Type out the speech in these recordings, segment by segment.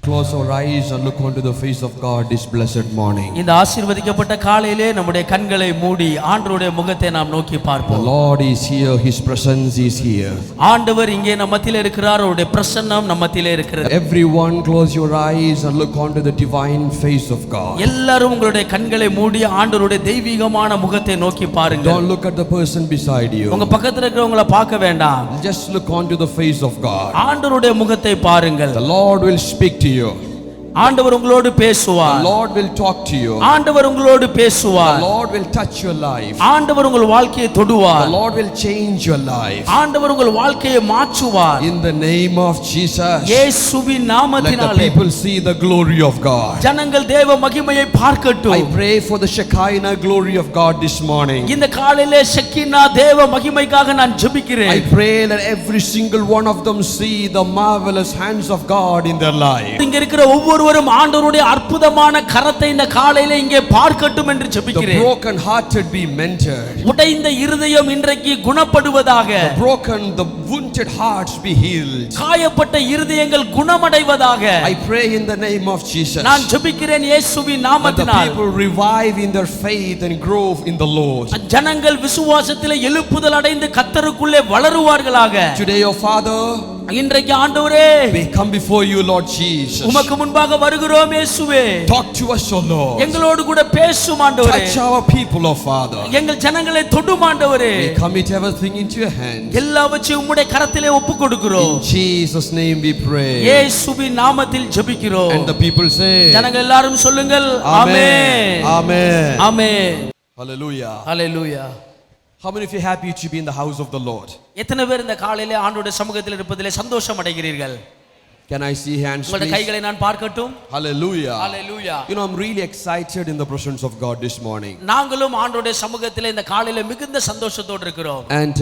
close our eyes and look onto the face of God this blessed morning. இந்த ஆசீர்வதிக்கப்பட்ட காலையிலே நம்முடைய கண்களை மூடி ஆண்டவருடைய முகத்தை நாம் நோக்கி The பார்ப்போம். Lord is here, His presence is here. ஆண்டவர் இங்கே நம்ம மத்தியிலே இருக்கிறார், அவருடைய பிரசன்னம் நம்ம மத்தியிலே இருக்கிறது. Everyone close your eyes and look onto the divine face of God. எல்லாரும் உங்களுடைய கண்களை மூடி ஆண்டவருடைய தெய்வீகமான முகத்தை நோக்கி பாருங்க. Don't look at the person beside you. உங்க பக்கத்துல இருக்கிறவங்கள பார்க்க வேண்டாம். Just look onto the face of God. ஆண்டவருடைய முகத்தை பாருங்கள். The Lord will speak to you. ஆண்டவர் உங்களோடு பேசுவார். The Lord will talk to you. ஆண்டவர் உங்களோடு பேசுவார். The Lord will touch your life. ஆண்டவர் உங்கள் வாழ்க்கையை தொடுவார். The Lord will change your life. ஆண்டவர் உங்கள் வாழ்க்கையை மாற்றுவார். In the name of Jesus. இயேசுவின் Let the நாமத்தினாலே people see the glory of God. ஜனங்கள் தேவ மகிமையை பார்க்கட்டும். I pray for the Shekinah glory of God this morning. இந்த காலையிலே ஷெக்கினா தேவ மகிமைக்காக நான் ஜெபிக்கிறேன். I pray that every single one of them see the marvelous hands of God in their life. இங்க இருக்கிற ஒவ்வொருவரும் ஆண்டவருடைய அற்புதமான கரத்தை இந்த காலையிலே இங்கே பார்க்கட்டும் என்று The ஜெபிக்கிறேன். broken hearted be mended. உடைந்த இருதயம் இன்றைக்கு குணப்படுவதாக. The wounded hearts be healed. காயப்பட்ட இருதயங்கள் குணமடைவதாக. I pray in the name of Jesus. நான் ஜெபிக்கிறேன் இயேசுவின் That the நாமத்தினால். people revive in their faith and grow in the Lord. ஜனங்கள் விசுவாசத்திலே எழுப்புதல் அடைந்து கர்த்தருக்குள்ளே வளருவார்களாக. Today, O Father, இன்றைக்கு ஆண்டவரே, we come before you, Lord Jesus. உமக்கு முன்பாக வருகிறோம் இயேசுவே. Talk to us, O Lord. எங்களோடு கூட பேசும் ஆண்டவரே. Touch our people, O Father. எங்கள் ஜனங்களை தொடும் ஆண்டவரே. We commit everything into your hands. எல்லாவற்றையும் உம்முடைய கரத்திலே ஒப்புக் கொடுக்கிறோம். In Jesus' name we pray. இயேசுவின் நாமத்தில் ஜெபிக்கிறோம். And the people say, ஜனங்கள் எல்லாரும் சொல்லுங்கள் Amen. Amen. Amen. Amen. Hallelujah. Hallelujah. How many of you are happy to be in the house of the Lord? எத்தனை பேர் இந்த காலையிலே ஆண்டவருடைய சமூகத்தில் இருப்பதிலே சந்தோஷம் அடைகிறீர்கள்? Can I see hands, உங்களுடைய please? கைகளை நான் பார்க்கட்டும். Hallelujah. Hallelujah. You know, I'm really excited in the presence of God this morning. நாங்களும் ஆண்டவருடைய சமூகத்திலே இந்த காலையிலே மிகுந்த சந்தோஷத்தோடு இருக்கிறோம். And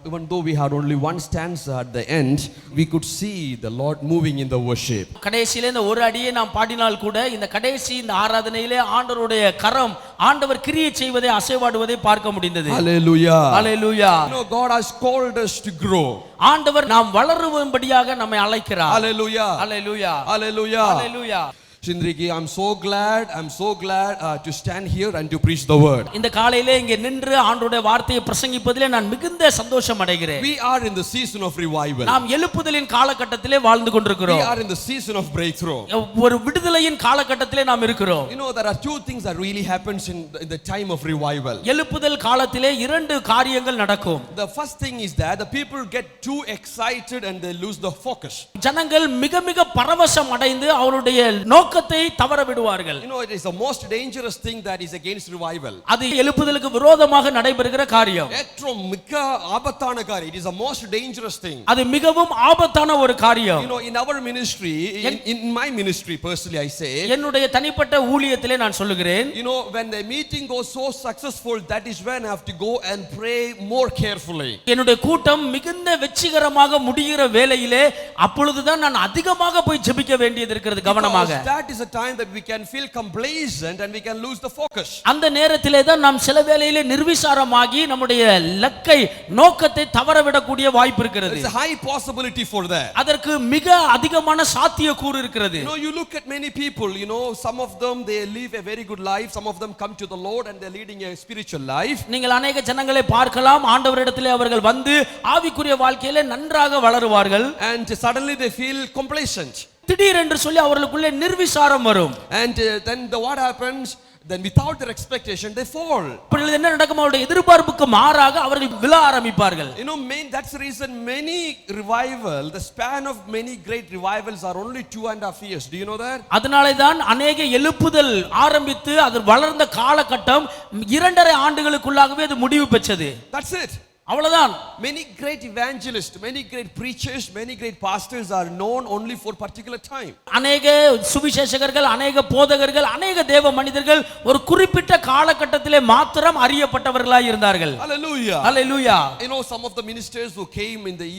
even though we had only one stanza at the end, we could see the Lord moving in the worship. கடைசியிலே இந்த ஒரு அடியை நாம் பாடினால் கூட இந்த கடைசி இந்த ஆராதனையிலே ஆண்டவருடைய கரம் ஆண்டவர் கிரியை செய்வதை அசைவாடுவதை பார்க்க முடிந்தது. Hallelujah. Hallelujah. You know, God has called us to grow. ஆண்டவர் நாம் வளரும்படியாக நம்மை அழைக்கிறார். Hallelujah. Hallelujah. Hallelujah. Hallelujah. Shindriki, I'm so glad to stand here and to preach the word. இந்த காலையிலே இங்கே நின்று ஆண்டவருடைய வார்த்தையை பிரசங்கிப்பதிலே நான் மிகுந்த சந்தோஷம் அடைகிறேன். We are in the season of revival. நாம் எழுப்புதலின் காலகட்டத்திலே வாழ்ந்து கொண்டிருக்கிறோம். We are in the season of breakthrough. ஒரு விடுதலையின் காலகட்டத்திலே நாம் இருக்கிறோம். You know, there are two things that really happens in the time of revival. எழுப்புதல் காலத்திலே இரண்டு காரியங்கள் நடக்கும். The first thing is that the people get too excited and they lose the focus. ஜனங்கள் மிக மிக பரவசம் அடைந்து அவருடைய நோக்கத்தை தவற விடுவார்கள். You know, it is the most dangerous thing that is against revival. அது எழுப்புதலுக்கு விரோதமாக நடைபெறுகிற காரியம். It is the most dangerous thing. அது மிகவும் ஆபத்தான ஒரு காரியம். You know, in our ministry, in my ministry personally, I say, என்னுடைய தனிப்பட்ட ஊழியத்திலே நான் சொல்லுகிறேன், you know, when the meeting goes so successful, that is when I have to go and pray more carefully. என்னுடைய கூட்டம் மிகுந்த வெற்றிகரமாக முடிகிற வேளையிலே அப்பொழுதுதான் நான் அதிகமாக போய் ஜெபிக்க வேண்டியது இருக்கிறது. கவனமாக. That is a time that we can feel complacent and we can lose the focus. அந்த நேரத்திலே தான் நாம் சில வேளையிலே நிர்விசாரமாகி நம்முடைய லக்கை நோக்கத்தை தவறவிடக்கூடிய வாய்ப்பு இருக்கிறது. There is a high possibility for that. அதற்கு மிக அதிகமான சாத்தியக்கூறு இருக்கிறது. You know, you look at many people, you know, some of them they live a very good life, some of them come to the Lord and they're leading a spiritual life. நீங்கள் अनेक ஜனங்களை பார்க்கலாம், ஆண்டவரிடத்திலே அவர்கள் வந்து ஆவிக்குரிய வாழ்க்கையிலே நன்றாக வளருவார்கள். And suddenly they feel complacent. திடீரென்று சொல்லி அவர்களுக்குள்ளே நிர்விசாரம் வரும். And then what happens? Then without their expectation they fall. இப்பொழுது என்ன நடக்கும்? அவருடைய எதிர்பார்ப்புக்கு மாறாக அவர்கள் விழ ஆரம்பிப்பார்கள். You know, that's the reason many revival, the span of many great revivals are only 2.5 years. Do you know that? அதனாலே தான் अनेक எழுப்புதல் ஆரம்பித்து அது வளர்ந்த காலகட்டம் 2.5 ஆண்டுகளுக்குள்ளாகவே அது முடிவு பெற்றது. That's it. அவ்வளவுதான். Many great evangelists, many great preachers, many great pastors are known only for particular time. अनेक சுவிசேஷகர்கள், अनेक போதகர்கள், अनेक தேவ மனிதர்கள் ஒரு குறிப்பிட்ட காலகட்டத்திலே மாத்திரம் அறியப்பட்டவர்களாய் இருந்தார்கள். Hallelujah. Hallelujah. You know, some of the ministers who came in the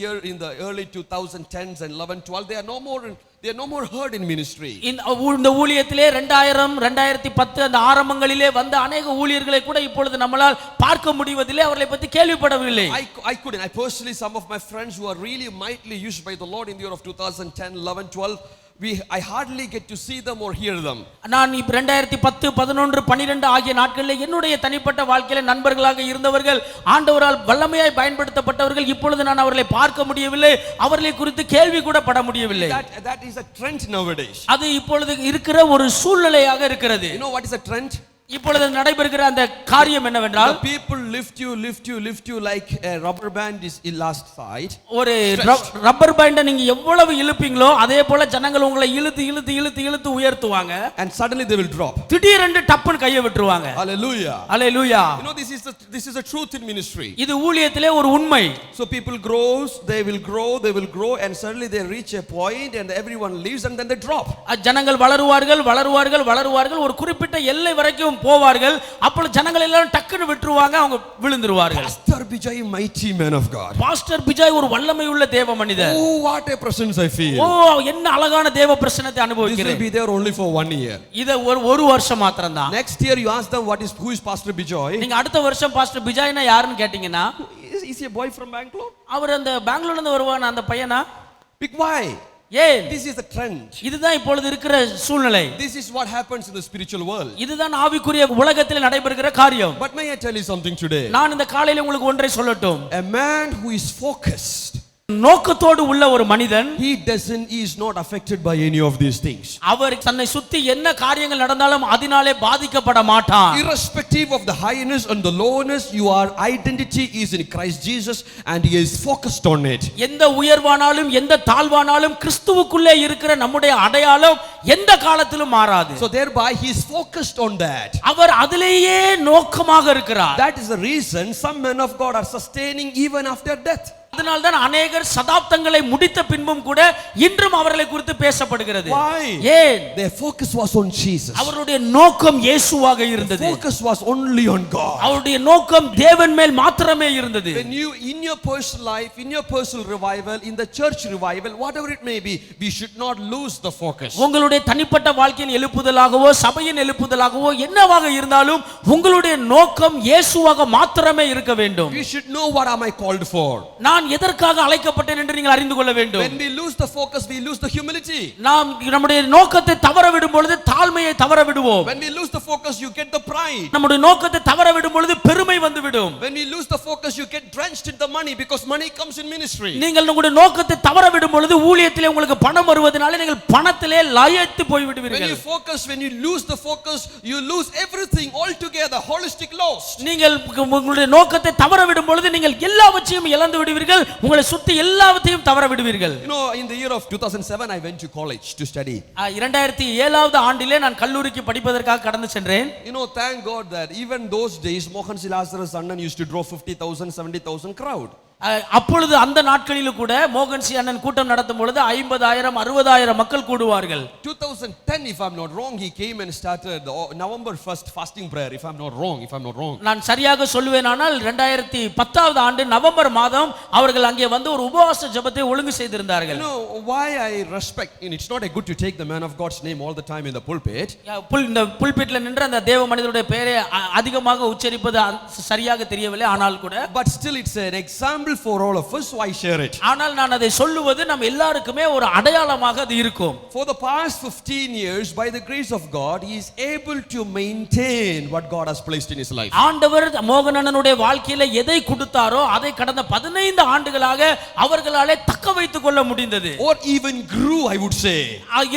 early 2010s and 11, 12, they are no more heard in ministry. இந்த ஊழியத்திலே 2000 2010 அந்த ஆரம்பங்களிலே வந்த अनेक ஊழியர்களை கூட இப்பொழுது நம்மால் பார்க்க முடிவதில்லை, அவர்களை பற்றி கேள்விப்படவில்லை. I couldn't. I personally, some of my friends who are really mightily used by the Lord in the year of 2010, 11, 12, I hardly get to see them or hear them. நான் இப்ப 2010 11 12 ஆகிய நாட்களில் என்னுடைய தனிப்பட்ட வாழ்க்கையில நண்பர்களாக இருந்தவர்கள் ஆண்டவரால் வல்லமையாய் பயன்படுத்தப்பட்டவர்கள் இப்பொழுது நான் அவர்களை பார்க்க முடியவில்லை, அவர்களை குறித்து கேள்வி கூட பட முடியவில்லை. That is a trend nowadays. அது இப்பொழுது இருக்கிற ஒரு சூழ்நிலையாக இருக்கிறது. You know what is a trend? இப்பொழுது நடைபெறுகிற அந்த காரியம் என்னவென்றால், the people lift you like a rubber band is last side. ஒரு ரப்பர் பேண்டை நீங்க எவ்வளவு இழுப்பீங்களோ அதே போல ஜனங்கள் உங்களை இழுத்து உயர்த்துவாங்க. And suddenly they will drop. திடீரென்று டப்புன்னு கையை விட்டுருவாங்க. Hallelujah. Hallelujah. You know, this is a truth in ministry. இது ஊழியத்திலே ஒரு உண்மை. So people they will grow and suddenly they reach a point and everyone leaves and then they drop. ஜனங்கள் வளருவார்கள் ஒரு குறிப்பிட்ட எல்லை வரைக்கும் போவார்கள், அப்பொழுது ஜனங்கள் எல்லாம் டக்குன்னு விட்டுருவாங்க, அவங்க விழுந்துருவார்கள். Pastor Bijay, mighty man of God. Pastor Bijoy ஒரு வல்லமை உள்ள தேவ மனிதர். Oh, what a presence I feel. ஓ, என்ன அழகான தேவ பிரசன்னத்தை அனுபவிக்கிறேன். This will be there only for 1 year. இது ஒரு வருஷம் மாத்திரம் தான். Next year you ask them who is Pastor Bijay. நீங்க அடுத்த வருஷம் பாஸ்டர் பிஜாய்னா யாருன்னு கேட்டீங்கன்னா, is he a boy from Bangalore? அவர் அந்த பெங்களூர்ல இருந்து வருவான அந்த பையனா? Big why? ஏன்? This is the trend. இதுதான் இப்பொழுது இருக்கிற சூழ்நிலை. This is what happens in the spiritual world. இதுதான் ஆவிக்குரிய உலகத்தில் நடைபெறுகிற காரியம். But may I tell you something today? நான் இந்த காலையில உங்களுக்கு ஒன்றை சொல்லட்டும். A man who is focused, நோக்கத்தோடு உள்ள ஒரு மனிதன், he is not affected by any of these things. அவர் தன்னை சுத்தி என்ன காரியங்கள் நடந்தாலும் அதனாலே பாதிக்கப்பட மாட்டான். Irrespective of the highness and the lowness, your identity is in Christ Jesus and he is focused on it. எந்த உயர்வானாலும் எந்த தாழ்வானாலும் கிறிஸ்துவுக்குள்ளே இருக்கிற நம்முடைய அடையாளம் எந்த காலத்திலும் மாறாது. So thereby he is focused on that. அவர் அதிலேயே நோக்கமாக இருக்கிறார். That is the reason some men of God are sustaining even after death. அதனால்தான் அநேகர் சதாப்தங்களை முடித்த பின்பும் கூட இன்றும் அவர்களை குறித்து பேசப்படுகிறது. Why? ஏன்? Their focus was on Jesus. அவருடைய நோக்கம் இயேசுவாக இருந்தது. Their focus was only on God. அவருடைய நோக்கம் தேவன் மேல் மாத்திரமே இருந்தது. When you in your personal life, in your personal revival, in the church revival, whatever it may be, we should not lose the focus. உங்களுடைய தனிப்பட்ட வாழ்க்கையின் எழுப்புதலாகவோ சபையின் எழுப்புதலாகவோ என்னவாக இருந்தாலும் உங்களுடைய நோக்கம் இயேசுவாக மாத்திரமே இருக்க வேண்டும். We should know what am I called for. நான் எதற்காக அழைக்கப்பட்டேன் என்று நீங்கள் அறிந்து கொள்ள வேண்டும். When we lose the focus, we lose the humility. நாம் நம்முடைய நோக்கத்தை தவற விடும் பொழுது தாழ்மையை தவற விடுவோம். When we lose the focus, you get the pride. நம்முடைய நோக்கத்தை தவற விடும் பொழுது பெருமை வந்துவிடும். When we lose the focus, you get drenched in the money because money comes in ministry. நீங்கள் உங்களுடைய நோக்கத்தை தவற விடும் பொழுது ஊழியத்திலே உங்களுக்கு பணம் வருவதனால நீங்கள் பணத்திலே லயத்து போய் விடுவீர்கள். When you lose the focus, you lose everything altogether, holistic loss. நீங்கள் உங்களுடைய நோக்கத்தை தவற விடும் பொழுது நீங்கள் எல்லாவற்றையும் இழந்து விடுவீர்கள், உங்களை சுத்தி எல்லாவற்றையும் தவற விடுவீர்கள். You know, in the year of 2007 I went to college to study. 2007வது ஆண்டிலே நான் கல்லூரிக்கு படிப்பதற்காக கடந்து சென்றேன். You know, thank God that even those days Mohan Silasar's Annan used to draw 50,000 70,000 crowd. அப்பொழுது அந்த நாட்களிலும் கூட மோகன் சி அண்ணன் கூட்டம் நடத்தும் பொழுது 50,000 60,000 மக்கள் கூடுவார்கள். 2010 if I'm not wrong, he came and started November 1st fasting prayer if I'm not wrong. நான் சரியாக சொல்வேனானால் 2010வது ஆண்டு நவம்பர் மாதம் அவர்கள் அங்கே வந்து ஒரு உபவாச ஜெபத்தை ஒழுங்கு செய்திருந்தார்கள். You know why I respect, and it's not a good to take the man of God's name all the time in the pulpit. இந்த புல்பிட்ல நின்ற அந்த தேவ மனிதனுடைய பெயரை அதிகமாக உச்சரிப்பது சரியாக தெரியவில்லை, ஆனால் கூட but still it's an example for all of us, so I share it. ஆனால் நான் அதை சொல்லுவது நம்ம எல்லாருக்குமே ஒரு அடையாளமாக அது இருக்கும். For the past 15 years by the grace of God, he is able to maintain what God has placed in his life. ஆண்டவர் மோகன் அண்ணனுடைய வாழ்க்கையில எதை கொடுத்தாரோ அதை கடந்த 15 ஆண்டுகளாக அவர்களாலே தக்க வைத்துக் கொள்ள முடிந்தது. Or even grew, I would say.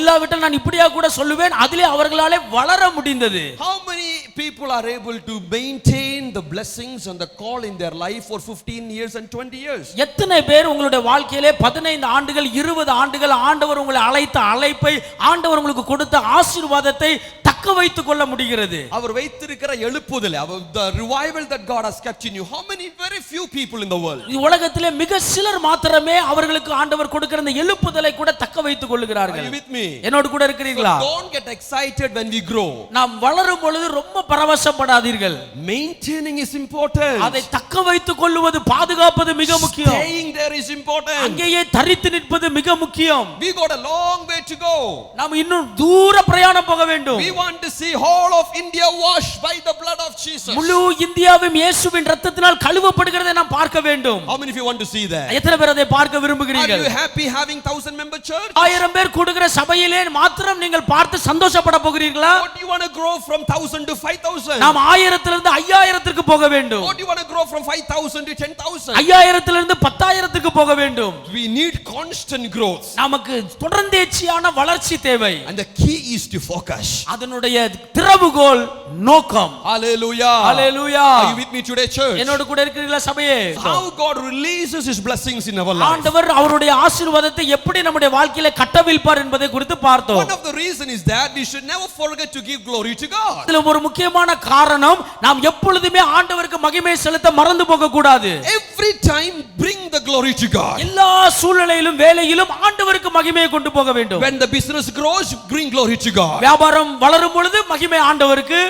இல்லாவிட்டால் நான் இப்படியா கூட சொல்லுவேன், அதிலே அவர்களாலே வளர முடிந்தது. How many people are able to maintain the blessings and the call in their life for 15 years and 20 years? எத்தனை பேர் உங்களுடைய வாழ்க்கையிலே 15 ஆண்டுகள் 20 ஆண்டுகள் ஆண்டவர் உங்களை அழைத்த அழைப்பை, ஆண்டவர் உங்களுக்கு கொடுத்த ஆசீர்வாதத்தை தக்க வைத்துக் கொள்ள முடிகிறது? அவர் வைத்திருக்கிற எழுப்புதல், the revival that God has kept in you, how many, very few people in the world. உலகத்திலே மிக சிலர் மாத்திரமே அவர்களுக்கு ஆண்டவர் கொடுக்கிற அந்த எழுப்புதலை கூட தக்க வைத்துக் கொள்கிறார்கள். Are you with me? என்னோடு கூட இருக்கிறீர்களா? So don't get excited when we grow. நாம் வளரும் பொழுது ரொம்ப பரவசப்படாதீர்கள். Maintaining is important. அதை தக்க வைத்துக் கொள்வது, பாதுகாப்பது மிக முக்கியம். Staying there is important. அங்கேயே தரித்து நிற்பது மிக முக்கியம். We got a long way to go. நாம் இன்னும் தூர பிரயாணம் போக வேண்டும். We want to see whole of India washed by the blood of Jesus. முழு இந்தியாவும் இயேசுவின் இரத்தத்தினால் கழுவப்படுகிறதை நாம் பார்க்க வேண்டும். How many of you want to see that? எத்தனை பேர் அதை பார்க்க விரும்புகிறீர்கள்? Are you happy having 1,000 member church? church? 1000 பேர் கூடுகிற சபையிலே மாத்திரம் நீங்கள் பார்த்து சந்தோஷப்பட போகிறீர்களா? Or do you want to grow from 1000 to 5000? நாம் 1000 இருந்து 5000க்கு போக வேண்டும். Or do you want to grow from 5000 to 10000? 5000 இருந்து 10000க்கு போக வேண்டும். We need constant growth. நமக்கு தொடர்ந்தேச்சியான வளர்ச்சி தேவை. And the key is to focus. அதனுடைய திறவுகோல் நோக்கம். Hallelujah. Hallelujah. Are you with me today, church? என்னோடு கூட இருக்கிறீர்களா சபையே? How God releases his blessings in our life. ஆண்டவர் அவருடைய ஆசீர்வாதத்தை எப்படி நம்முடைய வாழ்க்கையில கட்டவிழ்ப்பார் என்பதை குறித்து பார்த்தோம். One of the reason is that we should never forget to give glory to God. இதுல ஒரு முக்கியமான காரணம் நாம் எப்பொழுதுமே ஆண்டவருக்கு மகிமை செலுத்த மறந்து போக கூடாது. Every time bring the glory to God. எல்லா சூழ்நிலையிலும் வேளையிலும் ஆண்டவருக்கு மகிமையை கொண்டு போக வேண்டும். When the business grows, bring glory to God. வியாபாரம் வளரும் பொழுது மகிமை ஆண்டவருக்கு.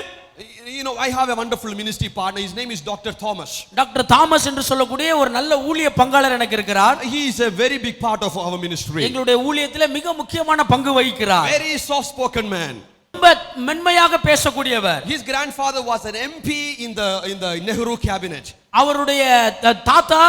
You know, I have a wonderful ministry partner. His name is Dr. Thomas. Doctor Thomas என்று சொல்லக்கூடிய ஒரு நல்ல ஊழிய பங்காளர் எனக்கு இருக்கிறார். He is a very big part of our ministry. எங்களுடைய ஊழியத்திலே மிக முக்கியமான பங்கு வகிக்கிறார். Very soft spoken man. ரொம்ப மென்மையாக பேசக்கூடியவர். His grandfather was an MP in the Nehru cabinet. அவருடைய தாத்தா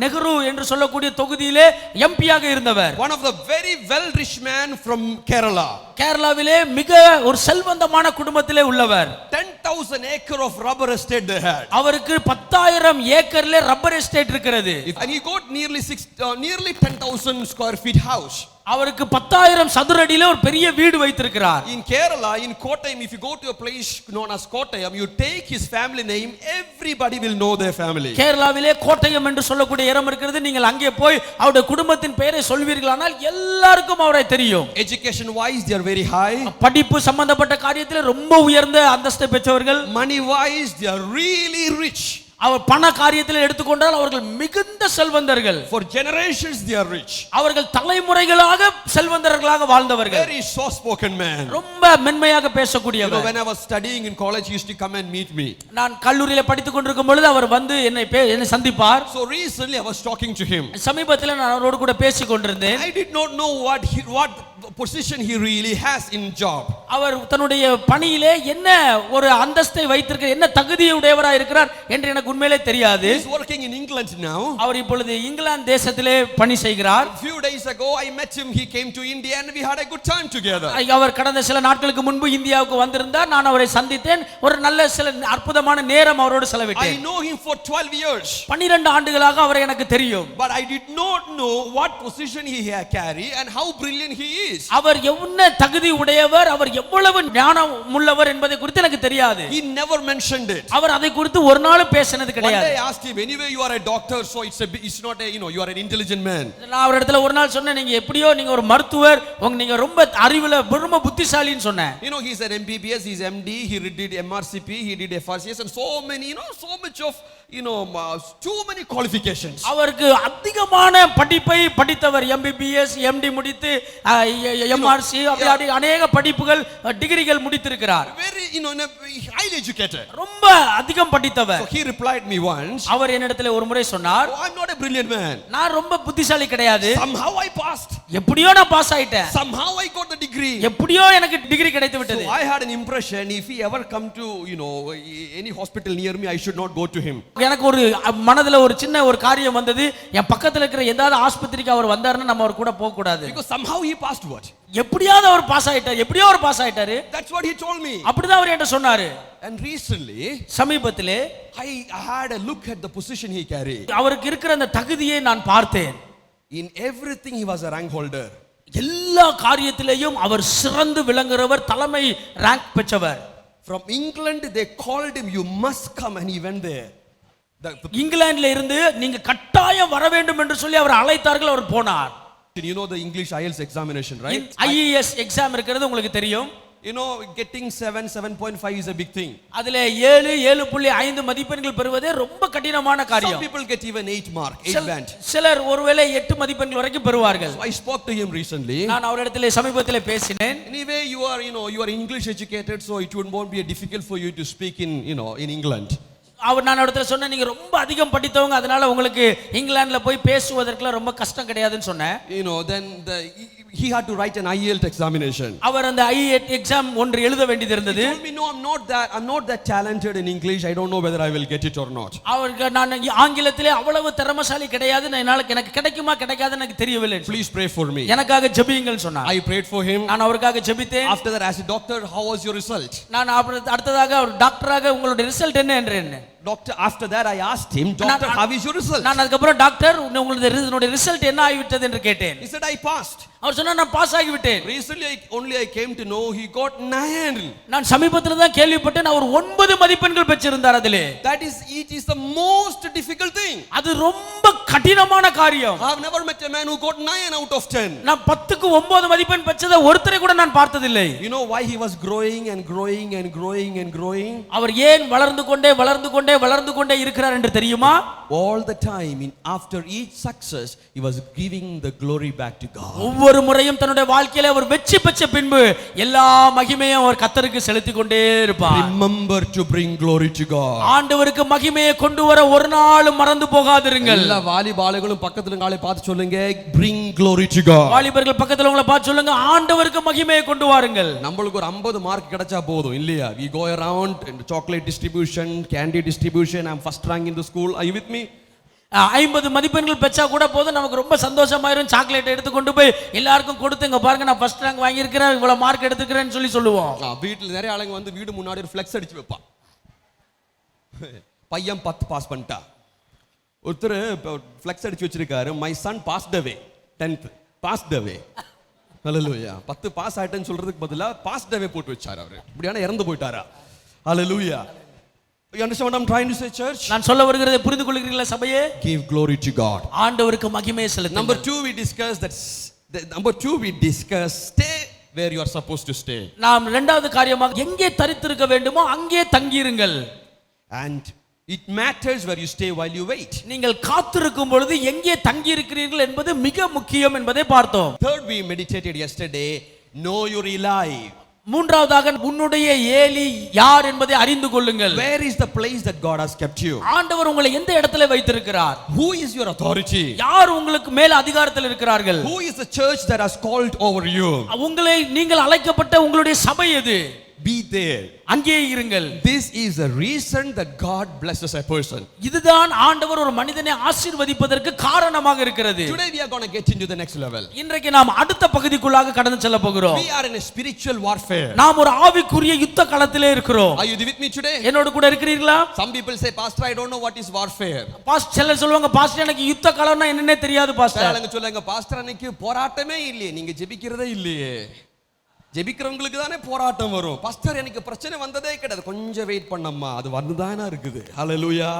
நெஹ்ரு என்று சொல்லக்கூடிய தொகுதியிலே எம்பியாக இருந்தவர். One of the very well rich man from Kerala. கேரளாவிலே மிக ஒரு செல்வந்தமான குடும்பத்திலே உள்ளவர். 10,000 acre of rubber estate they had. அவருக்கு 10000 ஏக்கர்ல ரப்பர் எஸ்டேட் இருக்கிறது. And he got nearly 10,000 square feet house. அவருக்கு 10000 சதுர அடியில ஒரு பெரிய வீடு வைத்திருக்கிறார். In Kerala, in Kottayam, if you go to a place known as Kottayam, you take his family name, everybody will know their family. கேரளாவிலே Kottayam என்று சொல்லக்கூடிய இடம் இருக்கிறது. நீங்கள் அங்கே போய் அவருடைய குடும்பத்தின் பெயரை சொல்வீர்களானால் எல்லாருக்கும் அவரை தெரியும். Education wise, they are very high. படிப்பு சம்பந்தப்பட்ட காரியத்தில் ரொம்ப உயர்ந்த அந்தஸ்தை பெற்றவர்கள். Money wise, they are really rich. அவர் பண காரியத்தில் எடுத்துக்கொண்டால் அவர்கள் மிகுந்த செல்வந்தர்கள். For generations they are rich. அவர்கள் தலைமுறைகளாக செல்வந்தர்களாக வாழ்ந்தவர்கள். Very soft spoken man. ரொம்ப மென்மையாக பேசக்கூடியவர். When I was studying in college, he used to come and meet me. நான் கல்லூரியில படித்துக் கொண்டிருக்கும் பொழுது அவர் வந்து என்னை சந்திப்பார். So recently I was talking to him. சமீபத்தில் நான் அவரோடு கூட பேசிக் கொண்டிருந்தேன். I did not know what position he really has in job. அவர் தன்னுடைய பணியிலே என்ன ஒரு அந்தஸ்தை வைத்திருக்கிறார், என்ன தகுதியை உடையவராக இருக்கிறார் என்று எனக்கு உண்மையிலே தெரியாது. He is working in England now. அவர் இப்பொழுது இங்கிலாந்து தேசத்திலே பணி செய்கிறார். Few days ago I met him. He came to India and we had a good time together. அவர் கடந்த சில நாட்களுக்கு முன்பு இந்தியாவுக்கு வந்திருந்தார். நான் அவரை சந்தித்தேன். ஒரு நல்ல சில அற்புதமான நேரம் அவரோடு செலவிட்டேன். I know him for 12 years. 12 ஆண்டுகளாக அவரை எனக்கு தெரியும். But I did not know what position he carry and how brilliant he is. அவர் என்ன தகுதி உடையவர், அவர் எவ்வளவு ஞானம் உள்ளவர் என்பதை குறித்து எனக்கு தெரியாது. He never mentioned it. அவர் அதை குறித்து ஒரு நாளும் பேசினது One கிடையாது. day I asked him, anyway you are a doctor, so it's not a, you are an intelligent man. நான் அவரிடத்துல ஒரு நாள் சொன்னேன், நீங்க எப்படியோ நீங்க ஒரு மருத்துவர், நீங்க ரொம்ப அறிவுல ரொம்ப புத்திசாலின்னு சொன்னேன். He's an MBBS, he's MD, he did MRCP, he did FRCS and so many, so much of, too many qualifications. அவருக்கு அதிகமான படிப்பை படித்தவர். MBBS, MD முடித்து MRC அப்படி அநேக படிப்புகள் டிகிரிகள் முடித்திருக்கிறார். Very, highly educated. ரொம்ப அதிகம் படித்தவர். So he replied me once. அவர் என்னிடத்தில் ஒரு முறை சொன்னார், Oh, I'm not a brilliant man. நான் ரொம்ப புத்திசாலி கிடையாது. Somehow I passed. எப்படியோ நான் பாஸ் ஆயிட்டேன். Somehow I got the degree. எப்படியோ எனக்கு டிகிரி கிடைத்து விட்டது. So I had an impression if he ever come to, any hospital near me, I should not go to him. எனக்கு ஒரு மனதுல ஒரு சின்ன ஒரு காரியம் வந்தது. என் பக்கத்துல இருக்கிற ஏதாவது ஆஸ்பத்திரிக்கு அவர் வந்தாருன்னா நம்ம அவர் கூட போக கூடாது. Because somehow he passed what? எப்படியாவது அவர் பாஸ் ஆயிட்டார். எப்படியோ அவர் பாஸ் ஆயிட்டாரு. That's what he told me. அப்படிதான் அவர் என்கிட்ட சொன்னாரு. And recently, சமீபத்திலே I had a look at the position he carried. அவருக்கு இருக்கிற அந்த தகுதியை நான் பார்த்தேன். In everything he was a rank holder. எல்லா காரியத்திலேயும் அவர் சிறந்து விளங்குறவர், தலைமை ரேங்க் பெற்றவர். From England they called him, you must come, and he went there. இங்கிலாந்துல இருந்து நீங்க கட்டாயம் வர வேண்டும் என்று சொல்லி அவர் அழைத்தார்கள். அவர் போனார். You know the English IELTS examination, right? IES exam இருக்கிறது உங்களுக்கு தெரியும். Getting 7.5 is a big thing. அதுல 7.5 மதிப்பெண்கள் பெறுவதே ரொம்ப கடினமான காரியம். Some people get even 8 mark, 8 band. சிலர் ஒருவேளை 8 மதிப்பெண்கள் வரைக்கும் பெறுவார்கள். So I spoke to him recently. நான் அவரிடத்திலே சமீபத்திலே பேசினேன். Anyway, you are English educated, so it won't be difficult for you to speak in England. நான் இடத்துல சொன்னேன், நீங்க ரொம்ப அதிகம் படித்தவங்க, அதனால உங்களுக்கு இங்கிலாந்துல போய் பேசுவதற்குலாம் ரொம்ப கஷ்டம் கிடையாதுன்னு சொன்னேன். Then he had to write an IELTS examination. அவர் அந்த IELTS எக்ஸாம் ஒன்று எழுத வேண்டியது இருந்தது. He told me, no, I'm not that talented in English. I don't know whether I will get it or not. அவருக்கு நான் ஆங்கிலத்திலே அவ்வளவு திறமைசாலி கிடையாது, எனக்கு கிடைக்குமா கிடைக்காதுன்னு எனக்கு தெரியவில்லை. Please pray for me. எனக்காக ஜெபியுங்கள் சொன்னார். I prayed for him. நான் அவருக்காக ஜெபித்தேன். After that, as a doctor, how was your result? நான் அடுத்ததாக ஒரு டாக்டராக உங்களுடைய ரிசல்ட் என்ன என்றேன். Doctor, after that I asked him, doctor, how is your result? நான் அதுக்கு அப்புறம் டாக்டர் உங்களுடைய ரிசல்ட் என்ன ஆகிவிட்டது என்று கேட்டேன். He said I passed. அவர் சொன்னார் நான் pass ஆகிவிட்டேன். Recently I came to know he got 9. நான் சமீபத்துல தான் கேள்விப்பட்டேன் அவர் 9 மதிப்பெண்கள் பெற்றிருந்தார் அதிலே. It is the most difficult thing. அது ரொம்ப கடினமான காரியம். I have never met a man who got 9 out of 10. நான் 10க்கு 9 மதிப்பெண் பெற்றத ஒருத்தரை கூட நான் பார்த்ததில்லை. You know why he was growing and growing and growing and growing? அவர் ஏன் வளர்ந்து கொண்டே இருக்கிறார் என்று தெரியுமா? All the time after each success he was giving the glory back to God. ஒவ்வொரு முறையும் தன்னுடைய வாழ்க்கையில அவர் வெற்றி பெற்ற பின்பு எல்லா மகிமையும் அவர் கர்த்தருக்கு செலுத்திக் கொண்டே இருப்பார். Remember to bring glory to God. ஆண்டவருக்கு மகிமையை கொண்டு வர ஒரு நாளும் மறந்து போகாதிருங்கள். எல்லா வாலிபாலர்களும் பக்கத்துல காலை பார்த்து சொல்லுங்க, bring glory to God. வாலிபர்கள் பக்கத்துல உங்களை பார்த்து சொல்லுங்க, ஆண்டவருக்கு மகிமையை கொண்டு வாருங்கள். நம்மளுக்கு ஒரு 50 மார்க் கிடைச்சா போதும் இல்லையா? We go around and chocolate distribution, candy distribution, I'm first rank in the school. Are you with me? 50 மதிப்பெண்கள் பெற்றா கூட போதும், நமக்கு ரொம்ப சந்தோஷமாயிரும். சாக்லேட் எடுத்து கொண்டு போய் எல்லாருக்கும் கொடுத்து, இங்க பாருங்க நான் ஃபர்ஸ்ட் ரேங்க் வாங்கி இருக்கிறேன், இவ்வளவு மார்க் எடுத்துக்கிறேன்னு சொல்லுவோம். வீட்டில் நிறைய ஆளுங்க வந்து வீடு முன்னாடி ஒரு ஃப்ளெக்ஸ் அடிச்சு வைப்பான். பையன் 10 பாஸ் பண்ணிட்டா, ஒருத்தர் ஃப்ளெக்ஸ் அடிச்சு வச்சிருக்காரு, my son passed away 10th passed away. ஹalleluya. 10 பாஸ் ஆயிட்டேன்னு சொல்றதுக்கு பதிலா பாஸ்ட் அவே போட்டு வச்சாரு அவரு. இப்படியான இறந்து போயிட்டாரா? ஹalleluya. You understand what I'm trying to say, church? நான் சொல்ல வருகிறதை புரிந்து கொள்கிறீர்களா சபையே? Give glory to God. ஆண்டவருக்கு மகிமையை செலுத்துங்கள். Number 2 we discuss stay where you are supposed to stay. நாம் இரண்டாவது காரியமாக எங்கே தரித்திருக்க வேண்டுமோ அங்கே தங்கியிருங்கள். And it matters where you stay while you wait. நீங்கள் காத்திருக்கும் பொழுது எங்கே தங்கி இருக்கிறீர்கள் என்பது மிக முக்கியம் என்பதை பார்த்தோம். Third, we meditated yesterday, know your Eli. மூன்றாவதாக உன்னுடைய ஏலி யார் என்பதை அறிந்து கொள்ளுங்கள். Where is the place that God has kept you? ஆண்டவர் உங்களை எந்த இடத்துல வைத்திருக்கிறார்? Who is your authority? யார் உங்களுக்கு மேல் அதிகாரத்தில் இருக்கிறார்கள்? Who is the church that has called over you? உங்களை நீங்கள் அழைக்கப்பட்ட உங்களுடைய சபை எது? Be there. அங்கே இருங்கள். This is the reason that God blesses a person. இதுதான் ஆண்டவர் ஒரு மனிதனை ஆசீர்வதிப்பதற்கு காரணமாக இருக்கிறது. Today we are going to get into the next level. இன்றைக்கு நாம் அடுத்த பகுதிக்குள்ளாக கடந்து செல்ல போகிறோம். We are in a spiritual warfare. நாம் ஒரு ஆவிக்குரிய யுத்த களத்திலே இருக்கிறோம். Are you with me today? என்னோடு கூட இருக்கிறீர்களா? Some people say, pastor, I don't know what is warfare. Pastor சிலர் சொல்வாங்க, பாஸ்டர் எனக்கு யுத்த களம்னா என்னன்னே தெரியாது பாஸ்டர். சிலர் சொல்லுங்க, பாஸ்டர் அன்னைக்கு போராட்டமே இல்லையே, நீங்க ஜெபிக்கிறதே இல்லையே. ஜெபிக்கிறவங்களுக்கு தானே போராட்டம் வரும். பாஸ்டர் எனக்கு பிரச்சனை வந்ததே கிடையாது, கொஞ்சம் வெயிட் பண்ணம்மா, அது வந்துதானா இருக்குது. ஹalleluya.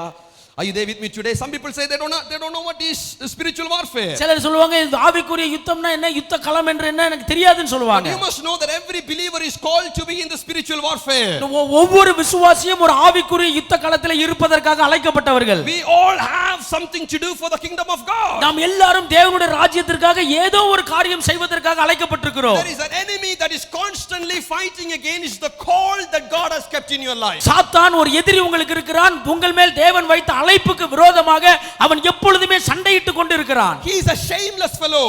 Are you there with me today? Some people say they don't know what is spiritual warfare. சிலர் சொல்வாங்க இந்த ஆவிக்குரிய யுத்தம்னா என்ன, யுத்த களம் என்று என்ன எனக்கு தெரியாதுன்னு சொல்வாங்க. You must know that every believer is called to be in the spiritual warfare. ஒவ்வொரு விசுவாசியும் ஒரு ஆவிக்குரிய யுத்த களத்திலே இருப்பதற்காக அழைக்கப்பட்டவர்கள். We all have something to do for the kingdom of God. நாம் எல்லாரும் தேவனுடைய ராஜ்யத்திற்காக ஏதோ ஒரு காரியம் செய்வதற்காக அழைக்கப்பட்டிருக்கிறோம். There is an enemy that is constantly fighting against the call that God has kept in your life. சாத்தான் ஒரு எதிரி உங்களுக்கு இருக்கிறான். உங்கள் மேல் தேவன் வைத்த அழைப்புக்கு விரோதமாக அவன் எப்பொழுதுமே சண்டையிட்டுக் கொண்டிருக்கிறான். He is a shameless fellow.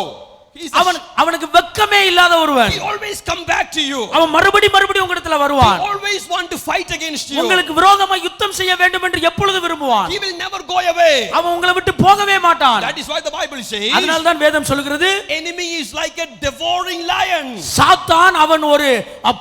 அவனுக்கு வெட்கமே இல்லாத ஒருவன். He always come back to you. அவன் மறுபடியும் உங்களிடத்தில் வருவான். He always want to fight against you. உங்களுக்கு விரோதமாக யுத்தம் செய்ய வேண்டும் என்று எப்பொழுது விரும்புவான். He will never go away. அவன் உங்களை விட்டு போகவே மாட்டான். That is why the Bible says, அதனால தான் வேதம் சொல்கிறது, enemy is like a devouring lion. சாத்தான் அவன் ஒரு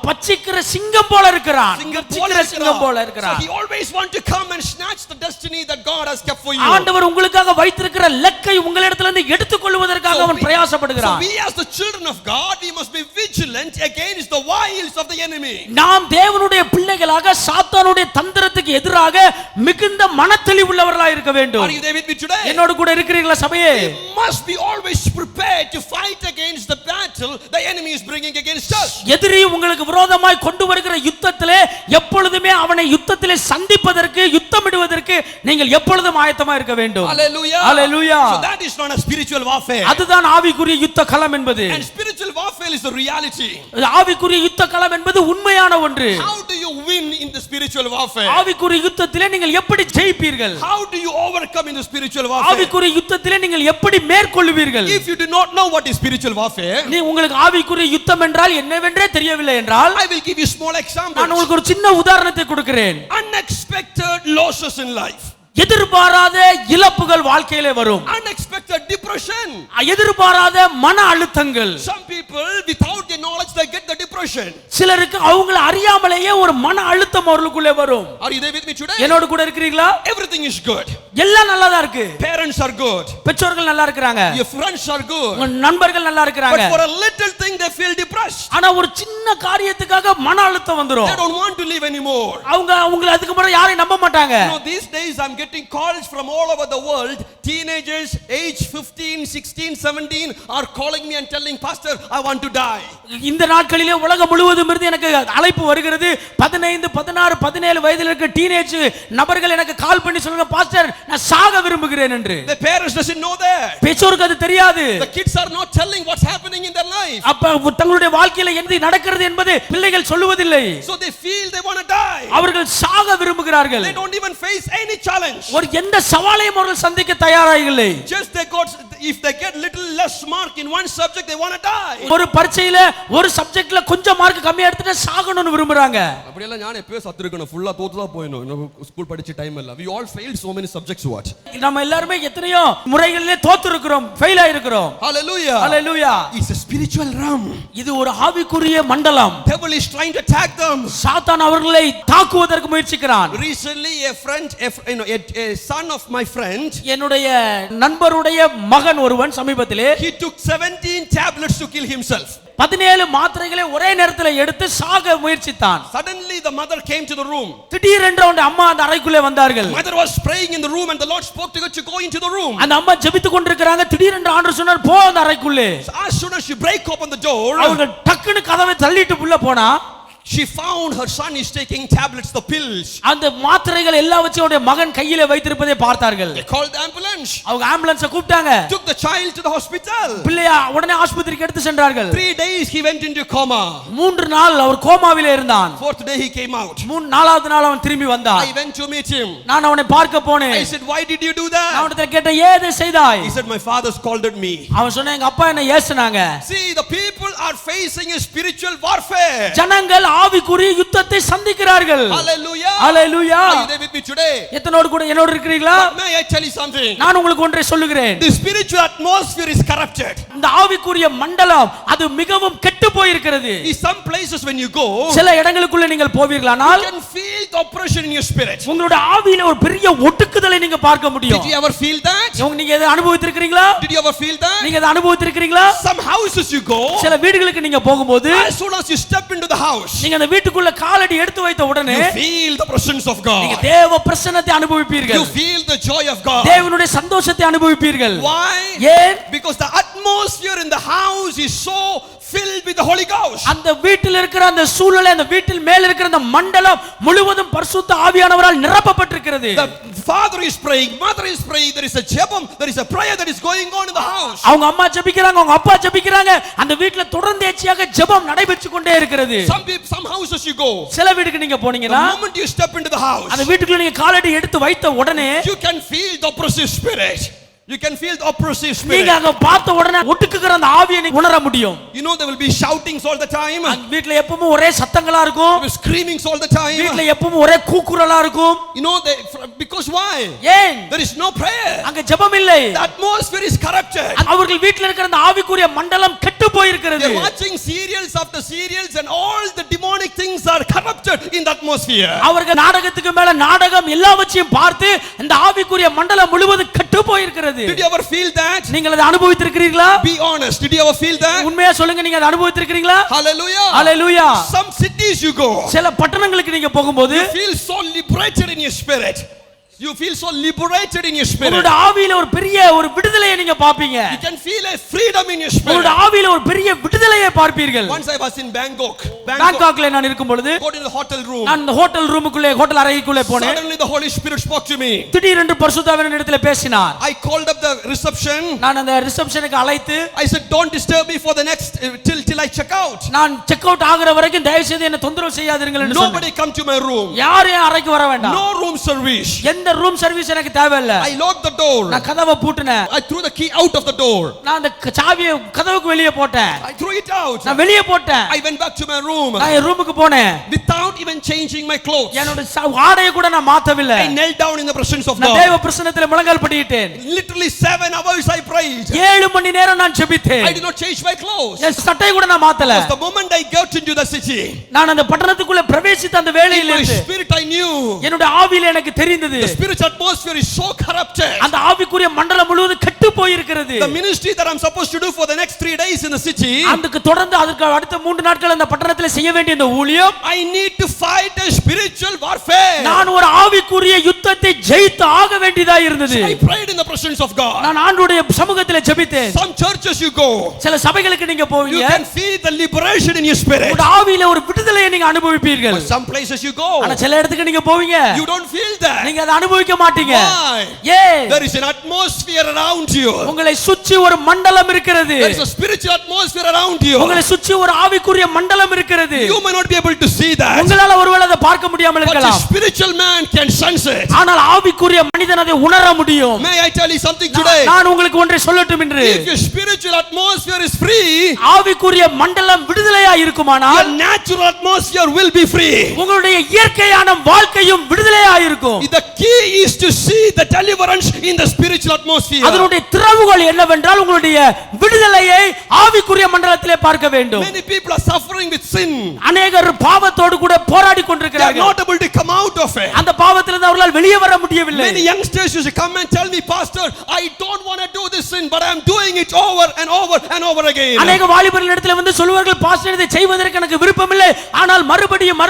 பச்சிக்கிற சிங்கம் போல இருக்கிறான். சிங்கம் போல இருக்கிறான். So he always want to come and snatch the destiny that God has kept for you. ஆண்டவர் உங்களுக்காக வைத்திருக்கிற லக்கை உங்களிடத்திலிருந்து எடுத்துக் கொள்வதற்காக அவன் பிரயாசப்படுகிறான். So we as the children of God, we must be vigilant against the wiles of the enemy. நாம் தேவனுடைய பிள்ளைகளாக சாத்தானுடைய தந்திரத்துக்கு எதிராக மிகுந்த மனத்தெளிவுள்ளவர்களாக இருக்க வேண்டும். Are you there with me today? என்னோடு கூட இருக்கிறீர்களா சபையே? We must be always prepared to fight against the battle the enemy is bringing against us. எதிரி உங்களுக்கு விரோதமாய் கொண்டு வருகிற யுத்தத்திலே எப்பொழுதுமே அவனை யுத்தத்திலே சந்திப்பதற்கு யுத்தமிடுவதற்கு நீங்கள் எப்பொழுதும் ஆயத்தமா இருக்க வேண்டும். Hallelujah. Hallelujah. So that is not a spiritual warfare. அதுதான் ஆவிக்குரிய யுத்த களம் என்பது. And spiritual warfare warfare is the reality. ஆவிக்குரிய யுத்த களம் என்பது உண்மையான ஒன்று. How do you win in the spiritual warfare? ஆவிக்குரிய யுத்தத்திலே நீங்கள் எப்படி ஜெயிப்பீர்கள்? How do you overcome in the spiritual warfare? ஆவிக்குரிய யுத்தத்திலே நீங்கள் எப்படி மேற்கொள்வீர்கள்? If you do not know what is spiritual warfare, நீ உங்களுக்கு ஆவிக்குரிய யுத்தம் என்றால் என்னவென்றே தெரியவில்லை என்றால் I will give you small நான் examples. உங்களுக்கு ஒரு சின்ன உதாரணத்தை கொடுக்கிறேன். Unexpected losses in life. எதிர்பாராத இழப்புகள் வாழ்க்கையிலே வரும். Unexpected depression. எதிர்பாராத மன அழுத்தங்கள். Some people without their knowledge they get the depression. சிலருக்கு அவங்கள அறியாமலேயே ஒரு மன அழுத்தம் அவர்களுக்குள்ளே வரும். Are you there with me today? என்னோட கூட இருக்கிறீங்களா? Everything is good. எல்லாம் நல்லா தான் இருக்கு. Parents are good. பெற்றோர்கள் நல்லா இருக்காங்க. Your friends are good. உங்க நண்பர்கள் நல்லா இருக்காங்க. But for a little thing they feel depressed. ஆனா ஒரு சின்ன காரியத்துக்காக மன அழுத்தம் வந்துரும். They don't want to live anymore. அவங்க அதுக்கு முன்னாடி யாரையும் நம்ப மாட்டாங்க. These days I'm getting calls from all over the world. Teenagers age 15, 16, 17 are calling me and telling, "Pastor, I want to die." இந்த நாட்களிலே உலகம் முழுவதும் இருந்து எனக்கு அழைப்பு வருகிறது. 15, 16, 17 வயதில் இருக்க டீனேஜ் நபர்கள் எனக்கு கால் பண்ணி சொல்றாங்க, "பாஸ்டர், நான் சாக விரும்புகிறேன்" என்று. The parents doesn't know that. பெற்றோருக்கு அது தெரியாது. The kids are not telling what's happening in their life. அப்ப தங்களுடைய வாழ்க்கையில என்ன நடக்கிறது என்பது பிள்ளைகள் சொல்லுவதில்லை. So they feel they want to die. அவர்கள் சாக விரும்புகிறார்கள். They don't even face any challenge. ஒரு எந்த சவாலையும் அவர்கள் சந்திக்க தயாராக இல்லை. Just if they get little less mark in one subject they want to die. ஒரு பரீட்சையில ஒரு சப்ஜெக்ட்ல கொஞ்சம் மார்க் கம்மியா எடுத்துட்டா சாகணும்னு விரும்புறாங்க. அப்படி எல்லாம் நான் எப்பவே சத்துருக்கணும், ஃபுல்லா தோத்துதா போயிடும். ஸ்கூல் படிச்ச டைம் இல்ல. We all failed so many subjects. What? நம்ம எல்லாரும் எத்தனையோ முறைகளிலே தோத்து இருக்கிறோம், fail ஆயிருக்கிறோம். Hallelujah. Hallelujah. It's a spiritual realm. இது ஒரு ஆவிக்குரிய மண்டலம். Devil is trying to attack them. சாத்தான் அவர்களை தாக்குவதற்கு முயற்சிக்கிறான். Recently a son of my friend, என்னுடைய நண்பருடைய மகன் ஒருவன் சமீபத்திலே he took 17 tablets to kill himself. 17 மாத்திரைகளை ஒரே நேரத்தில் எடுத்து சாக முயற்சித்தான். Suddenly the mother came to the room. திடீரென்று அவருடைய அம்மா அந்த அறைக்குள்ளே வந்தார்கள். Mother was praying in the room and the Lord spoke to her to go into the room. அந்த அம்மா ஜெபித்துக் கொண்டிருக்காங்க. திடீரென்று ஆண்டவர் சொன்னார், போ அந்த அறைக்குள்ளே. As soon as she break open the door, அவங்க டக்குன்னு கதவை தள்ளிட்டு உள்ள போனா she found her son is taking tablets, the pills. அந்த மாத்திரைகள் எல்லாவற்றையும் அவருடைய மகன் கையிலே வைத்திருப்பதை பார்த்தார்கள். They called the ambulance. அவங்க ஆம்புலன்ஸை கூப்பிட்டாங்க. Took the child to the hospital. பிள்ளையை உடனே ஆஸ்பத்திரிக்கு எடுத்து சென்றார்கள். 3 days he went into coma. 3 நாள் அவர் கோமாவிலே இருந்தான். 4th day he came out. 4வது நாள் அவன் திரும்பி வந்தான். I went to meet him. நான் அவனை பார்க்க போனேன். I said, "Why did you do that?" நான் அவன்கிட்ட கேட்டேன், ஏன் இதை செய்தாய்? He said, "My father scolded me." அவன் சொன்னான், எங்க அப்பா என்ன ஏசுனாங்க. See, the people are facing a spiritual warfare. ஜனங்கள் ஆவிக்குரிய யுத்தத்தை சந்திக்கிறார்கள். Hallelujah. Hallelujah. Are you there with me today? எத்தனோடு கூட என்னோடு இருக்கிறீர்களா? May I tell you something? நான் உங்களுக்கு ஒன்றை சொல்லுகிறேன். The spiritual atmosphere is corrupted. இந்த ஆவிக்குரிய மண்டலம் அது மிகவும் கெட்டு போயிருக்கிறது. In some places when you go, சில இடங்களுக்குள்ள நீங்கள் போவீர்களானால் you can feel the oppression in your spirit. உங்களுடைய ஆவியில ஒரு பெரிய ஒடுக்குதலை நீங்க பார்க்க முடியும். Did you ever feel that? நீங்க இதை அனுபவித்திருக்கிறீங்களா? Did you ever feel that? நீங்க இதை அனுபவித்திருக்கிறீங்களா? Some houses you go, சில வீடுகளுக்கு நீங்க போகும்போது as soon as you step into the house, நீங்க அந்த வீட்டுக்குள்ள காலடி எடுத்து வைத்த உடனே you feel the presence of God. நீங்க தேவ பிரசன்னத்தை அனுபவிப்பீர்கள். You feel the joy of God. தேவனுடைய சந்தோஷத்தை அனுபவிப்பீர்கள். Why? ஏன்? Because the atmosphere in the house is so filled with the Holy Ghost. அந்த வீட்டில் இருக்கிற அந்த சூழலை, அந்த வீட்டில் மேல் இருக்கிற அந்த மண்டலம் முழுவதும் பரிசுத்த ஆவியானவரால் நிரப்பப்பட்டிருக்கிறது. The father is praying, mother is praying, there is a jebam, there is a prayer that is going on in the house. அவங்க அம்மா ஜெபிக்கிறாங்க, அவங்க அப்பா ஜெபிக்கிறாங்க. அந்த வீட்ல தொடர்ந்தேச்சியாக ஜெபம் நடைபெற்று கொண்டே இருக்கிறது. Some houses you go, சில வீட்டுக்கு நீங்க போனீங்கன்னா the moment you step into the house, அந்த வீட்டுக்குள்ள நீங்க காலடி எடுத்து வைத்த உடனே you can feel the oppressive spirit. You can feel the oppressive spirit. நீங்க அங்க பார்த்த உடனே ஒட்டுக்குற அந்த ஆவியை நீங்க உணர முடியும். You know there will be shoutings all the time. வீட்ல எப்பவும் ஒரே சத்தங்களா இருக்கும். There will be screamings all the time. வீட்ல எப்பவும் ஒரே கூக்குரலா இருக்கும். You know because why? ஏன்? There is no prayer. அங்க ஜெபம் இல்லை. The atmosphere is corrupted. அவர்கள் வீட்ல இருக்கிற அந்த ஆவிக்குரிய மண்டலம் கெட்டு போயிருக்கிறது. They are watching serials after serials and all the demonic things are corrupted in the atmosphere. அவர்கள் நாடகத்துக்கு மேல நாடகம் எல்லாவற்றையும் பார்த்து இந்த ஆவிக்குரிய மண்டலம் முழுவதும் கெட்டு போயிருக்கிறது. Did you ever feel that? நீங்கள் அதை அனுபவித்திருக்கிறீர்களா? Be honest. Did you ever feel that? உண்மையா சொல்லுங்க, நீங்க அதை அனுபவித்திருக்கிறீங்களா? Hallelujah. Hallelujah. Some cities you go, சில பட்டணங்களுக்கு நீங்க போகும்போது you feel so liberated in your spirit. You feel so liberated in your spirit. உங்களுடைய ஆவியில ஒரு பெரிய ஒரு விடுதலையை நீங்க பாப்பீங்க. You can feel a freedom in your spirit. உங்களுடைய ஆவியில ஒரு பெரிய விடுதலையை பார்ப்பீர்கள். Once I was in Bangkok. பாங்காக்ல நான் இருக்கும் பொழுது Go to the hotel room. நான் அந்த ஹோட்டல் ரூமுக்குள்ளே, ஹோட்டல் அறைக்குள்ளே போனேன். Suddenly the Holy Spirit spoke to me. திடீரென்று பரிசுத்த ஆவியானவர் இடத்திலே பேசினார். I called up the reception. நான் அந்த ரிசப்ஷனுக்கு அழைத்து I said, "Don't disturb me for the next till I check out. நான் செக் அவுட் ஆகுற வரைக்கும் தயவு செய்து என்ன தொந்தரவு செய்யாதீர்கள் என்று சொன்னேன். Nobody come to my room. யாரும் என் அறைக்கு வர வேண்டாம். No room service. எந்த ரூம் சர்வீஸ் எனக்கு தேவையில்லை. I locked the door. நான் கதவை பூட்டினேன். I threw the key out of the door. நான் அந்த சாவியை கதவுக்கு வெளியே போட்டேன். I threw it out. நான் வெளியே போட்டேன். I went back to my room. நான் என் ரூமுக்கு போனேன். Without even changing my clothes. என்னோட ஆடையை கூட நான் மாத்தவில்லை. I knelt down in the presence of நான் God. தேவ பிரசன்னத்திலே முழங்கால் படியிட்டேன். Literally 7 hours I prayed. 7 மணி நேரம் நான் ஜெபித்தேன். I did not change my clothes. என் சட்டையை கூட நான் மாத்தல. The moment I got into the city, நான் அந்த பட்டணத்துக்குள்ள பிரவேசித்த அந்த in வேளையிலே my spirit I knew என்னோட ஆவியில எனக்கு தெரிந்தது. the spiritual atmosphere is so corrupted. அந்த ஆவிக்குரிய மண்டலம் முழுவதும் கெட்டு போயிருக்கிறது. The ministry that I'm supposed to do for the next 3 days in the city, அதுக்கு தொடர்ந்து அதுக்கு அடுத்த 3 நாட்கள் அந்த பட்டணத்திலே செய்ய வேண்டிய இந்த ஊழியம், I need to fight a spiritual warfare. நான் ஒரு ஆவிக்குரிய யுத்தத்தை ஜெயித்து ஆக வேண்டியதா இருந்தது. I prayed in the presence of God. நான் ஆண்டவருடைய சமூகத்திலே ஜெபித்தேன். Some churches you go, சில சபைகளுக்கு நீங்க you போவீங்க. can feel the liberation in your spirit. உங்க ஆவியில ஒரு விடுதலையை நீங்க அனுபவிப்பீர்கள். But some places you go, ஆனா சில இடத்துக்கு நீங்க போவீங்க. you don't feel that. நீங்க அதை அனுபவிக்க மாட்டீங்க. Why? ஏன்? There is an atmosphere around you. உங்களை சுற்றி ஒரு மண்டலம் இருக்கிறது. There is a spiritual atmosphere around you. உங்களை சுற்றி ஒரு ஆவிக்குரிய மண்டலம் இருக்கிறது. You may not be able to see that, உங்களால ஒருவேளை அதை பார்க்க முடியாமல் but a இருக்கலாம். spiritual man can sense it. ஆனால் ஆவிக்குரிய மனிதன் அதை உணர முடியும். May I tell you something today? நான் உங்களுக்கு ஒன்றை சொல்லட்டும் என்று. If your spiritual atmosphere is free, ஆவிக்குரிய மண்டலம் விடுதலையா இருக்குமானால் your natural atmosphere will be free. உங்களுடைய இயற்கையான வாழ்க்கையும் விடுதலையா இருக்கும். The key is to see the deliverance in the spiritual atmosphere. அதனுடைய திறவுகோல் என்னவென்றால் உங்களுடைய விடுதலையை ஆவிக்குரிய மண்டலத்திலே பார்க்க வேண்டும். Many people are suffering with sin. அநேகர் பாவத்தோடு கூட போராடி They are கொண்டிருக்கிறார்கள். not able to come out of it. அந்த பாவத்திலிருந்து அவர்களால் வெளியே வர முடியவில்லை. Many youngsters used to come and tell me, Pastor, I don't want to do this sin, but I am doing it over and over and over again. அநேக வாலிபர்கள் இடத்துல வந்து சொல்வார்கள், பாஸ்டர் இதை செய்வதற்கு எனக்கு விருப்பமில்லை, ஆனால் மறுபடியும்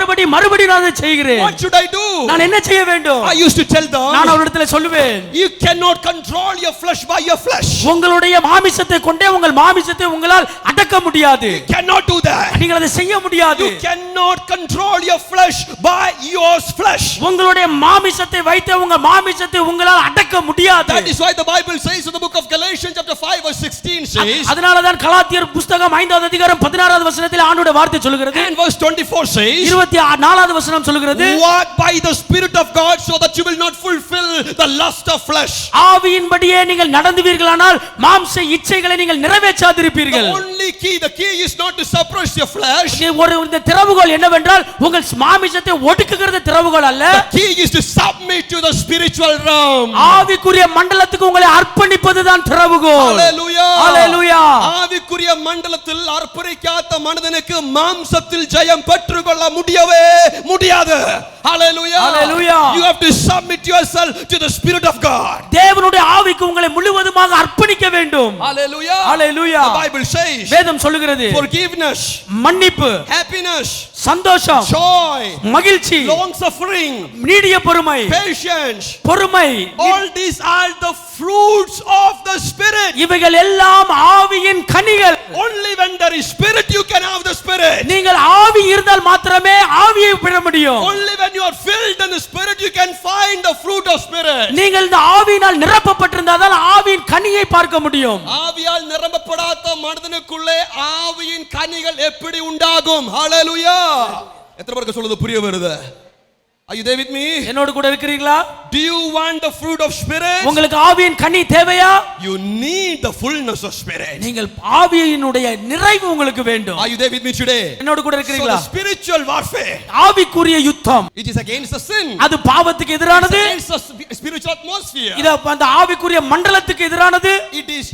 நான் அதை செய்கிறேன். What should I do? நான் என்ன செய்ய வேண்டும்? I used to tell them, நான் அவரிடத்துல சொல்லுவேன், you cannot control your flesh by your flesh. உங்களுடைய மாமிசத்தை கொண்டே உங்கள் மாமிசத்தை உங்களால் அடக்க முடியாது. You cannot do that. நீங்கள் அதை செய்ய முடியாது. You cannot control your flesh by your flesh. உங்களுடைய மாமிசத்தை வைத்து உங்கள் மாமிசத்தை உங்களால் அடக்க முடியாது. That is why the Bible says in the book of Galatians chapter 5 verse 16 says, அதனால தான் கலாத்தியர் புத்தகம் 5வது அதிகாரம் 16வது வசனத்தில் ஆண்டவருடைய வார்த்தை சொல்கிறது. and verse 24 says, 24வது வசனம் சொல்கிறது, walk by the Spirit of God so that you will not fulfill the lust of flesh. ஆவியின்படியே நீங்கள் நடந்துவீர்களானால் மாம்ச இச்சைகளை நீங்கள் நிறைவேற்றாதிருப்பீர்கள். The key is not to suppress your flesh. ஒரு இந்த திறவுகோல் என்னவென்றால் உங்கள் மாமிசத்தை ஒடுக்குகிறது திறவுகோல் அல்ல. The key is to submit to the spiritual realm. ஆவிக்குரிய மண்டலத்துக்கு உங்களை அர்ப்பணிப்பதுதான் திறவுகோல். Hallelujah. Hallelujah. ஆவிக்குரிய மண்டலத்தில் அர்ப்பணிக்காத மனிதனுக்கு மாம்சத்தில் ஜெயம் பெற்றுக்கொள்ள முடியவே முடியாது. Hallelujah. Hallelujah. You have to submit yourself to the Spirit of God. தேவனுடைய ஆவிக்கு உங்களை முழுவதுமாக அர்ப்பணிக்க வேண்டும். Hallelujah. Hallelujah. The Bible says, வேதம் சொல்லுகிறது, forgiveness, மன்னிப்பு, happiness, சந்தோஷம், joy, மகிழ்ச்சி, long suffering, நீடிய பொறுமை, patience, பொறுமை, all these are the fruits of the Spirit. இவைகள் எல்லாம் ஆவியின் கனிகள். Only when there is Spirit you can have the Spirit. நீங்கள் ஆவி இருந்தால் மாத்திரமே ஆவியை பெற முடியும். Only when you are filled in the Spirit you can find the fruit of Spirit. நீங்கள் இந்த ஆவியினால் நிரப்பப்பட்டிருந்தால் ஆவியின் கனியை பார்க்க முடியும். ஆவியால் நிரப்பப்படாத மனிதனுக்குள்ளே ஆவியின் கனிகள் எப்படி உண்டாகும்? ஹalleluya. எத்தனை பேருக்கு சொல்றது புரிய வருது? Are you there with me? என்னோடு கூட இருக்கிறீங்களா? Do you want the fruit of Spirit? உங்களுக்கு ஆவியின் கனி தேவையா? You need the fullness of Spirit. நீங்கள் ஆவியினுடைய நிறைவு உங்களுக்கு வேண்டும். Are you there with me today? என்னோடு கூட இருக்கிறீங்களா? So the spiritual warfare, ஆவிக்குரிய யுத்தம், it is against the sin. அது பாவத்துக்கு எதிரானது. It is against the spiritual atmosphere. இது அந்த ஆவிக்குரிய மண்டலத்துக்கு எதிரானது. It is,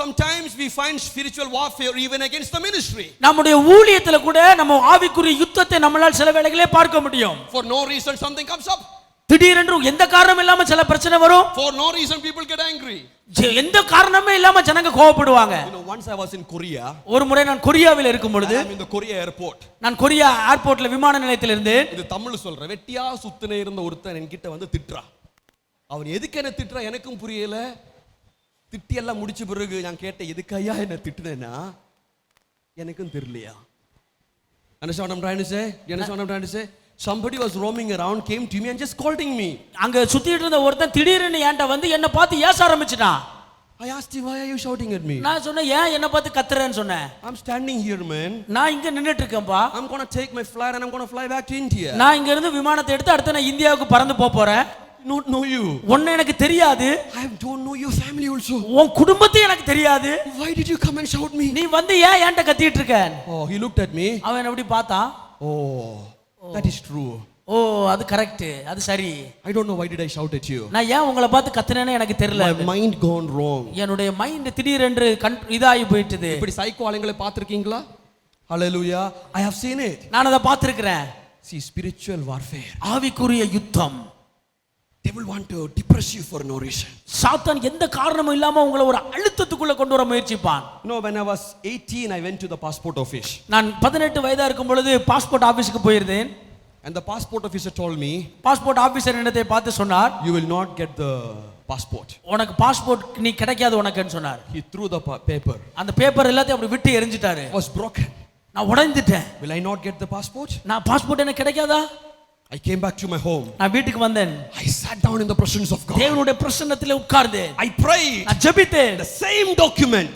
sometimes we find spiritual warfare even against the ministry. நம்முடைய ஊழியத்துல கூட நம்ம ஆவிக்குரிய யுத்தத்தை நம்மால் சில வேளைகளிலே பார்க்க முடியும். For no reason something comes up. திடீரென்று எந்த காரணமும் இல்லாம சில பிரச்சனை வரும். For no reason people get angry. எந்த காரணமே இல்லாம ஜனங்க கோபப்படுவாங்க. Once I was in Korea. ஒரு முறை நான் கொரியாவில் இருக்கும் பொழுது, I am in the Korea airport. நான் கொரியா ஏர்போர்ட்ல விமான நிலையத்தில் இருந்தேன். இது தமிழ்ல சொல்றேன். வெட்டியா சுத்துனே இருந்த ஒருத்தன் என்கிட்ட வந்து திட்றா. அவன் எதுக்கு என்ன திட்றா எனக்கும் புரியல. திட்டி எல்லாம் முடிச்ச பிறகு நான் கேட்டேன், எதுக்கையா என்ன திட்டுனேனா எனக்கும் தெரியலையா. Understand what I'm trying to say? You understand what I'm trying to say? Somebody was roaming around, came to me and just scolding me. அங்க சுத்திட்டு இருந்த ஒருத்தன் திடீர்னு என்கிட்ட வந்து என்ன பார்த்து ஏச ஆரம்பிச்சிட்டான். I asked him, why are you shouting at me? நான் சொன்னேன் ஏன் என்ன பார்த்து கத்துறேன்னு சொன்னேன். I'm standing here, man. நான் இங்க நின்னுட்டு இருக்கேன்பா. I'm going to take my flight and I'm going to fly back to India. நான் இங்க இருந்து விமானத்தை எடுத்து அடுத்து நான் இந்தியாவுக்கு பறந்து போறேன். Not know you. உன்னை எனக்கு தெரியாது. I don't know your family also. உன் குடும்பத்தை எனக்கு தெரியாது. Why did you come and shout me? நீ வந்து ஏன் என்கிட்ட கத்திட்டு இருக்க? Oh, he looked at me. அவன் அப்படி பார்த்தான். Oh, that is true. ஓ அது கரெக்ட், அது சரி. I don't know why did I shout at you. நான் ஏன் உங்களை பார்த்து கத்துனேன்னு எனக்கு தெரியல. My mind gone wrong. என்னுடைய மைண்ட் திடீரென்று இதாகி போயிட்டது. இப்படி சைக்கோ ஆளுங்களை பார்த்திருக்கீங்களா? Hallelujah. I have seen it. நான் அதை பார்த்திருக்கிறேன். See, spiritual warfare. ஆவிக்குரிய யுத்தம். Devil want to depress you for no reason. சாத்தான் எந்த காரணமும் இல்லாம உங்களை ஒரு அழுத்தத்துக்குள்ள கொண்டு வர முயற்சிப்பான். No, when I was 18 I went to the passport office. நான் 18 வயதா இருக்கும் பொழுது பாஸ்போர்ட் ஆபீஸ்க்கு போயிருந்தேன். And the passport officer told me, passport officer என்னத்தை பார்த்து சொன்னார், you will not get the passport. உனக்கு பாஸ்போர்ட் நீ கிடைக்காது உனக்குன்னு சொன்னார். He threw the paper. அந்த பேப்பர் எல்லாத்தையும் அப்படி விட்டு எறிஞ்சிட்டாரு. Was broken. நான் உடைந்துட்டேன். Will I not get the passport? நான் பாஸ்போர்ட் எனக்கு கிடைக்காதா? I came back to my home. நான் வீட்டுக்கு வந்தேன். I sat down in the presence of God. தேவனுடைய பிரசன்னத்திலே உட்கார்ந்தேன். I prayed. நான் ஜெபித்தேன். The same document.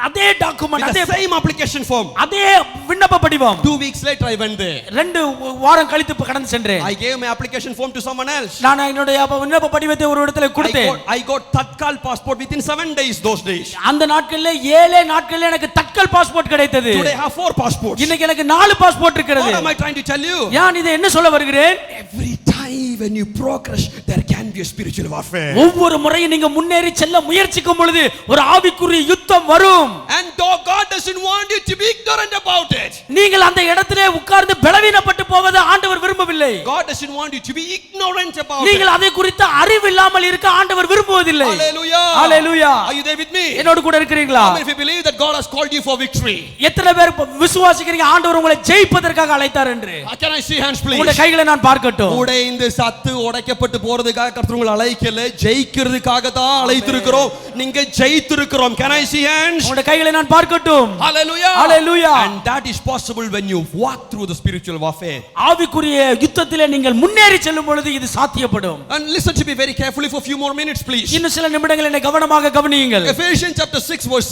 அதே டாக்குமெண்ட், அதே same application form. அதே விண்ணப்ப படிவம். 2 weeks later I went there. 2 வாரம் கழித்து கடந்து சென்றேன். I gave my application form to someone else. நான் என்னுடைய விண்ணப்ப படிவத்தை ஒரு இடத்துல கொடுத்தேன். I got Tatkal passport within 7 days those days. அந்த நாட்களிலே 7 நாட்களிலே எனக்கு தட்கல் பாஸ்போர்ட் கிடைத்தது. Today I have 4 passports. இன்னைக்கு எனக்கு 4 பாஸ்போர்ட் இருக்கிறது. What am I trying to tell you? நான் இதை என்ன சொல்ல வருகிறேன்? Every time when you progress there can be a spiritual warfare. ஒவ்வொரு முறையும் நீங்க முன்னேறி செல்ல முயற்சிக்கும் பொழுது ஒரு ஆவிக்குரிய யுத்தம் வரும். And God doesn't want you to be ignorant about it. நீங்கள் அந்த இடத்திலே உட்கார்ந்து பலவீனப்பட்டு போவதை ஆண்டவர் விரும்பவில்லை. God doesn't want you to be ignorant about it. நீங்கள் அதை குறித்து அறிவு இல்லாமல் இருக்க ஆண்டவர் விரும்புவதில்லை. Hallelujah. Hallelujah. Are you there with me? என்னோடு கூட இருக்கிறீங்களா? How many of you believe that God has called you for victory? எத்தனை பேர் விசுவாசிக்கிறீங்க ஆண்டவர் உங்களை ஜெயிப்பதற்காக அழைத்தார் என்று? Can I see hands please? உங்களுடைய கைகளை நான் பார்க்கட்டும். உடைந்து சத்து உடைக்கப்பட்டு போறதுக்காக கர்த்தர் உங்களை அழைக்கல, ஜெயிக்கிறதுக்காக தான் அழைத்திருக்கிறோம். நீங்க ஜெயித்திருக்கிறோம். Can I see hands? உங்களுடைய கைகளை நான் பார்க்கட்டும். Hallelujah. Hallelujah. And that is possible when you walk through the spiritual warfare. ஆவிக்குரிய யுத்தத்திலே நீங்கள் முன்னேறி செல்லும் பொழுது இது சாத்தியப்படும். And listen to me very carefully for a few more minutes please. இன்னும் சில நிமிடங்கள் என்னை கவனமாக கவனியுங்கள். Ephesians chapter 6 verse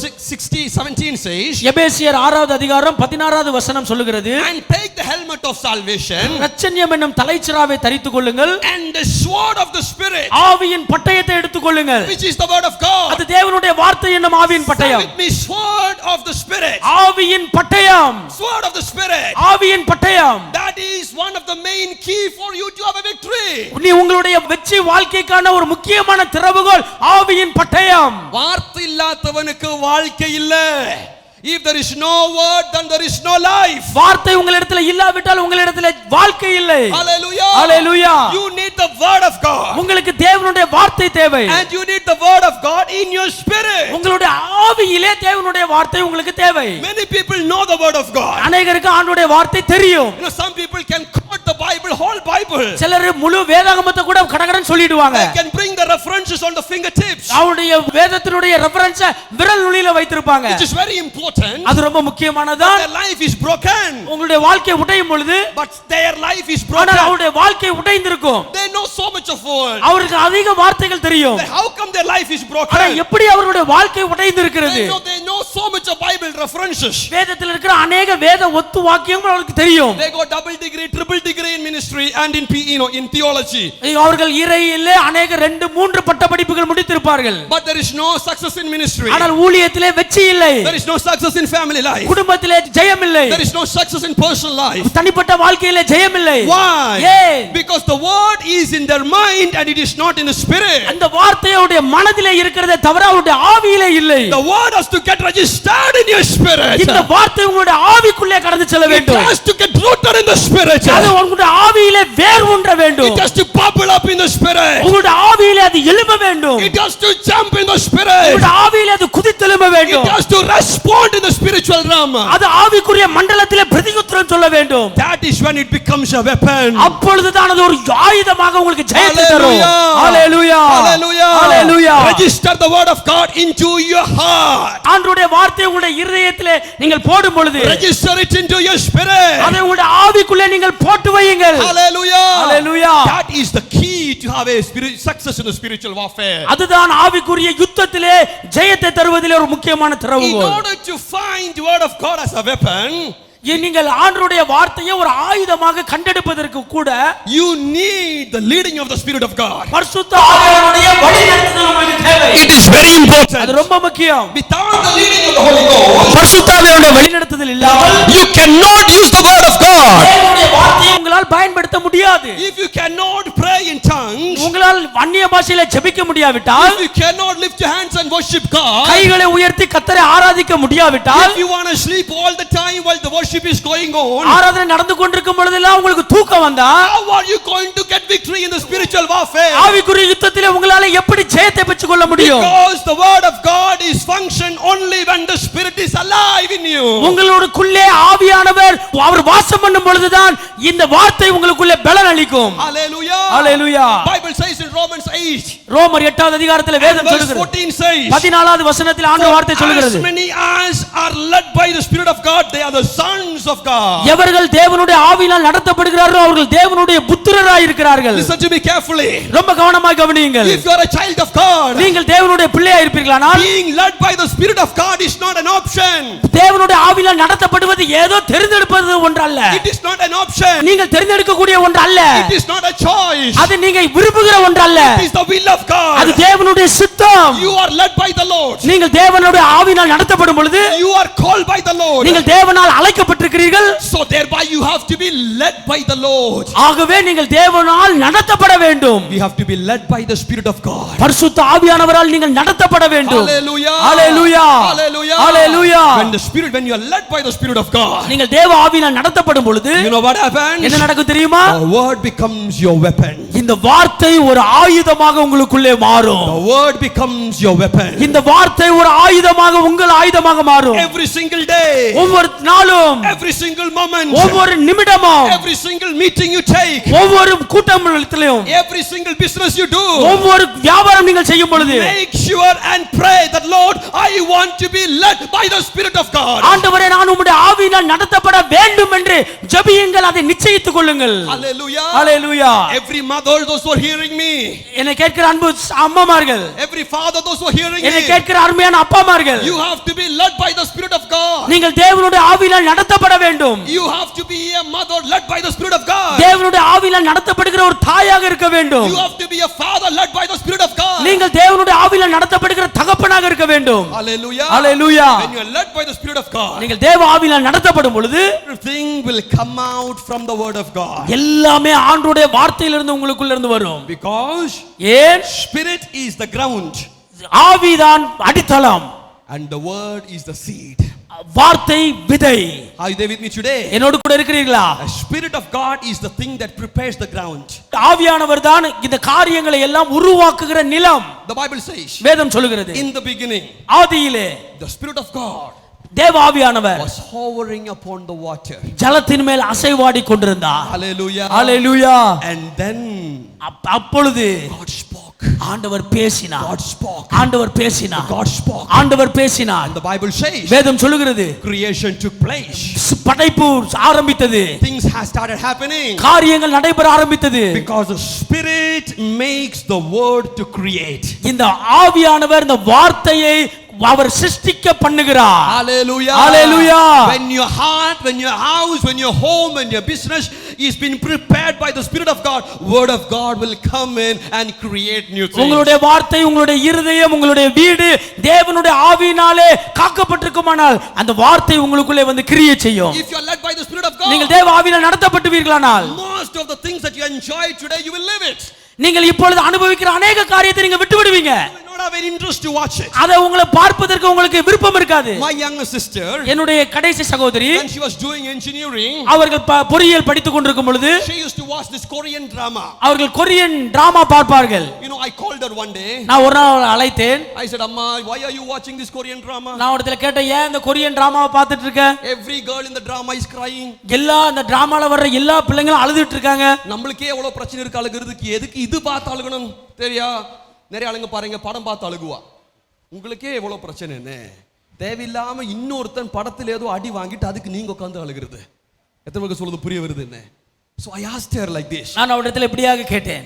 17 says, எபேசியர் 6வது அதிகாரம் 16வது வசனம் சொல்லுகிறது, and take the helmet of salvation இரட்சணியம் என்னும் தலைச்சராவை தரித்துக் கொள்ளுங்கள், and the sword of the spirit, ஆவியின் பட்டயத்தை எடுத்துக் கொள்ளுங்கள், which is the word of God. அது தேவனுடைய வார்த்தை என்னும் ஆவியின் பட்டயம். With me sword of the spirit. ஆவியின் பட்டயம். Sword of the spirit. ஆவியின் பட்டயம். That is one of the main key for you to have a victory. நீ உங்களுடைய வெற்றி வாழ்க்கைக்கான ஒரு முக்கியமான திறவுகோல் ஆவியின் பட்டயம். வார்த்தை இல்லாதவனுக்கு வாழ்க்கை இல்ல. If there is no word then there is no life. வார்த்தை உங்களிடத்தில் இல்லாவிட்டால் உங்களிடத்தில் வாழ்க்கை இல்லை. Hallelujah. Hallelujah. You need the word of God. உங்களுக்கு தேவனுடைய வார்த்தை தேவை. And you need the word of God in your spirit. உங்களுடைய ஆவியிலே தேவனுடைய வார்த்தை உங்களுக்கு தேவை. Many people know the word of God. அநேகருக்கு ஆண்டவருடைய வார்த்தை தெரியும். You know, some people can quote the Bible, whole Bible. சிலர் முழு வேதாகமத்தை கூட கடகடன் சொல்லிடுவாங்க. They can bring the references on the fingertips. அவருடைய வேதத்தினுடைய ரெஃபரன்ஸ் விரல் நுனியில வைத்திருப்பாங்க. Which is very important. அது ரொம்ப முக்கியமானது. Their life is broken. உங்களுடைய வாழ்க்கை உடையும் பொழுது, but their life is broken. ஆனால் அவருடைய வாழ்க்கை உடைந்திருக்கும். They know so much of word. அவருக்கு அதிக வார்த்தைகள் தெரியும். How come their life is broken? ஆனா எப்படி அவருடைய வாழ்க்கை உடைந்திருக்கிறது? They know so much of Bible references. வேதத்தில் இருக்கிற अनेक வேத ஒத்து வாக்கியங்கள் அவருக்கு தெரியும். They got double degree, triple degree in ministry and in in theology. அவர்கள் இறையிலே अनेक 2-3 பட்டப்படிப்புகள் முடித்திருப்பார்கள். But there is no success in ministry. ஆனால் ஊழியத்திலே வெற்றி இல்லை. There is no success in family life. குடும்பத்திலே ஜெயம் இல்லை. There is no success in personal life. தனிப்பட்ட வாழ்க்கையிலே ஜெயம் இல்லை. Why? ஏன்? Because the word is in their mind and it is not in the spirit. அந்த வார்த்தை அவருடைய மனதிலே இருக்கிறதே தவிர அவருடைய ஆவியிலே இல்லை. The word has to get registered in your spirit. இந்த வார்த்தை உங்களுடைய ஆவிக்குள்ளே கடந்து செல்ல வேண்டும். It has to get rooted in the spirit. அது உங்களுடைய ஆவியிலே வேர் ஊன்ற வேண்டும். It has to bubble up in the spirit. உங்களுடைய ஆவியிலே அது எழும்ப வேண்டும். It has to jump in the spirit. உங்களுடைய ஆவியிலே அது குதித்தெழும்ப வேண்டும். It has to respond in the spiritual realm. அது ஆவிக்குரிய மண்டலத்திலே பிரதியுத்தர ஸ்தோத்திரம் சொல்ல வேண்டும். That is when it becomes a weapon. அப்பொழுதுதான் அது ஒரு ஆயுதமாக உங்களுக்கு ஜெயத்தை தரும். Hallelujah. Hallelujah. Hallelujah. Register the word of God into your heart. ஆண்டவருடைய வார்த்தையை உங்களுடைய இருதயத்திலே நீங்கள் போடும் பொழுது, Register it into your spirit. அதை உங்களுடைய ஆவிக்குள்ளே நீங்கள் போட்டு வையுங்கள். Hallelujah. Hallelujah. That is the key to have a success in the spiritual warfare. அதுதான் ஆவிக்குரிய யுத்தத்திலே ஜெயத்தை தருவதிலே ஒரு முக்கியமான In திறவுகோல். order to find the word of God as a weapon, நீங்கள் ஆண்டவருடைய வார்த்தையை ஒரு ஆயுதமாக கண்டெடுப்பதற்கு கூட you need the leading of the Spirit of God. பரிசுத்த ஆவியானவருடைய வழிநடத்துதல் உங்களுக்கு தேவை. It is very important. அது ரொம்ப முக்கியம். Without the leading of the Holy Ghost, பரிசுத்த ஆவியானவருடைய வழிநடத்துதல் இல்லாமல் you cannot use the word of God. தேவனுடைய வார்த்தையை உங்களால் பயன்படுத்த முடியாது. If you cannot pray in tongues, உங்களால் அந்நிய பாஷையில ஜெபிக்க முடியாவிட்டால், if you cannot lift your hands and worship God, கைகளை உயர்த்தி கர்த்தரை ஆராதிக்க முடியாவிட்டால், if you want to sleep all the time while the worship is going on, ஆராதனை நடந்து கொண்டிருக்கும் பொழுதெல்லாம் உங்களுக்கு தூக்கம் வந்தா, how are you going to get victory in the spiritual warfare? ஆவிக்குரிய யுத்தத்திலே உங்களால எப்படி ஜெயத்தை பெற்றுக்கொள்ள முடியும்? Because the word of God is function only when the Spirit is alive in you. உங்களுக்குள்ளே ஆவியானவர் அவர் வாசம் பண்ணும் பொழுதுதான் இந்த வார்த்தை உங்களுக்குள்ளே பலன் அளிக்கும். Hallelujah. Hallelujah. Bible says in Romans 8, ரோமர் 8வது அதிகாரத்தில் வேதம் verse சொல்கிறது, 14 says, 14வது வசனத்தில் ஆண்டவர் வார்த்தை சொல்கிறது, as many as are led by the Spirit of God, they are the sons of God. எவர்கள் தேவனுடைய ஆவியினால் நடத்தப்படுகிறார்களோ அவர்கள் தேவனுடைய புத்திரராய் இருக்கிறார்கள். Listen to me carefully. ரொம்ப கவனமாக கவனியுங்கள். If you are a child of God, நீங்கள் தேவனுடைய பிள்ளையாய் இருப்பீர்களானால், being led by the Spirit of God is not an option. தேவனுடைய ஆவியினால் நடத்தப்படுவது ஏதோ தெரிந்தெடுப்பது ஒன்றல்ல. It is not an option. நீங்கள் தெரிந்தெடுக்கக்கூடிய ஒன்று அல்ல. It is not a choice. அது நீங்க விரும்புகிற ஒன்று அல்ல. It is the will of அது God. தேவனுடைய சித்தம். You are led by the Lord. நீங்கள் தேவனுடைய ஆவியினால் நடத்தப்படும் பொழுது You are called by the Lord. நீங்கள் தேவனால் அழைக்கப்பட்டிருக்கிறீர்கள். So thereby you have to be led by the Lord. ஆகவே நீங்கள் தேவனால் நடத்தப்பட வேண்டும். We have to be led by the Spirit of God. பரிசுத்த ஆவியானவரால் நீங்கள் நடத்தப்பட வேண்டும். Hallelujah. Hallelujah. Hallelujah. Hallelujah. When you are led by the Spirit of God, நீங்கள் தேவ ஆவியினால் நடத்தப்படும் பொழுது you know what happens? என்ன நடக்கும் தெரியுமா? The word becomes your weapon. இந்த வார்த்தை ஒரு ஆயுதமாக உங்களுக்குள்ளே மாறும். The word becomes your weapon. இந்த வார்த்தை ஒரு ஆயுதமாக உங்கள் ஆயுதமாக மாறும். Every single day, ஒவ்வொரு நாளும், every single moment, ஒவ்வொரு நிமிடமும், every single meeting you take, ஒவ்வொரு கூட்டத்திலும், every single business you do, ஒவ்வொரு வியாபாரம் நீங்கள் செய்யும் பொழுது make sure and pray that Lord, I want to be led by the Spirit of God. ஆண்டவரே நான் உம்முடைய ஆவியினால் நடத்தப்பட வேண்டும் என்று ஜெபியுங்கள், அதை நிச்சயித்துக் கொள்ளுங்கள். Hallelujah. Hallelujah. Every mother, those who are hearing me, என்னை கேட்கிற அன்பு அம்மாமார்கள், every father, those who are hearing என்னை me, கேட்கிற அருமையான அப்பாமார்கள், you have to be led by the Spirit of God. நீங்கள் தேவனுடைய ஆவியினால் நடத்தப்பட வேண்டும். You have to be a mother led by the Spirit of God. தேவனுடைய ஆவியினால் நடத்தப்படுகிற ஒரு தாயாக இருக்க வேண்டும். You have to be a father led by the Spirit of God. நீங்கள் தேவனுடைய ஆவியினால் நடத்தப்படுகிற தகப்பனாக இருக்க வேண்டும். Hallelujah. Hallelujah. When you are led by the Spirit of God, நீங்கள் தேவ ஆவியினால் நடத்தப்படும் பொழுது everything will come out from the word of God. எல்லாமே ஆண்டவருடைய வார்த்தையிலிருந்து உங்களுக்குள்ள இருந்து வரும். Because ஏன்? Spirit is the ground ஆவிதான் அடித்தளம், and the word is the seed. வார்த்தை விதை. Are you there with me today? என்னோடு கூட இருக்கிறீர்களா? The Spirit of God is the thing that prepares the ground. ஆவியானவர் தான் இந்த காரியங்களை எல்லாம் உருவாக்குகிற நிலம். The Bible says, வேதம் சொல்கிறது, in the beginning, ஆதியிலே the Spirit of God தேவ ஆவியானவர் was hovering upon the water. ஜலத்தின் மேல் அசைவாடி கொண்டிருந்தார். Hallelujah. Hallelujah. And then அப்பொழுது God spoke. ஆண்டவர் பேசினார். God spoke. ஆண்டவர் பேசினார். God spoke. ஆண்டவர் பேசினார். And the Bible says, வேதம் சொல்கிறது, creation took place. படைப்பு ஆரம்பித்தது. Things have started happening. காரியங்கள் நடைபெற ஆரம்பித்தது. Because the Spirit makes the word to create. இந்த ஆவியானவர் இந்த வார்த்தையை அவர் சிருஷ்டிக்க பண்ணுகிறார். Hallelujah. Hallelujah. When your heart, when your house, when your home, when your business is been prepared by the Spirit of God, word of God will come in and create new things. உங்களுடைய வார்த்தை, உங்களுடைய இருதயம், உங்களுடைய வீடு தேவனுடைய ஆவியினாலே காக்கப்பட்டிருக்குமானால் அந்த வார்த்தை உங்களுக்குள்ளே வந்து கிரியை செய்யும். If you are led by the Spirit of God, நீங்கள் தேவ ஆவியினால் நடத்தப்பட்டுவீர்களானால் most of the things that you enjoy today, you will live it. நீங்கள் இப்பொழுது அனுபவிக்கிற अनेक காரியத்தை நீங்க விட்டு விடுவீங்க. You will not have any interest to watch it. அதை உங்களை பார்ப்பதற்கு உங்களுக்கு விருப்பம் இருக்காது. My younger sister, என்னுடைய கடைசி சகோதரி, when she was doing engineering, அவர்கள் பொறியியல் படித்துக் கொண்டிருக்கும் பொழுது she used to watch this Korean drama. அவர்கள் கொரியன் டிராமா பார்ப்பார்கள். You know, I called her one day. நான் ஒரு நாள் அழைத்தேன். I said, Amma, why are you watching this Korean drama? நான் இடத்துல கேட்டேன், ஏன் இந்த கொரியன் டிராமாவை பார்த்துட்டு இருக்க? Every girl in the drama is crying. எல்லா அந்த டிராமால வர்ற எல்லா பிள்ளைங்களும் அழுதுட்டு இருக்காங்க. நம்மளுக்கே எவ்வளவு பிரச்சனை இருக்கு அழுகிறதுக்கு, எதுக்கு இது பார்த்து அழுகணும் தெரியா? நிறைய ஆளுங்க பாருங்க படம் பார்த்து அழுகுவா. உங்களுக்கே எவ்வளவு பிரச்சனை என்ன? தேவையில்லாம இன்னொருத்தன் படத்தில் ஏதோ அடி வாங்கிட்டு அதுக்கு நீங்க உட்கார்ந்து அழுகிறது. எத்தனை பேருக்கு சொல்றது புரிய வருது என்ன? So I asked her like this. நான் அவரிடத்தில் இப்படியாக கேட்டேன்.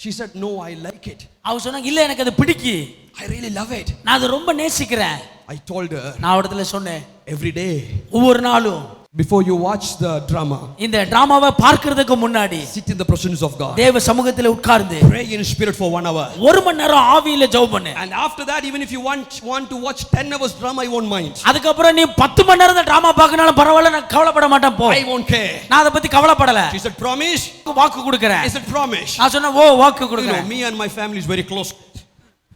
She said, no, I like it. அவ சொன்னாங்க, இல்ல எனக்கு அது பிடிக்கி. I really love it. நான் அதை ரொம்ப நேசிக்கிறேன். I told her. நான் அவரிடத்தில் சொன்னேன், every day, ஒவ்வொரு நாளும், before you watch the drama, இந்த டிராமாவை பார்க்கிறதுக்கு முன்னாடி sit in the presence of God. தேவ சமூகத்தில் உட்கார்ந்து pray in spirit for 1 hour. ஒரு மணி நேரம் ஆவியில ஜெபம் பண்ணு. And after that, even if you want to watch 10 hours drama, I won't mind. அதுக்கு அப்புறம் நீ 10 மணி நேரம் டிராமா பார்க்கனாலும் பரவாயில்லை, நான் கவலைப்பட மாட்டேன் போ. I won't care. நான் அதை பத்தி கவலைப்படல. She said, promise? வாக்கு கொடுக்கிறேன். I said, promise. நான் சொன்னேன், ஓ வாக்கு கொடுக்கிறேன். Me and my family is very close.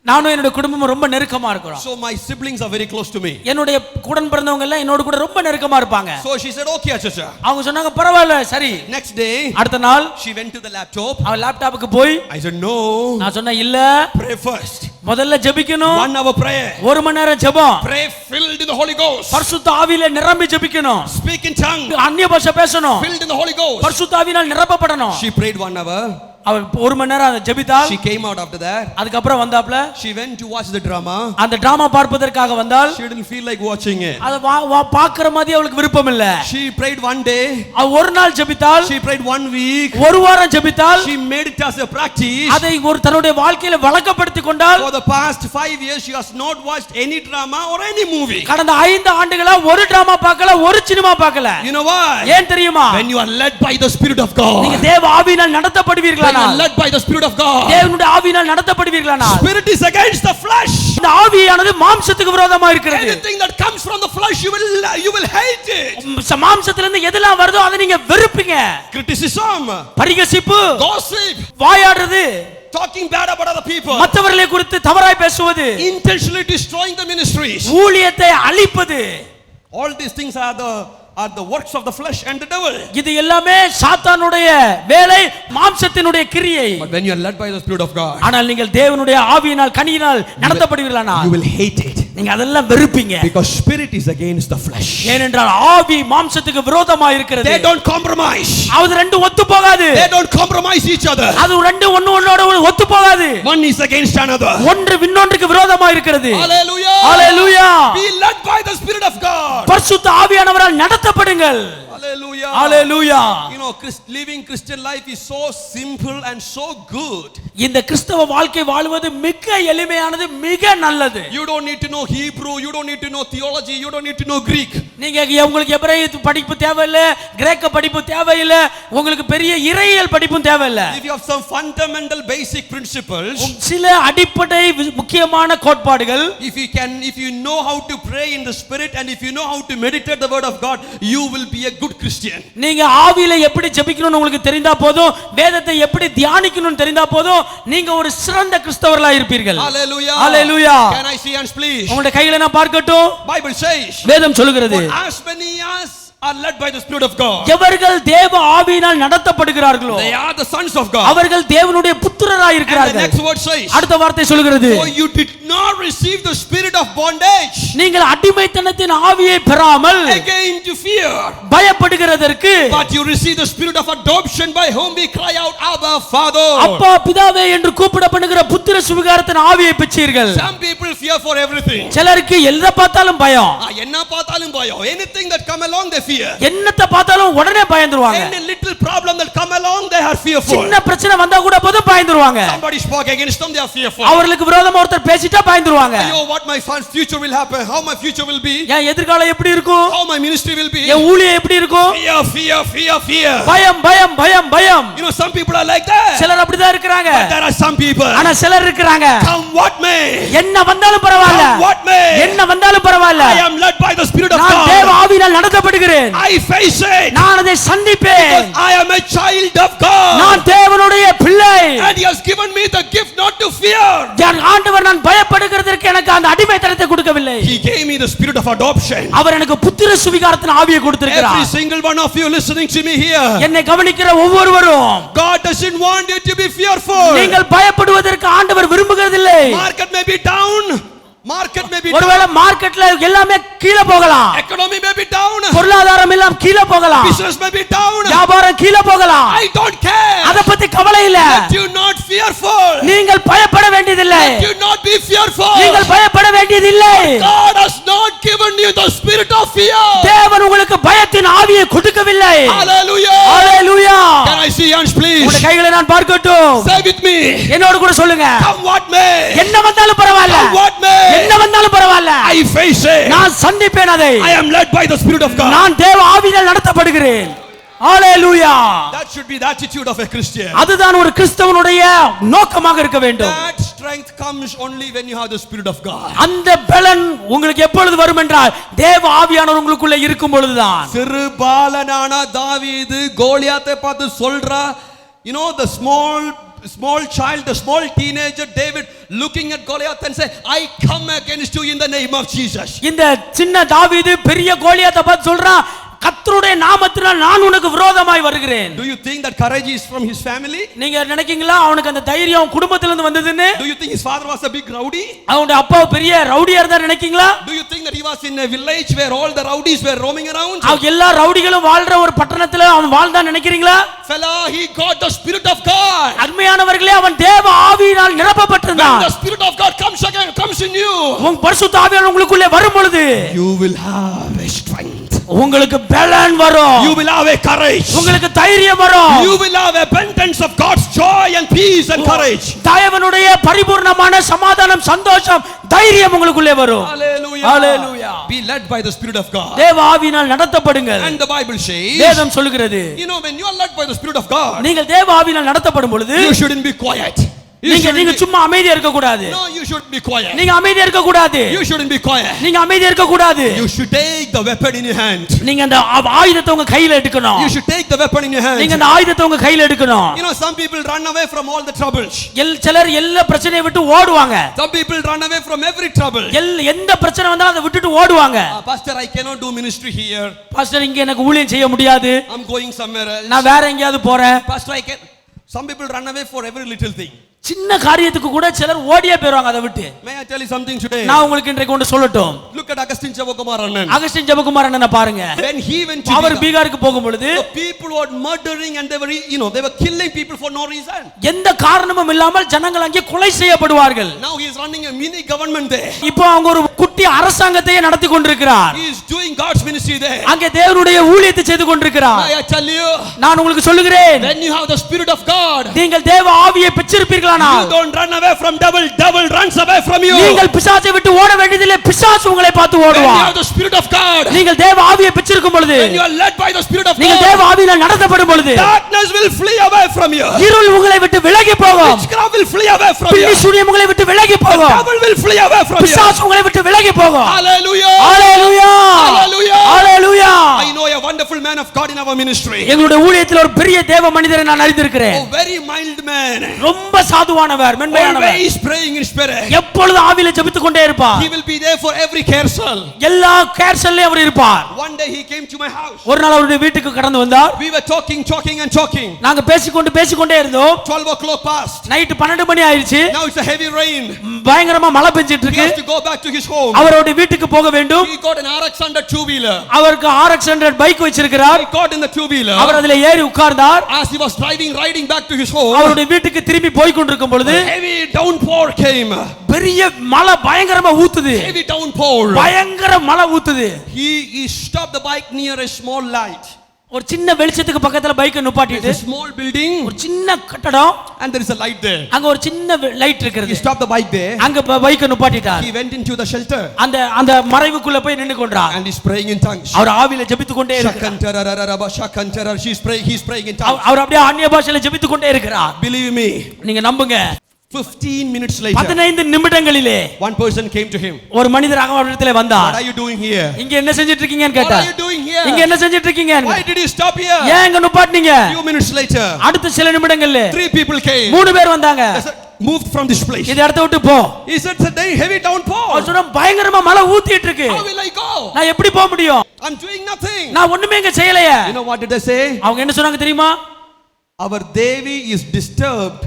நானும் என்னோட குடும்பமும் ரொம்ப நெருக்கமா இருக்கிறோம். So my siblings are very close to me. என்னுடைய உடன் பிறந்தவங்க எல்லாம் என்னோட கூட ரொம்ப நெருக்கமா இருப்பாங்க. So she said, okay acha. அவங்க சொன்னாங்க, பரவாயில்லை சரி. Next day, அடுத்த நாள் she went to the laptop. அவ லேப்டாப்புக்கு போய், I said, no. நான் சொன்னேன், இல்ல, pray first. முதல்ல ஜெபிக்கணும். 1 hour prayer. ஒரு மணி நேரம் ஜெபம். Pray filled in the Holy Ghost. பரிசுத்த ஆவியில நிரம்பி ஜெபிக்கணும். Speak in tongue. அந்நிய பாஷை பேசணும். Filled in the Holy Ghost. பரிசுத்த ஆவியினால் நிரப்பப்படணும். She prayed 1 hour. அவ ஒரு மணி நேரம் ஜெபித்தாள். She came out after that. அதுக்கு அப்புறம் வந்தாப்ல. She went to watch the drama. அந்த டிராமா பார்ப்பதற்காக வந்தாள். She didn't feel like watching it. அத பார்க்கிற மாதிரி அவளுக்கு விருப்பம் இல்ல. She prayed 1 day. அவ ஒரு நாள் ஜெபித்தாள். She prayed 1 week. ஒரு வாரம் ஜெபித்தாள். She made it as a practice. அதை ஒரு தன்னுடைய வாழ்க்கையில வழக்கப்படுத்திக் கொண்டாள். For the past 5 years she has not watched any drama or any movie. கடந்த 5 ஆண்டுகளா ஒரு டிராமா பார்க்கல, ஒரு சினிமா பார்க்கல. You know why? ஏன் தெரியுமா? When you are led by the Spirit of God. நீங்க தேவ ஆவியினால் நடத்தப்படுவீர்களானால். When you are led by the Spirit of God. தேவனுடைய ஆவியினால் நடத்தப்படுவீர்களானால். Spirit is against the flesh. இந்த ஆவியானது மாம்சத்துக்கு விரோதமா இருக்கிறது. Anything that comes from the flesh you will hate it. மாம்சத்திலிருந்து எதெல்லாம் வருதோ அதை நீங்க வெறுப்பீங்க. Criticism, பரிகசிப்பு, gossip, வாயாடுறது, talking bad about other people, மற்றவர்களை குறித்து தவறாய் பேசுவது, intentionally destroying the ministries. ஊழியத்தை அழிப்பது. All these things are the works of the flesh and the devil. இது எல்லாமே சாத்தானுடைய வேலை, மாம்சத்தினுடைய கிரியை. But when you are led by the Spirit of God, ஆனால் நீங்கள் தேவனுடைய ஆவியினால் கனியினால் நடத்தப்படுவீர்களானால் you will hate it. நீங்க அதெல்லாம் வெறுப்பீங்க. Because spirit is against the flesh. ஏனென்றால் ஆவி மாம்சத்துக்கு விரோதமா இருக்கிறது. They don't compromise. அது ரெண்டும் ஒத்து போகாது. They don't compromise each other. அது ரெண்டும் ஒண்ணோட ஒத்து போகாது. One is against another. ஒன்று இன்னொன்றுக்கு விரோதமா இருக்கிறது. Hallelujah. Hallelujah. Be led by the Spirit of God. பரிசுத்த ஆவியானவரால் நடத்தப்படுங்கள். Hallelujah. Hallelujah. You know, living Christian life is so simple and so good. இந்த கிறிஸ்தவ வாழ்க்கை வாழ்வது மிக எளிமையானது, மிக நல்லது. You don't need to know Hebrew, you don't need to know theology, you don't need to know Greek. நீங்க உங்களுக்கு எபிரேய படிப்பு தேவையில்லை, கிரேக்க படிப்பு தேவையில்லை, உங்களுக்கு பெரிய இறையியல் படிப்பும் தேவையில்லை. If you have some fundamental basic principles, சில அடிப்படை முக்கியமான கோட்பாடுகள், if you know how to pray in the Spirit and if you know how to meditate the word of God, you will be a good Christian. நீங்க ஆவியில எப்படி ஜெபிக்கணும்னு உங்களுக்கு தெரிந்தா போதும், வேதத்தை எப்படி தியானிக்கணும்னு தெரிந்தா போதும், நீங்க ஒரு சிறந்த கிறிஸ்தவர்களா இருப்பீர்கள். Hallelujah. Hallelujah. Can I see hands please? உங்களுடைய கையில நான் பார்க்கட்டும். Bible says, வேதம் சொல்லுகிறது, as many as are led by the Spirit of God, எவர்கள் தேவ ஆவியினால் நடத்தப்படுகிறார்களோ they are the sons of God. அவர்கள் தேவனுடைய புத்திரராய் And the இருக்கிறார்கள். next word says, அடுத்த வார்த்தை சொல்லுகிறது, for you did not receive the spirit of bondage நீங்கள் அடிமைத்தனத்தின் ஆவியை பெறாமல் again to fear, பயப்படுகிறதற்கு, but you receive the spirit of adoption by whom we cry out, Abba, Father. அப்பா பிதாவே என்று கூப்பிடப்படுகிற புத்திர சுவிகாரத்தின் ஆவியை பெற்றீர்கள். Some people fear for everything. சிலருக்கு எதை பார்த்தாலும் பயம். என்ன பார்த்தாலும் பயம். Anything that come along they fear. என்னத்தை பார்த்தாலும் உடனே பயந்துருவாங்க. Any little problem that come along they are fearful. சின்ன பிரச்சனை வந்தா கூட போதும் பயந்துருவாங்க. Somebody spoke against them, they are fearful. அவங்களுக்கு விரோதமா ஒருத்தர் பேசிட்டா பயந்துருவாங்க. ஐயோ, what my future will happen, how my future will be, என் எதிர்காலம் எப்படி இருக்கும், how my ministry will be, என் ஊழியம் எப்படி இருக்கும், fear. பயம் பயம் பயம் பயம். You know, some people are like that. சிலர் அப்படிதான் இருக்காங்க. But there are some people, ஆனா சிலர் இருக்காங்க, come what may, என்ன வந்தாலும் பரவாயில்லை, come what may, என்ன வந்தாலும் பரவாயில்லை, I am led by the Spirit of நான் God. தேவ ஆவியினால் நடத்தப்படுகிறேன். பயப்படுகிறேன். I face it. நான் அதை சந்திப்பேன். Because I am a child of God. நான் தேவனுடைய பிள்ளை. And he has given me the gift not to fear. ஆண்டவர் நான் பயப்படுகிறதற்கு எனக்கு அந்த அடிமைத்தனத்தை கொடுக்கவில்லை. He gave me the spirit of adoption. அவர் எனக்கு புத்திர சுவிகாரத்தின் ஆவியை கொடுத்திருக்கிறார். Every single one of you listening to me here. என்னை கவனிக்கிற ஒவ்வொருவரும் God doesn't want you to be fearful. நீங்கள் பயப்படுவதற்கு ஆண்டவர் விரும்புகிறதில்லை. Market may be down. Market may be ஒருவேளை மார்க்கெட்ல எல்லாமே கீழ போகலாம். Economy may be down. பொருளாதாரம் எல்லாம் கீழ போகலாம். Business may be down. வியாபாரம் கீழ போகலாம். I don't care. அத பத்தி கவலை இல்ல. Let you not fearful. நீங்கள் பயப்பட வேண்டியதில்லை. Let you not be fearful. நீங்கள் பயப்பட வேண்டியதில்லை. God has not given you the spirit of fear. தேவன் உங்களுக்கு பயத்தின் ஆவியை கொடுக்கவில்லை. Hallelujah. Hallelujah. Can I see hands please? உங்க கைகளை நான் பார்க்கட்டும். Say with me. என்னோட கூட சொல்லுங்க. Come what may. என்ன வந்தாலும் பரவாயில்லை. Come what may. என்ன வந்தாலும் பரவாயில்லை. I face it. நான் சந்திப்பேன் அதை. I am led by the spirit of God. நான் தேவ ஆவியால் நடத்தப்படுகிறேன். ஹalleluya. That should be the attitude of a Christian. அதுதான் ஒரு கிறிஸ்தவனுடைய நோக்கமாக இருக்க வேண்டும். That strength comes only when you have the spirit of God. அந்த பலன் உங்களுக்கு எப்பொழுது வரும் என்றால் தேவ ஆவியானவர் உங்களுக்குள்ள இருக்கும் பொழுதுதான். சிறு பாலனான தாவீது கோலியாத்தை பார்த்து சொல்றா, you know, the small child, the small teenager David looking at Goliath and say, I come against you in the name of Jesus. இந்த சின்ன தாவீது பெரிய கோலியாத்தை பார்த்து சொல்றான், கர்த்தருடைய நாமத்தினால் நான் உனக்கு விரோதமாய் வருகிறேன். Do you think that courage is from his family? நீங்க நினைக்கீங்களா அவனுக்கு அந்த தைரியம் குடும்பத்தில இருந்து வந்ததுன்னு? Do you think his father was a big rowdy? அவனுடைய அப்பா பெரிய ரவுடியா இருந்தா நினைக்கீங்களா? Do you think that he was in a village where all the rowdies were roaming around? எல்லா ரவுடிகளும் வாழ்ற ஒரு பட்டணத்துல அவன் வாழ்ந்தா நினைக்கிறீங்களா? Fella, he got the spirit of God. அருமையானவர்களே, அவன் தேவ ஆவியினால் நிரப்பப்பட்டிருந்தான். When the spirit of God comes in you, உங்க பரிசுத்த ஆவியானவர் உங்களுக்குள்ளே வரும் பொழுது you will have a strength. உங்களுக்கு பலன் வரும். You will have a courage. உங்களுக்கு தைரியம் வரும். You will have abundance of God's joy and peace and courage. தேவனுடைய பரிபூர்ணமான சமாதானம், சந்தோஷம், தைரியம் உங்களுக்குள்ளே வரும். Hallelujah. Hallelujah. Be led by the spirit of God. தேவ ஆவியினால் நடத்தப்படுங்கள். And the Bible says, வேதம் சொல்கிறது, you know, when you are led by the spirit of God, நீங்கள் தேவ ஆவியினால் நடத்தப்படும் பொழுது you shouldn't be quiet. நீங்க சும்மா அமைதியா இருக்க கூடாது. No, you shouldn't be quiet. நீங்க அமைதியா இருக்க கூடாது. You shouldn't be quiet. நீங்க அமைதியா இருக்க கூடாது. You should take the weapon in your hand. நீங்க அந்த ஆயுதத்தை உங்க கையில எடுக்கணும். You should take the weapon in your hand. நீங்க அந்த ஆயுதத்தை உங்க கையில எடுக்கணும். You know, some people run away from all the troubles. சிலர் எல்லா பிரச்சனையை விட்டு ஓடுவாங்க. Some people run away from every trouble. எந்த பிரச்சனை வந்தாலும் அதை விட்டுட்டு ஓடுவாங்க. Pastor, I cannot do ministry here. Pastor, இங்க எனக்கு ஊழியம் செய்ய முடியாது. I'm going somewhere else. நான் வேற எங்கயாவது போறேன். Pastor, I can. Some people run away for every little thing. சின்ன காரியத்துக்கு கூட சிலர் ஓடியே போறாங்க அதை விட்டு. May I tell you something today? நான் உங்களுக்கு இன்றைக்கு ஒன்று சொல்லட்டும். Look at Augustine Javakumar Annan. Augustine Jebakumar அண்ணனை பாருங்க. When he went to அவர் பீகாருக்கு போகும் பொழுது the people were murdering and they were, you know, they were killing people for no reason. எந்த காரணமும் இல்லாமல் ஜனங்கள் அங்கே கொலை செய்யப்படுவார்கள். Now he is running a mini government there. இப்போ அவங்க ஒரு குட்டி அரசாங்கத்தையே நடத்தி கொண்டிருக்கிறார். He is doing God's ministry there. அங்கே தேவனுடைய ஊழியத்தை செய்து கொண்டிருக்கிறார். May I tell you? நான் உங்களுக்கு சொல்லுகிறேன், When you have the spirit of God, நீங்கள் தேவ ஆவியை பெற்றிருப்பீர்களானால் you don't run away from devil runs away from you. நீங்கள் பிசாசை விட்டு ஓட வேண்டியதில்லை, பிசாசு உங்களை பார்த்து When you ஓடுவார். have the spirit of God, நீங்கள் தேவ ஆவியை பெற்றிருக்கும் பொழுது, when you are led by the spirit of நீங்கள் God, தேவ ஆவியினால் நடத்தப்படும் பொழுது darkness will flee away from you. இருள் உங்களை விட்டு விலகி போகும். Witchcraft will flee away from you. பில்லி சூனியம் உங்களை விட்டு விலகி போகும். Devil will flee away from you. பிசாசு உங்களை விட்டு விலகி போகும். Hallelujah. Hallelujah. Hallelujah. Hallelujah. I know a wonderful man of God in our ministry. எங்களுடைய ஊழியத்தில் ஒரு பெரிய தேவ மனிதரை நான் அறிந்திருக்கிறேன். Oh, very mild man. ரொம்ப சாதுவானவர், மென்மையானவர். Always praying in spirit. எப்பொழுதும் ஆவியிலே ஜெபித்துக் கொண்டே இருப்பார். He will be there for every carousel. எல்லா கேர்சல்லையும் அவர் இருப்பார். One day he came to my house. ஒரு நாள் அவருடைய வீட்டுக்கு கடந்து வந்தார். We were talking and talking. நாங்க பேசிக்கொண்டே இருந்தோம். 12 o'clock passed. நைட் 12 மணி ஆயிருச்சு. Now it's a heavy rain. பயங்கரமா மழை பெஞ்சிட்டு He இருக்கு. has to go back to his home. அவருடைய வீட்டுக்கு போக வேண்டும். He got an RX-100 two-wheeler. அவருக்கு RX 100 பைக் வச்சிருக்கிறார். He got in the two-wheeler. அவர் அதிலே ஏறி உட்கார்ந்தார். As he was riding back to his home, அவருடைய வீட்டுக்கு திரும்பி போய் கொண்டிருக்கும் பொழுது heavy downpour came. பெரிய மழை பயங்கரமா ஊத்துது. Heavy downpour. பயங்கர மழை ஊத்துது. He stopped the bike near a small light. ஒரு சின்ன வெளிச்சத்துக்கு பக்கத்துல பைக்கை நிப்பாட்டிட்டு, There's a small building ஒரு சின்ன கட்டடம், and there is a light there. அங்க ஒரு சின்ன லைட் இருக்குது. He stopped the bike there. அங்க பைக்கை நிப்பாட்டிட்டார். He went into the shelter. அந்த மறைவுக்குள்ள போய் நின்னு கொண்டார். And he's praying in tongues. அவர் ஆவியில ஜெபித்துக் கொண்டே இருக்கிறார். He's praying in tongues. அவர் அப்படியே அந்நிய பாஷையில ஜெபித்துக் கொண்டே இருக்கிறார். Believe me. நீங்க நம்புங்க. 15 minutes later, 15 நிமிடங்களிலே one person came to him. ஒரு மனிதர் அவரிடத்திலே வந்தார். What are you doing here? இங்க என்ன செஞ்சிட்டு இருக்கீங்கன்னு What கேட்டார். are you doing here? இங்க என்ன செஞ்சிட்டு இருக்கீங்க? Why did you stop here? ஏன் இங்க நிப்பாட்டீங்க? Few minutes later, அடுத்த சில நிமிடங்கள்ல 3 people came. 3 பேர் வந்தாங்க. They said, moved from this place. இந்த இடத்தை விட்டு போ. He said, it's a heavy downpour. அவர் சொன்னா பயங்கரமா மழை ஊத்திட்டு இருக்கு. How will I go? நான் எப்படி போக முடியும்? I'm doing nothing. நான் ஒண்ணுமே இங்க செய்யலையே. You know what did they say? அவங்க என்ன சொன்னாங்க தெரியுமா? Our Devi is disturbed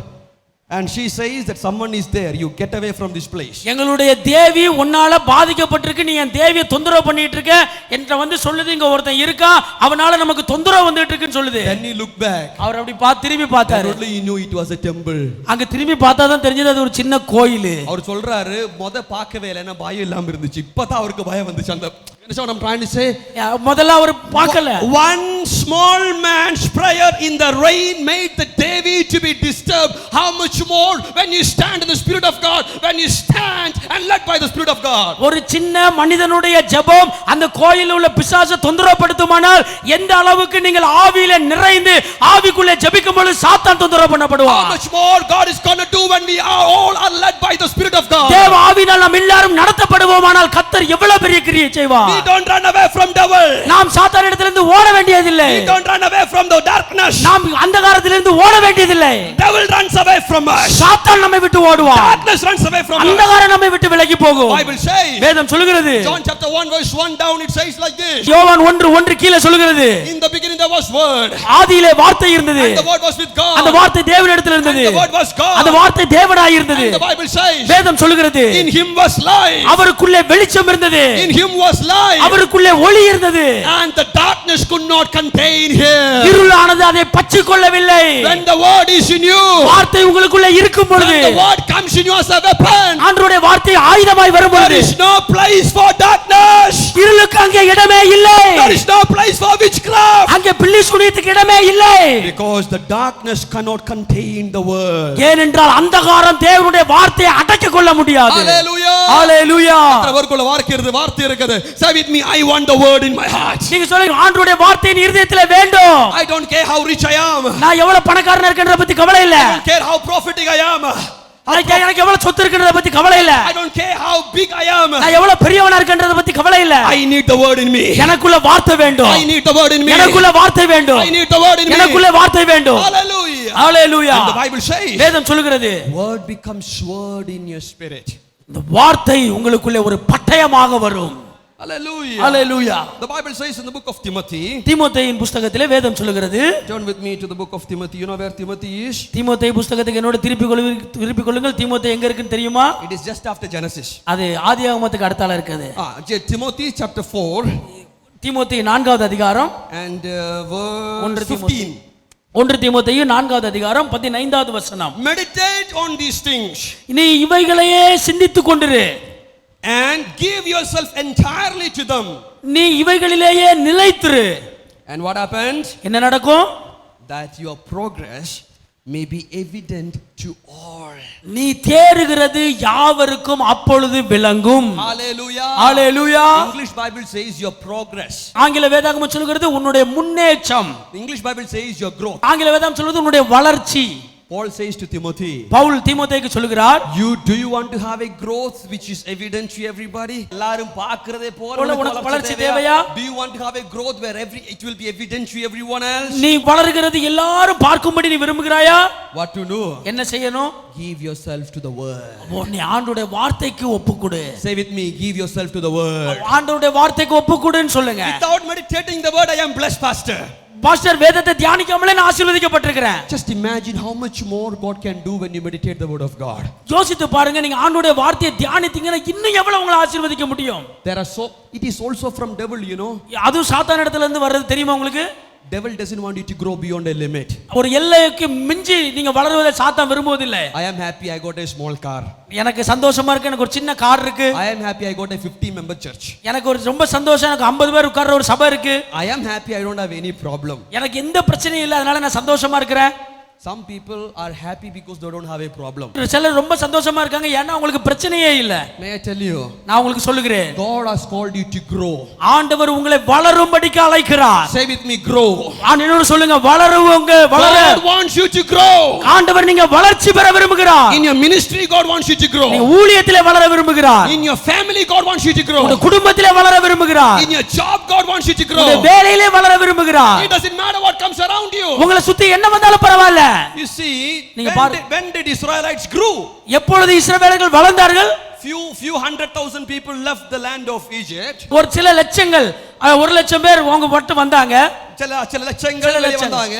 and she says that someone is there. You get away from this place. எங்களுடைய தேவி உன்னால பாதிக்கப்பட்டிருக்கு. நீ என் தேவியை தொந்தரவு பண்ணிட்டு இருக்க என்ற வந்து சொல்லுது. இங்க ஒருத்தன் இருக்கா, அவனால நமக்கு தொந்தரவு வந்துட்டு இருக்குன்னு சொல்லுது. Then he looked back. அவர் அப்படி பார்த்து திரும்பி பார்த்தாரு. Only he knew it was a temple. அங்க திரும்பி பார்த்தா தான் தெரிஞ்சது அது ஒரு சின்ன கோயில். அவர் சொல்றாரு பார்க்கவே இல்லைன்னா பயம் இல்லாம இருந்துச்சு. இப்பதான் அவருக்கு பயம் வந்துச்சு. அந்த what I'm trying to say, முதல்ல அவர் பார்க்கல. One small man's prayer in the rain made the Devi to be disturbed. How much more when you stand in the Spirit of God, when you stand and led by the Spirit of God. ஒரு சின்ன மனிதனுடைய ஜெபம் அந்த கோயிலில் உள்ள பிசாசை தொந்தரவுப்படுத்துமானால் எந்த அளவுக்கு நீங்கள் ஆவியில நிறைந்து ஆவிக்குள்ளே ஜெபிக்கும் பொழுது சாத்தான் தொந்தரவு பண்ணப்படுவான். How much more God is going to do when we all are led by the Spirit of God. தேவ ஆவியினால் நாம் எல்லாரும் நடத்தப்படுவோமானால் கர்த்தர் எவ்வளவு பெரிய கிரியை செய்வார். We don't run away from devil. நாம் சாத்தானிடத்திலிருந்து ஓட வேண்டியதில்லை. We don't run away from the darkness. நாம் அந்தகாரத்திலிருந்து ஓட வேண்டியதில்லை. Devil runs away from us. சாத்தான் நம்மை விட்டு ஓடுவான். Darkness runs away from us. அந்தகாரம் நம்மை விட்டு விலகி போகும். Bible says, வேதம் சொல்கிறது, John chapter 1 verse 1 down, it says like this. யோவான் 1:1 கீழே சொல்கிறது, In the beginning there was word. ஆதியிலே வார்த்தை இருந்தது. And the word was with God. அந்த வார்த்தை தேவனிடத்தில் இருந்தது. And the word was God. அந்த வார்த்தை தேவனாய் இருந்தது. And the Bible says, வேதம் சொல்கிறது, In him was life. அவருக்குள்ளே வெளிச்சம் இருந்தது. In him was life. அவருக்குள்ளே ஒளி இருந்தது. And the darkness could not contain him. இருளானது அதை பற்றிக் கொள்ளவில்லை. When the word is in you, வார்த்தை உங்களுக்குள்ளே இருக்கும் பொழுது, when the word comes in you as a weapon, ஆண்டவருடைய வார்த்தை ஆயுதமாய் வரும் பொழுது, there is no place for darkness. இருளுக்கு அங்கே இடமே இல்லை. There is no place for witchcraft. அங்கே பில்லி சூனியத்துக்கு இடமே இல்லை. Because the darkness cannot contain the word. ஏனென்றால் அந்தகாரம் தேவனுடைய வார்த்தையை அடக்கிக் கொள்ள முடியாது. Hallelujah. Hallelujah. அவருக்குள்ள வார்த்தை இருக்குது. Say with me, I want the word in my heart. நீங்க சொல்லுங்க, ஆண்டவருடைய வார்த்தை என் இதயத்திலே வேண்டும். I don't care how rich I am. நான் எவ்வளவு பணக்காரனா இருக்கேன்றத பத்தி கவலை இல்ல. I don't care how prophetic I am. எனக்கு எவ்வளவு சொத்து இருக்குன்றத பத்தி கவலை இல்ல. I don't care how big I am. நான் எவ்வளவு பெரியவனா இருக்கேன்றத பத்தி கவலை இல்ல. I need the word in me. எனக்குள்ள வார்த்தை வேண்டும். I need the word in me. எனக்குள்ள வார்த்தை வேண்டும். I need the word in me. எனக்குள்ள வார்த்தை வேண்டும். Hallelujah. Hallelujah. And the Bible says, வேதம் சொல்கிறது, word becomes word in your spirit. இந்த வார்த்தை உங்களுக்குள்ளே ஒரு பட்டயமாக வரும். Hallelujah. Hallelujah. The Bible says in the book of Timothy, தீமோத்தேயின் புத்தகத்திலே வேதம் சொல்கிறது, turn with me to the book of Timothy. You know where Timothy is? தீமோத்தேயு புத்தகத்துக்கு என்னோட திருப்பிக் கொள்ளுங்கள். தீமோத்தேயு எங்க இருக்குன்னு தெரியுமா? It is just after Genesis. அது ஆதியாகமத்துக்கு அடுத்தால இருக்குது. Timothy chapter 4 தீமோத்தேயு 4வது அதிகாரம் and verse 15. 1 தீமோத்தேயு 4வது அதிகாரம் 15வது வசனம். Meditate on these things. நீ இவைகளையே சிந்தித்துக் கொண்டிரு. And give yourself entirely to them. நீ இவைகளிலேயே நிலைத்திரு. And what happens? என்ன நடக்கும்? That your progress may be evident to all. நீ தேறுகிறது யாவருக்கும் அப்பொழுது விளங்கும். Hallelujah. Hallelujah. English Bible says your progress. ஆங்கில வேதாகமம் சொல்கிறது உன்னுடைய முன்னேற்றம். English Bible says your growth. ஆங்கில வேதாகமம் சொல்கிறது உன்னுடைய வளர்ச்சி. Paul says to Timothy, Pavul தீமோத்தேயுக்கு சொல்கிறார், do you want to have a growth which is evident to everybody? எல்லாரும் பார்க்கிறதே போல உனக்கு வளர்ச்சி தேவையா? Do you want to have a growth where it will be evident to everyone else? நீ வளர்கிறது எல்லாரும் பார்க்கும்படி நீ விரும்புகிறாயா? What to do? என்ன செய்யணும்? Give yourself to the word. நீ ஆண்டவருடைய வார்த்தைக்கு ஒப்புக்கொடு. Say with me, give yourself to the word. ஆண்டவருடைய வார்த்தைக்கு ஒப்புக்கொடுன்னு சொல்லுங்க. Without meditating the word, I am blessed, pastor. Pastor, வேதத்தை தியானிக்காமலே நான் ஆசீர்வதிக்கப்பட்டிருக்கிறேன். Just imagine how much more God can do when you meditate the word of God. யோசித்து பாருங்க, நீங்க ஆண்டவருடைய வார்த்தையை தியானித்தீங்கன்னா இன்னும் எவ்வளவு உங்களை ஆசீர்வதிக்க முடியும். It is also from devil, you know. அது சாத்தான் இடத்துல இருந்து வர்றது தெரியுமா உங்களுக்கு? Devil doesn't want you to grow beyond a limit. ஒரு எல்லைக்கு மிஞ்சி நீங்க வளருவதை சாத்தான் விரும்புவதில்லை. I am happy I got a small car. எனக்கு சந்தோஷமா இருக்கு, எனக்கு ஒரு சின்ன கார் இருக்கு. I am happy I got a 50-member church. எனக்கு ஒரு ரொம்ப சந்தோஷம், எனக்கு 50 பேர் உட்கார்ற ஒரு சபை இருக்கு. I am happy I don't have any problem. எனக்கு எந்த பிரச்சனையும் இல்லை, அதனால நான் சந்தோஷமா இருக்கிறேன். Some people are happy because they don't have a problem. சிலர் ரொம்ப சந்தோஷமா இருக்காங்க ஏன்னா அவங்களுக்கு பிரச்சனையே இல்ல. May I tell you? நான் உங்களுக்கு சொல்லுகிறேன். God has called you to grow. ஆண்டவர் உங்களை வளரும்படிக்கு அழைக்கிறார். Say with me, grow. ஆண்டவர் சொல்லுங்க வளருங்க வளர. God wants you to grow. ஆண்டவர் நீங்க வளர்ச்சி பெற விரும்புகிறார். In your ministry God wants you to grow. நீங்க ஊழியத்திலே வளர விரும்புகிறார். In your family God wants you to grow. உங்க குடும்பத்திலே வளர விரும்புகிறார். In your job God wants you to grow. உங்க வேலையிலே வளர விரும்புகிறார். It doesn't matter what comes around you. உங்களை சுத்தி என்ன வந்தாலும் பரவாயில்லை. You see, when did Israelites grew? எப்பொழுது இஸ்ரவேலர்கள் வளர்ந்தார்கள்? Few 100,000 people left the land of Egypt. ஒரு சில லட்சங்கள் 1,00,000 பேர் அவங்க மட்டும் வந்தாங்க. சில லட்சங்கள் வெளிய வந்தாங்க.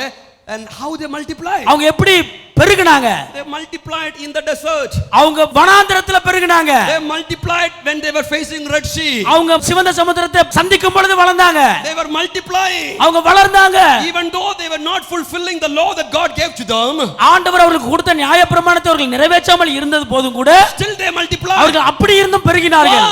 And how they multiplied? அவங்க எப்படி பெருகினாங்க? They multiplied in the desert. அவங்க வனாந்திரத்துல பெருகினாங்க. They multiplied when they were facing Red Sea. அவங்க சிவந்த சமுத்திரத்தை சந்திக்கும் பொழுது வளர்ந்தாங்க. They were multiplying. அவங்க வளர்ந்தாங்க. Even though they were not fulfilling the law that God gave to them. ஆண்டவர் அவர்களுக்கு கொடுத்த நியாயப்பிரமாணத்தை அவர்கள் நிறைவேற்றாமல் இருந்தது போதும் கூட still they multiplied. அவர்கள் அப்படி இருந்தும் பெருகினார்கள்.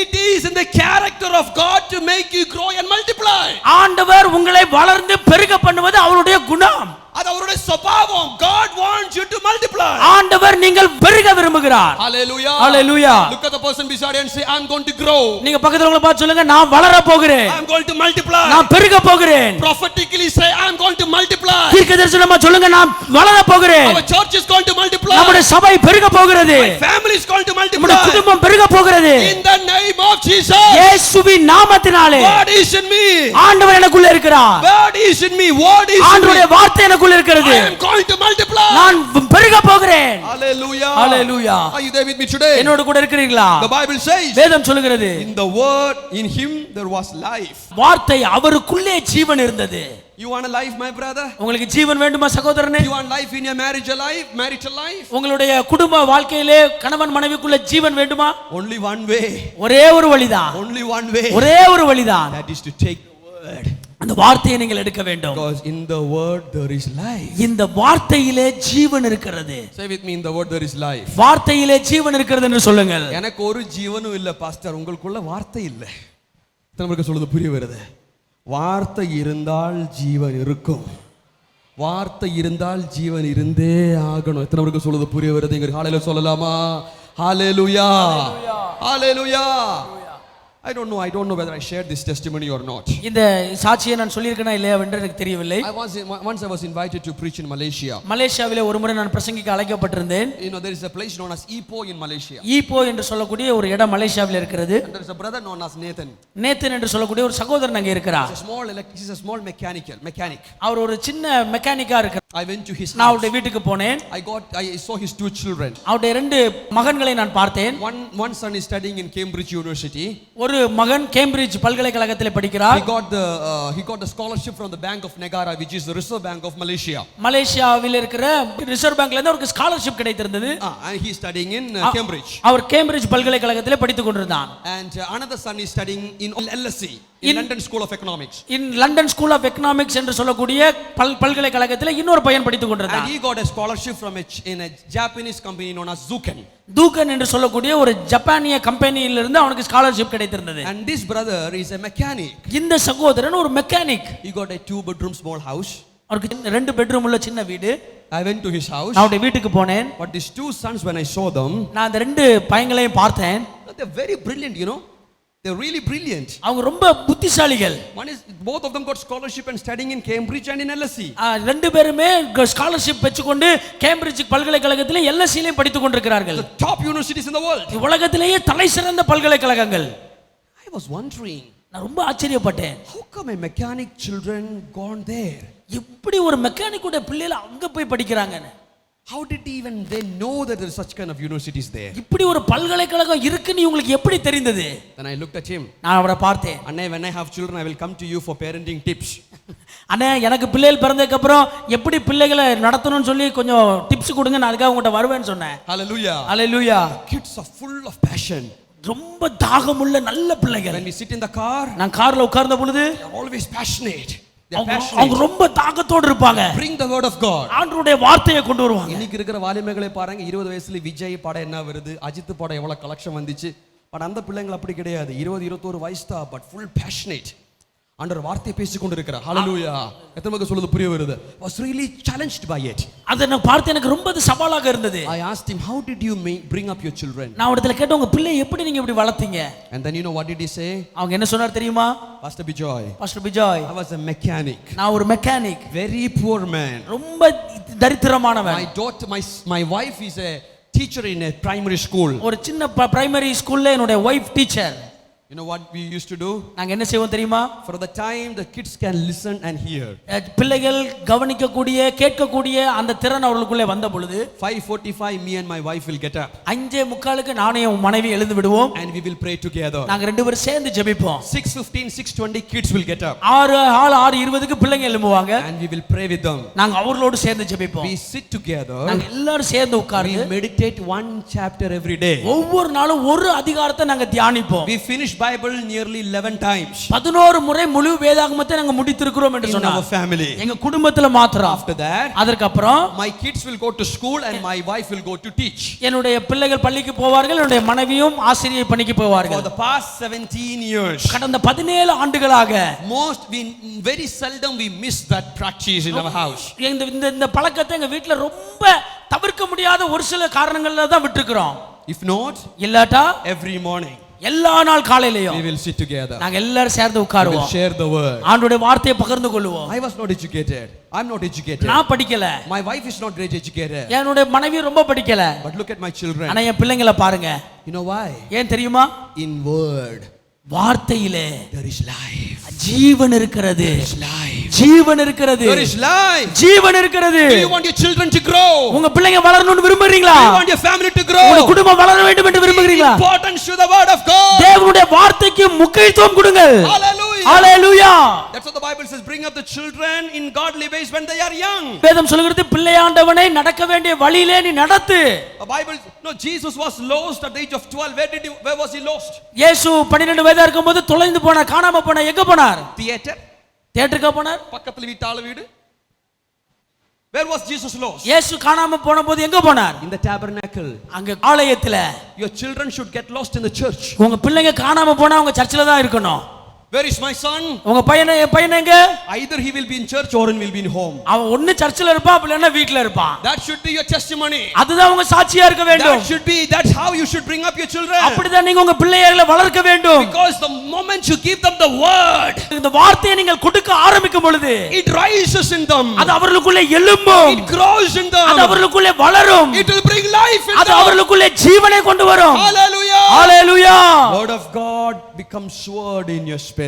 It is in the character of God to make you grow and multiply. ஆண்டவர் உங்களை வளர்ந்து பெருக பண்ணுவது அவருடைய குணம். அது அவருடைய சுபாவம். God wants you to multiply. ஆண்டவர் நீங்கள் பெருக விரும்புகிறார். Hallelujah. Hallelujah. Look at the person beside you and say, I'm going to grow. நீங்க பக்கத்துல உங்களை பார்த்து சொல்லுங்க நான் வளர போகிறேன். I'm going to multiply. நான் பெருக போகிறேன். Prophetically say, I'm going to multiply. தீர்க்கதரிசனமா சொல்லுங்க நான் வளர போகிறேன். Our church is going to multiply. நம்முடைய சபை பெருக போகிறது. My family is going to multiply. நம்முடைய குடும்பம் பெருக போகிறது. In the name of Jesus. இயேசுவின் நாமத்தினாலே. God is in me. ஆண்டவர் எனக்குள்ள இருக்கிறார். God is in me. Word is in me. ஆண்டவருடைய வார்த்தை எனக்குள்ள இருக்கிறது. I am going to multiply. நான் பெருக போகிறேன். Hallelujah. Hallelujah. Are you there with me today? என்னோடு கூட இருக்கிறீர்களா? The Bible says. வேதம் சொல்கிறது. In the word, in him there was life. வார்த்தை அவருக்குள்ளே ஜீவன் இருந்தது. You want a life, my brother? உங்களுக்கு ஜீவன் வேண்டுமா சகோதரனே? You want life in your marital life? உங்களுடைய குடும்ப வாழ்க்கையிலே கணவன் மனைவிக்குள்ள ஜீவன் வேண்டுமா? Only one way. ஒரே ஒரு வழிதான். Only one way. ஒரே ஒரு வழிதான். That is to take the word. அந்த வார்த்தையை நீங்கள் எடுக்க வேண்டும். Because in the word there is life. இந்த வார்த்தையிலே ஜீவன் இருக்கிறது. Say with me, in the word there is life. வார்த்தையிலே ஜீவன் இருக்கிறது என்று சொல்லுங்கள். எனக்கு ஒரு ஜீவனும் இல்ல பாஸ்டர், உங்களுக்குள்ள வார்த்தை இல்ல. நமக்கு சொல்றது புரிய வருது. வார்த்தை இருந்தால் ஜீவன் இருக்கும். வார்த்தை இருந்தால் ஜீவன் இருந்தே ஆகணும். எத்தனை பேருக்கு சொல்றது புரிய வருது? இங்க ஹalleluya சொல்லலாமா? ஹalleluya. ஹalleluya. I don't know whether I shared this testimony or not. இந்த சாட்சியை நான் சொல்லியிருக்கேனா இல்லையா என்று எனக்கு தெரியவில்லை. Once I was invited to preach in Malaysia. மலேசியாவிலே ஒரு முறை நான் பிரசங்கிக்க அழைக்கப்பட்டிருந்தேன். You know there is a place known as Ipoh in Malaysia. Ipoh என்று சொல்லக்கூடிய ஒரு இடம் மலேசியாவில் இருக்கிறது. And there is a brother known as Nathan. Nathan என்று சொல்லக்கூடிய ஒரு சகோதரன் அங்கே இருக்கிறார். He's a small mechanic. அவர் ஒரு சின்ன மெக்கானிக்கா இருக்கிறார். I went to his house. நான் அவருடைய வீட்டுக்கு போனேன். I saw his two children. அவருடைய 2 மகன்களை நான் பார்த்தேன். One son is studying in Cambridge University. ஒரு மகன் கேம்பிரிட்ஜ் பல்கலைக்கழகத்தில் படிக்கிறார். He got the scholarship from the Bank of Negara, which is the Reserve Bank of Malaysia. மலேசியாவில் இருக்கிற ரிசர்வ் பேங்க்ல இருந்து அவருக்கு ஸ்காலர்ஷிப் கிடைத்திருந்தது. And he is studying in Cambridge. அவர் கேம்பிரிட்ஜ் பல்கலைக்கழகத்தில் படித்துக் கொண்டிருந்தான். And another son is studying in LSE, in London School of Economics. In London School of Economics என்று சொல்லக்கூடிய பல்கலைக்கழகத்தில் இன்னொரு பையன் படித்துக் கொண்டிருந்தான். And he got a scholarship from a Japanese company known as Zuken. தூக்கன் என்று சொல்லக்கூடிய ஒரு ஜப்பானிய கம்பெனியிலிருந்து அவனுக்கு ஸ்காலர்ஷிப் கிடைத்திருந்தது. And this brother is a mechanic. இந்த சகோதரன் ஒரு mechanic. He got a 2-bedroom small house. அவருக்கு 2 பெட்ரூம் உள்ள சின்ன வீடு. I went to his house. நான் அவருடைய வீட்டுக்கு போனேன். But these 2 sons, when I saw them, நான் அந்த 2 பையங்களையும் பார்த்தேன். they're very brilliant, you know. They're really brilliant. அவங்க ரொம்ப புத்திசாலிகள். Both of them got scholarship and studying in Cambridge and in LSE. 2 பேருமே ஸ்காலர்ஷிப் பெற்றுக்கொண்டு கேம்பிரிட்ஜ் பல்கலைக்கழகத்திலே LSEலயும் படித்துக் கொண்டிருக்கிறார்கள். The top universities in the world. உலகத்திலேயே தலைசிறந்த பல்கலைக்கழகங்கள். I was wondering, நான் ரொம்ப ஆச்சரியப்பட்டேன். how come a mechanic children gone there? எப்படி ஒரு மெக்கானிக்கோட பிள்ளைகள் அங்க போய் படிக்கிறாங்கன்னு? How did even they know that there is such kind of universities there? இப்படி ஒரு பல்கலைக்கழகம் இருக்குன்னு உங்களுக்கு எப்படி தெரிந்தது? Then I looked at him. நான் அவரை பார்த்தேன். Anna, when I have children I will come to you for parenting tips. அண்ணே எனக்கு பிள்ளைகள் பிறந்ததுக்கு அப்புறம் எப்படி பிள்ளைகளை நடத்தணும்னு சொல்லி கொஞ்சம் டிப்ஸ் கொடுங்க, நான் அதுக்காக உங்கள்கிட்ட வருவேன்னு சொன்னேன். Hallelujah. Hallelujah. Kids are full of passion. ரொம்ப தாகமுள்ள நல்ல பிள்ளைகள். When we sit in the car, நான் கார்ல உட்கார்ந்த பொழுது they are always passionate. அவங்க ரொம்ப தாகத்தோட இருப்பாங்க. Bring the word of God. ஆண்டவருடைய வார்த்தையை கொண்டு வருவாங்க. இன்னைக்கு இருக்கிற வாலிபர்களை பாருங்க, 20 வயசுல விஜய் படம் என்ன வருது, அஜித் படம் எவ்வளவு கலெக்ஷன் வந்துச்சு. பட் அந்த பிள்ளைகள் அப்படி கிடையாது. 20-21 வயசு தான், பட் ஃபுல் பேஷனேட். ஆண்டவர் வார்த்தை பேசிக் கொண்டிருக்கிறார். ஹalleluya. எத்தனை பேருக்கு சொல்றது புரிய வருது? Was really challenged by it. அதை நான் பார்த்து எனக்கு ரொம்ப சவாலாக இருந்தது. I asked him, how did you bring up your children? நான் இடத்துல கேட்டேன், உங்க பிள்ளை எப்படி நீங்க இப்படி வளர்த்தீங்க? And then you know what did he say? அவங்க என்ன சொன்னார் தெரியுமா? Pastor Bijoy, pastor Bijoy, I was a mechanic. நான் ஒரு மெக்கானிக், Very poor man. ரொம்ப தரித்திரமானவன். My daughter, my wife is a teacher in a primary school. ஒரு சின்ன பிரைமரி ஸ்கூல்ல என்னோட wife teacher. You know what we used to do? நாங்க என்ன செய்வோம் தெரியுமா? For the time the kids can listen and hear. பிள்ளைகள் கவனிக்கக்கூடிய கேட்கக்கூடிய அந்த திறன் அவர்களுக்குள்ளே வந்த பொழுது 5:45 me and my wife will get up. 5:45 நானே என் மனைவி எழுந்து விடுவோம். And we will pray together. நாங்க ரெண்டு பேரும் சேர்ந்து ஜெபிப்போம். 6:15 6:20 kids will get up. 6:20க்கு பிள்ளைங்க எழும்புவாங்க. And we will pray with them. நாங்க அவர்களோடு சேர்ந்து ஜெபிப்போம். We sit together. நாங்க எல்லாரும் சேர்ந்து உட்கார்ந்து we meditate one chapter every day. ஒவ்வொரு நாளும் ஒரு அதிகாரத்தை நாங்க தியானிப்போம். We finish Bible nearly 11 times. 11 முறை முழு வேதாகமத்தை நாங்க முடித்திருக்கிறோம் என்று சொன்னார். In our family. எங்க குடும்பத்துல மாத்திரம். After that, அதற்கு அப்புறம் my kids will go to school and my wife will go to teach. என்னுடைய பிள்ளைகள் பள்ளிக்கு போவார்கள், என்னுடைய மனைவியும் ஆசிரியை பணிக்கு போவார்கள். For the past 17 years. கடந்த 17 ஆண்டுகளாக very seldom we miss that practice in our house. இந்த பழக்கத்தை எங்க வீட்ல ரொம்ப தவிர்க்க முடியாத ஒரு சில காரணங்கள்ல தான் விட்டுக்கிறோம். If not, இல்லாட்டா every morning எல்லா நாள் காலையிலயும் we will sit together. நாங்க எல்லாரும் சேர்ந்து உட்காருவோம். We will share the word. ஆண்டவருடைய வார்த்தையை பகிர்ந்து கொள்வோம். I was not educated. I'm not educated. நான் படிக்கல. My wife is not great educated. என்னோட மனைவி ரொம்ப படிக்கல. But look at my children. ஆனா என் பிள்ளைகளை பாருங்க. You know why? ஏன் தெரியுமா? In word வார்த்தையிலே there is life. ஜீவன் இருக்கிறது. There is life. ஜீவன் இருக்கிறது. There is life. ஜீவன் இருக்கிறது. Do you want your children to grow? உங்க பிள்ளைங்க வளரணும்னு விரும்புறீங்களா? Do you want your family to grow? உங்க குடும்பம் வளர வேண்டும் என்று விரும்புகிறீங்களா? Importance to the word of God. தேவனுடைய வார்த்தைக்கு முக்கியத்துவம் கொடுங்கள். Hallelujah. Hallelujah. That's what the Bible says, bring up the children in godly ways when they are young. வேதம் சொல்கிறது பிள்ளையாண்டவனை நடக்க வேண்டிய வழியிலே நீ நடத்து. The Bible, no, Jesus was lost at the age of 12. Where was he lost? இயேசு 12 வயதா இருக்கும்போது தொலைந்து போனார், காணாம போனார். எங்க போனார்? Theater. தியேட்டருக்கு போனார். பக்கத்துல வீட்டால வீடு. Where was Jesus lost? இயேசு காணாம போன போது எங்க போனார்? In the tabernacle. அங்க ஆலயத்துல. Your children should get lost in the church. உங்க பிள்ளைங்க காணாம போனா அவங்க சர்ச்சில தான் இருக்கணும். Where is my son? உங்க பையன் எங்க? Either he will be in church or he will be in home. அவன் ஒண்ணு சர்ச்சில இருப்பான், இல்லனா வீட்ல இருப்பான். That should be your testimony. அதுதான் உங்க சாட்சியா இருக்க வேண்டும். That's how you should bring up your children. அப்படிதான் நீங்க உங்க பிள்ளைகளை வளர்க்க வேண்டும். Because the moment you give them the word, இந்த வார்த்தையை நீங்கள் கொடுக்க ஆரம்பிக்கும் பொழுது it rises in them. அது அவர்களுக்குள்ளே எழும்பும். It grows in them. அது அவர்களுக்குள்ளே வளரும். It will bring life in them. அது அவர்களுக்குள்ளே ஜீவனை கொண்டு வரும். Hallelujah. Hallelujah. Word of God becomes sword in your spirit.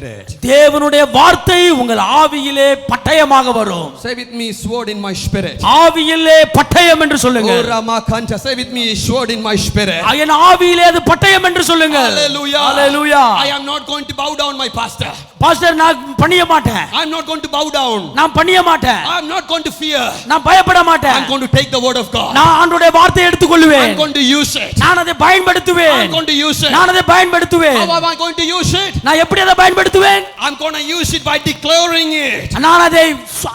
தேவனுடைய வார்த்தை உங்கள் ஆவியிலே பட்டயமாக வரும். Say with me, sword in my spirit. ஆவியிலே பட்டயம் என்று சொல்லுங்க. Oh Ramakanta, say with me, sword in my spirit. என் ஆவியிலே அது பட்டயம் என்று சொல்லுங்க. Hallelujah. Hallelujah. I am not going to bow down, my pastor. Pastor நான் பணிய மாட்டேன். I am not going to bow down. நான் பணிய மாட்டேன். I am not going to fear. நான் பயப்பட மாட்டேன். I am going to take the word of God. நான் ஆண்டவருடைய வார்த்தையை எடுத்துக்கொள்வேன். I am going to use it. நான் அதை பயன்படுத்துவேன். I am going to use it. நான் அதை பயன்படுத்துவேன். How am I going to use it? நான் எப்படி அதை பயன்படுத்துவேன்? I am going to use it by declaring it. நான் அதை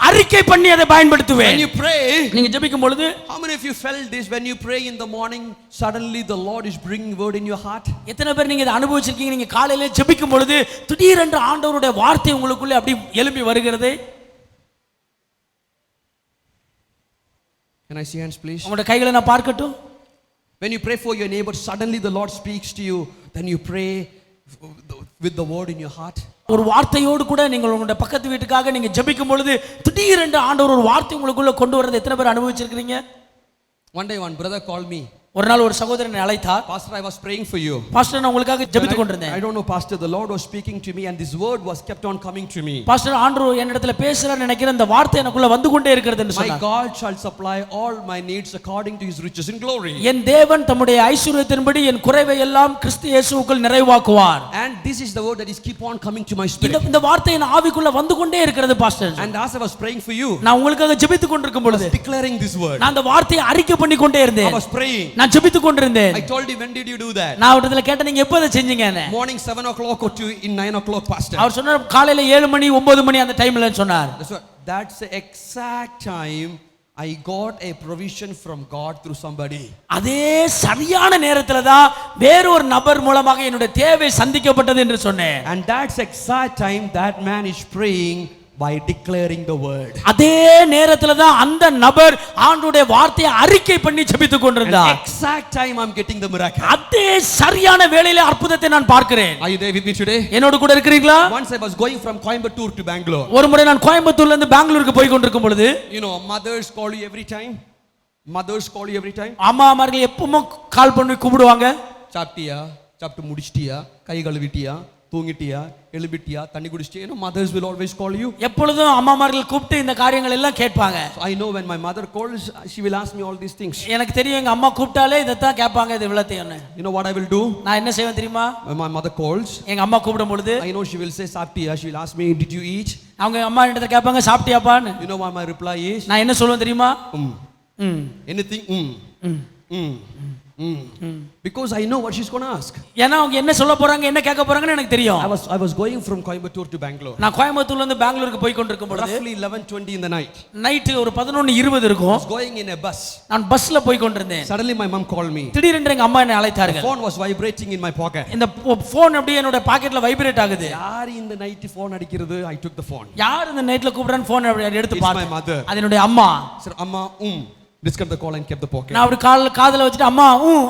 அறிக்கை பண்ணி அதை பயன்படுத்துவேன். When you pray, நீங்க ஜெபிக்கும் பொழுது, how many of you felt this when you pray in the morning, suddenly the Lord is bringing word in your heart? எத்தனை பேர் நீங்க இதை அனுபவிச்சிருக்கீங்க? நீங்க காலையில ஜெபிக்கும் பொழுது திடீரென்று ஆண்டவருடைய வார்த்தை உங்களுக்குள்ளே அப்படி எழும்பி வருகிறது. Can I see hands please? உங்களுடைய கைகளை நான் பார்க்கட்டும். When you pray for your neighbor, suddenly the Lord speaks to you, then you pray with the word in your heart. ஒரு வார்த்தையோடு கூட நீங்கள் உங்களுடைய பக்கத்து வீட்டுக்காக நீங்க ஜெபிக்கும் பொழுது திடீரென்று ஆண்டவர் ஒரு வார்த்தை உங்களுக்குள்ள கொண்டு வரதை எத்தனை பேர் அனுபவிச்சிருக்கீங்க? One day one brother called me. ஒரு நாள் ஒரு சகோதரனை அழைத்தார். Pastor, I was praying for you. Pastor நான் உங்களுக்காக ஜெபித்துக் கொண்டிருந்தேன். I don't know pastor, the Lord was speaking to me and this word was kept on coming to me. Pastor ஆண்டவர் என்னிடத்துல பேசுறார் நினைக்கிறேன், இந்த வார்த்தை எனக்குள்ள வந்து கொண்டே இருக்கிறது என்று சொன்னார். My God shall supply all my needs according to his riches in glory. என் தேவன் தம்முடைய ஐஸ்வரியத்தின்படி என் குறைவை எல்லாம் கிறிஸ்து இயேசுவுக்குள் நிறைவாக்குவார். And this is the word that is keep on coming to my spirit. இந்த வார்த்தை என் ஆவிக்குள்ள வந்து கொண்டே இருக்கிறது pastor. And as I was praying for you, நான் உங்களுக்காக ஜெபித்துக் கொண்டிருக்கும் பொழுது declaring this word, நான் அந்த வார்த்தையை அறிக்கை பண்ணி கொண்டே இருந்தேன். I was praying. நான் ஜெபித்துக் கொண்டிருந்தேன். I told you, when did you do that? நான் அவர்கிட்ட கேட்டேன், நீங்க எப்போ அதை செஞ்சீங்கன்னு. Morning 7 o'clock or in 9 o'clock pastor. அவர் சொன்னார் காலையில 7 மணி 9 மணி அந்த டைம்ல சொன்னார். That's the exact time I got a provision from God through somebody. அதே சரியான நேரத்துல தான் வேறொரு நபர் மூலமாக என்னுடைய தேவை சந்திக்கப்பட்டது என்று சொன்னேன். And that's exact time that man is praying by declaring the word. அதே நேரத்துல தான் அந்த நபர் ஆண்டவருடைய வார்த்தையை அறிக்கை பண்ணி ஜெபித்துக் கொண்டிருந்தார். Exact time I'm getting the miracle. அதே சரியான வேளையிலே அற்புதத்தை நான் பார்க்கிறேன். Are you there with me today? என்னோடு கூட இருக்கிறீங்களா? Once I was going from Coimbatore to Bangalore. ஒரு முறை நான் கோயம்புத்தூர்ல இருந்து பெங்களூருக்கு போய் கொண்டிருக்கும் பொழுது, You know, mothers call you every time. Mothers call you every time. அம்மாமார்கள் எப்பவும் கால் பண்ணி கூப்பிடுவாங்க. சாப்பிட்டியா, சாப்பிட்டு முடிச்சிட்டியா, கை கழுவிட்டியா, தூங்கிட்டியா, எழும்பிட்டியா, தண்ணி குடிச்சிட்டியா? You know, mothers will always call you. எப்பொழுதும் அம்மாமார்கள் கூப்பிட்டு இந்த காரியங்கள் எல்லாம் கேட்பாங்க. So I know when my mother calls, she will ask me all these things. எனக்கு தெரியும் எங்க அம்மா கூப்பிட்டாலே இதைத்தான் கேட்பாங்க, இது இவ்வளத்தையும். You know what I will do? நான் என்ன செய்வேன் தெரியுமா? When my mother calls, எங்க அம்மா கூப்பிடும் பொழுது I know she will say சாப்பிட்டியா. She will ask me, did you eat? அவங்க அம்மா கிட்ட கேட்பாங்க, சாப்பிட்டியாப்பான்னு. You know what my reply is? நான் என்ன சொல்லுவேன் தெரியுமா? Anything. Because I know what she's going to ask. ஏன்னா அவங்க என்ன சொல்ல போறாங்க, என்ன கேட்க போறாங்கன்னு எனக்கு தெரியும். I was going from Coimbatore to Bangalore. நான் கோயம்புத்தூர்ல இருந்து பெங்களூருக்கு போய் கொண்டிருக்கும் பொழுது Roughly 11:20 in the night. Night ஒரு 11:20 இருக்கும். I was going in a bus. நான் பஸ்ல போய் கொண்டிருந்தேன். Suddenly my mom called me. திடீரென்று எங்க அம்மா என்னை The அழைத்தார்கள். phone was vibrating in my pocket. இந்த போன் அப்படியே என்னோட பாக்கெட்ல வைப்ரேட் ஆகுது. யார் இந்த நைட் phone அடிக்கிறது? I took the phone. யார் இந்த நைட்ல கூப்பிடுறான்னு போன் எடுத்து It's my பார்த்தேன். mother. அது என்னுடைய அம்மா. Sir, amma disconnect the call and kept the pocket. நான் அப்படி காதுல வச்சிட்டு அம்மா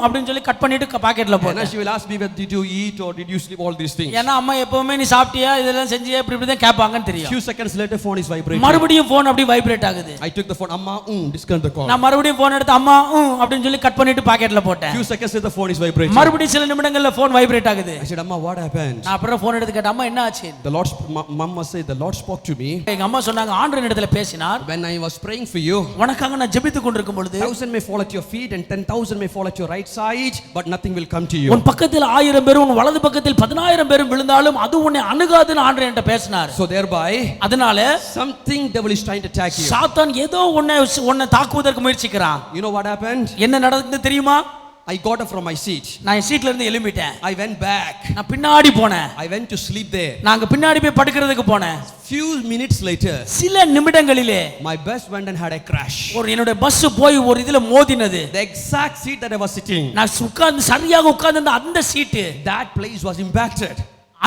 அப்படின்னு சொல்லி கட் பண்ணிட்டு பாக்கெட்ல And போட்டேன். she will ask me, whether did you eat or did you sleep, all these things. ஏன்னா அம்மா எப்பவுமே நீ சாப்பிட்டியா இதெல்லாம் செஞ்சியா இப்படி தான் கேட்பாங்கன்னு தெரியும். Few seconds later phone is vibrating. மறுபடியும் போன் அப்படியே வைப்ரேட் ஆகுது. I took the phone. Amma disconnect the call. நான் மறுபடியும் போன் எடுத்து அம்மா அப்படின்னு சொல்லி கட் பண்ணிட்டு பாக்கெட்ல போட்டேன். Few seconds later the phone is vibrating. மறுபடியும் சில நிமிடங்கள்ல போன் வைப்ரேட் ஆகுது. I said, Amma, what happened? நான் அப்புறம் போன் எடுத்து கேட்டேன், அம்மா என்ன ஆச்சு? The Lord, mom must say, the Lord spoke to me. எங்க அம்மா சொன்னாங்க, ஆண்டவரின் இடத்துல பேசினார். When I was praying for you, உனக்காக நான் ஜெபித்துக் கொண்டிருக்கும் பொழுது 1,000 may fall at your feet and 10,000 may fall at your right side, but nothing will come to you. உன் பக்கத்தில் 1000 பேரும் உன் வலது பக்கத்தில் 10000 பேரும் விழுந்தாலும் அது உன்னை அணுகாதுன்னு ஆண்டவர் என்கிட்ட பேசினார். So thereby, அதனால something devil is trying to attack you. சாத்தான் ஏதோ உன்னை தாக்குவதற்கு முயற்சிக்கிறான். You know what happened? என்ன நடந்தது தெரியுமா? I got up from my seat. நான் என் சீட்ல இருந்து எழும்பிட்டேன். I went back. நான் பின்னாடி போனேன். I went to sleep there. நாங்க பின்னாடி போய் படுக்கிறதுக்கு போனேன். Few minutes later, சில நிமிடங்களிலே my bus went and had a crash. என்னோட பஸ் போய் ஒரு இதுல மோதினது. The exact seat that I was sitting, நான் உட்கார்ந்து சரியாக உட்கார்ந்து அந்த சீட்டு, that place was impacted.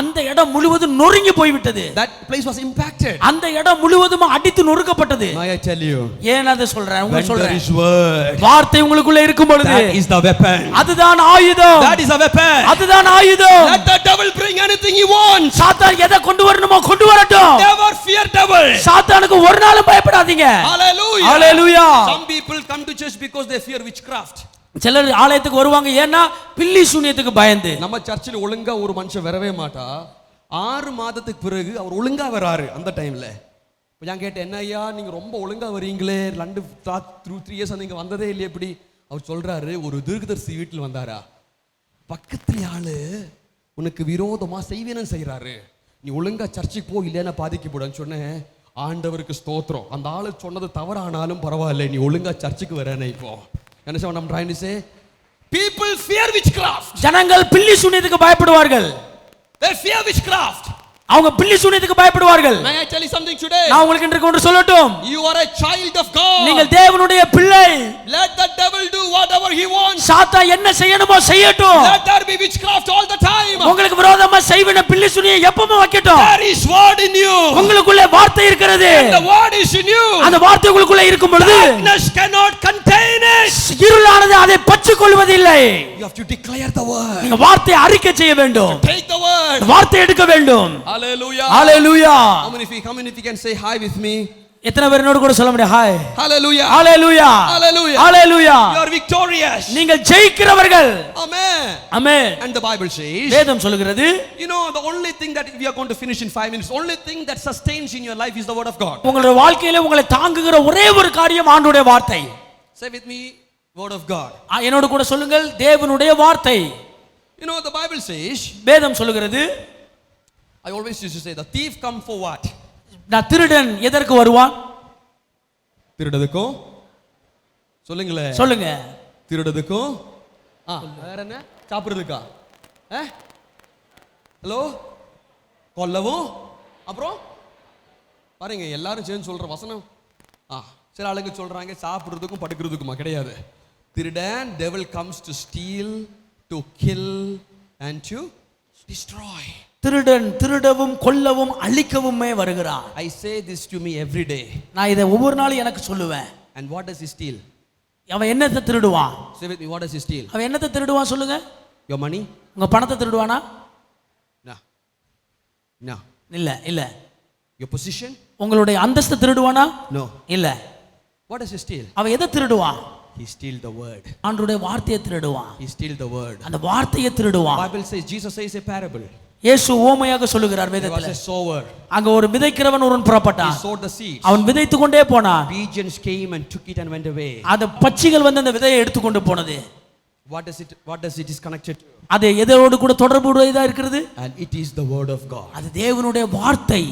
அந்த இடம் முழுவதும் நொறுங்கி போய்விட்டது. That place was impacted. அந்த இடம் முழுவதும் அடித்து நொறுக்கப்பட்டது. May I tell you? ஏன் அதை சொல்றேன்? When there is word, வார்த்தை உங்களுக்குள்ள இருக்கும் பொழுது that is the weapon. அதுதான் ஆயுதம். That is the weapon. அதுதான் ஆயுதம். Let the devil bring anything he wants. சாத்தான் எதை கொண்டு வரணுமோ கொண்டு வரட்டும். Never fear devil. சாத்தானுக்கு ஒரு நாளும் பயப்படாதீங்க. Hallelujah. Hallelujah. Some people come to church because they fear witchcraft. சிலர் ஆலயத்துக்கு வருவாங்க ஏன்னா பில்லி சூனியத்துக்கு பயந்து. நம்ம சர்ச்சில் ஒழுங்கா ஒரு மனுஷன் வரவே மாட்டா. 6 மாதத்துக்கு பிறகு அவர் ஒழுங்கா வராரு அந்த டைம்ல. இப்போ நான் கேட்டேன், என்ன ஐயா நீங்க ரொம்ப ஒழுங்கா வரீங்களே, 3 இயர்ஸ் நீங்க வந்ததே இல்லையே எப்படி? அவர் சொல்றாரு, ஒரு தீர்க்கதரிசி வீட்டில் வந்தாரா, பக்கத்துல ஆளு உனக்கு விரோதமா செய்வேன்னு செய்யறாரு, நீ ஒழுங்கா சர்ச்சுக்கு போ இல்லைன்னா பாதிக்கப்படுன்னு சொன்னேன். ஆண்டவருக்கு ஸ்தோத்திரம். அந்த ஆளு சொன்னது தவறானாலும் பரவாயில்ல, நீ ஒழுங்கா சர்ச்சுக்கு வரேன்னு. இப்போ என்ன சொல்ல நம்ம trying to say? People fear witchcraft. ஜனங்கள் பில்லி சூனியத்துக்கு பயப்படுவார்கள். They fear witchcraft. அவங்க பில்லி சூனியத்துக்கு பயப்படுவார்கள். May I tell you something today? நான் உங்களுக்கு இன்றைக்கு ஒன்று சொல்லட்டும். You are a child of God. நீங்கள் தேவனுடைய பிள்ளை. Let the devil do whatever he wants. சாத்தான் என்ன செய்யணுமோ செய்யட்டும். Let there be witchcraft all the time. உங்களுக்கு விரோதமா செய்வன பில்லி சூனியம் எப்பவும் வைக்கட்டும். There is word in you. உங்களுக்குள்ள வார்த்தை இருக்கிறது. And the word is in you. அந்த வார்த்தை உங்களுக்குள்ள இருக்கும் பொழுது darkness cannot contain it. இருளானது அதை பற்றிக் கொள்வதில்லை. You have to declare the word. நீங்க வார்த்தையை அறிக்கை செய்ய வேண்டும். Take the word. வார்த்தை எடுக்க வேண்டும். Hallelujah. Hallelujah. How many of you can say hi with me? எத்தனை பேர் என்னோட கூட சொல்ல முடியும்? Hi. Hallelujah. Hallelujah. Hallelujah. Hallelujah. You are victorious. நீங்கள் ஜெயிக்கிறவர்கள். Amen. Amen. And the Bible says, வேதம் சொல்கிறது, you know, the only thing that we are going to finish in 5 minutes, only thing that sustains in your life is the word of God. உங்களுடைய வாழ்க்கையில உங்களை தாங்குகிற ஒரே ஒரு காரியம் ஆண்டவருடைய வார்த்தை. Say with me, word of God. என்னோட கூட சொல்லுங்கள், தேவனுடைய வார்த்தை. You know, the Bible says, வேதம் சொல்கிறது, I always used to say, the thief come for what? நான் திருடன் எதற்கு வருவான்? திருடதுக்கும். சொல்லுங்களே. சொல்லுங்க. திருடதுக்கும். வேற என்ன? சாப்பிடுறதுக்கா? ஹலோ? கொல்லவும். அப்புறம் பாருங்க எல்லாரும் சேர்ந்து சொல்ற வசனம். சில ஆளுங்க சொல்றாங்க சாப்பிடுறதுக்கும் படுக்கிறதுக்குமா? கிடையாது. திருடன், devil comes to steal, to kill and to destroy. திருடன் திருடவும் கொல்லவும் அழிக்கவுமே வருகிறான். I say this to me every day. நான் இதை ஒவ்வொரு நாளும் எனக்கு சொல்லுவேன். And what does he steal? அவன் என்னத்தை திருடுவான்? Say with me, what does he steal? அவன் என்னத்தை திருடுவான் சொல்லுங்க? Your money? உங்க பணத்தை திருடுவானா? No. No. இல்ல. Your position? உங்களுடைய அந்தஸ்து திருடுவானா? No. இல்ல. What does he steal? அவன் எதை திருடுவான்? He steal the word. ஆண்டவருடைய வார்த்தையை திருடுவான். He steal the word. அந்த வார்த்தையை திருடுவான். Bible says, Jesus says a parable. இயேசு ஓமையாக சொல்லுகிறார் There was வேதத்தில். a sower. அங்க ஒரு விதைக்கிறவன் ஒருவன் He புறப்பட்டான். sowed the seeds. அவன் விதைத்து கொண்டே போனான். Pigeons came and took it and went away. அந்த பட்சிகள் வந்து அந்த விதையை எடுத்துக்கொண்டு போனது. What does it is connected to? அது எதோடு கூட தொடர்புடையதா இருக்கிறது? And it is the word of God. அது தேவனுடைய வார்த்தை.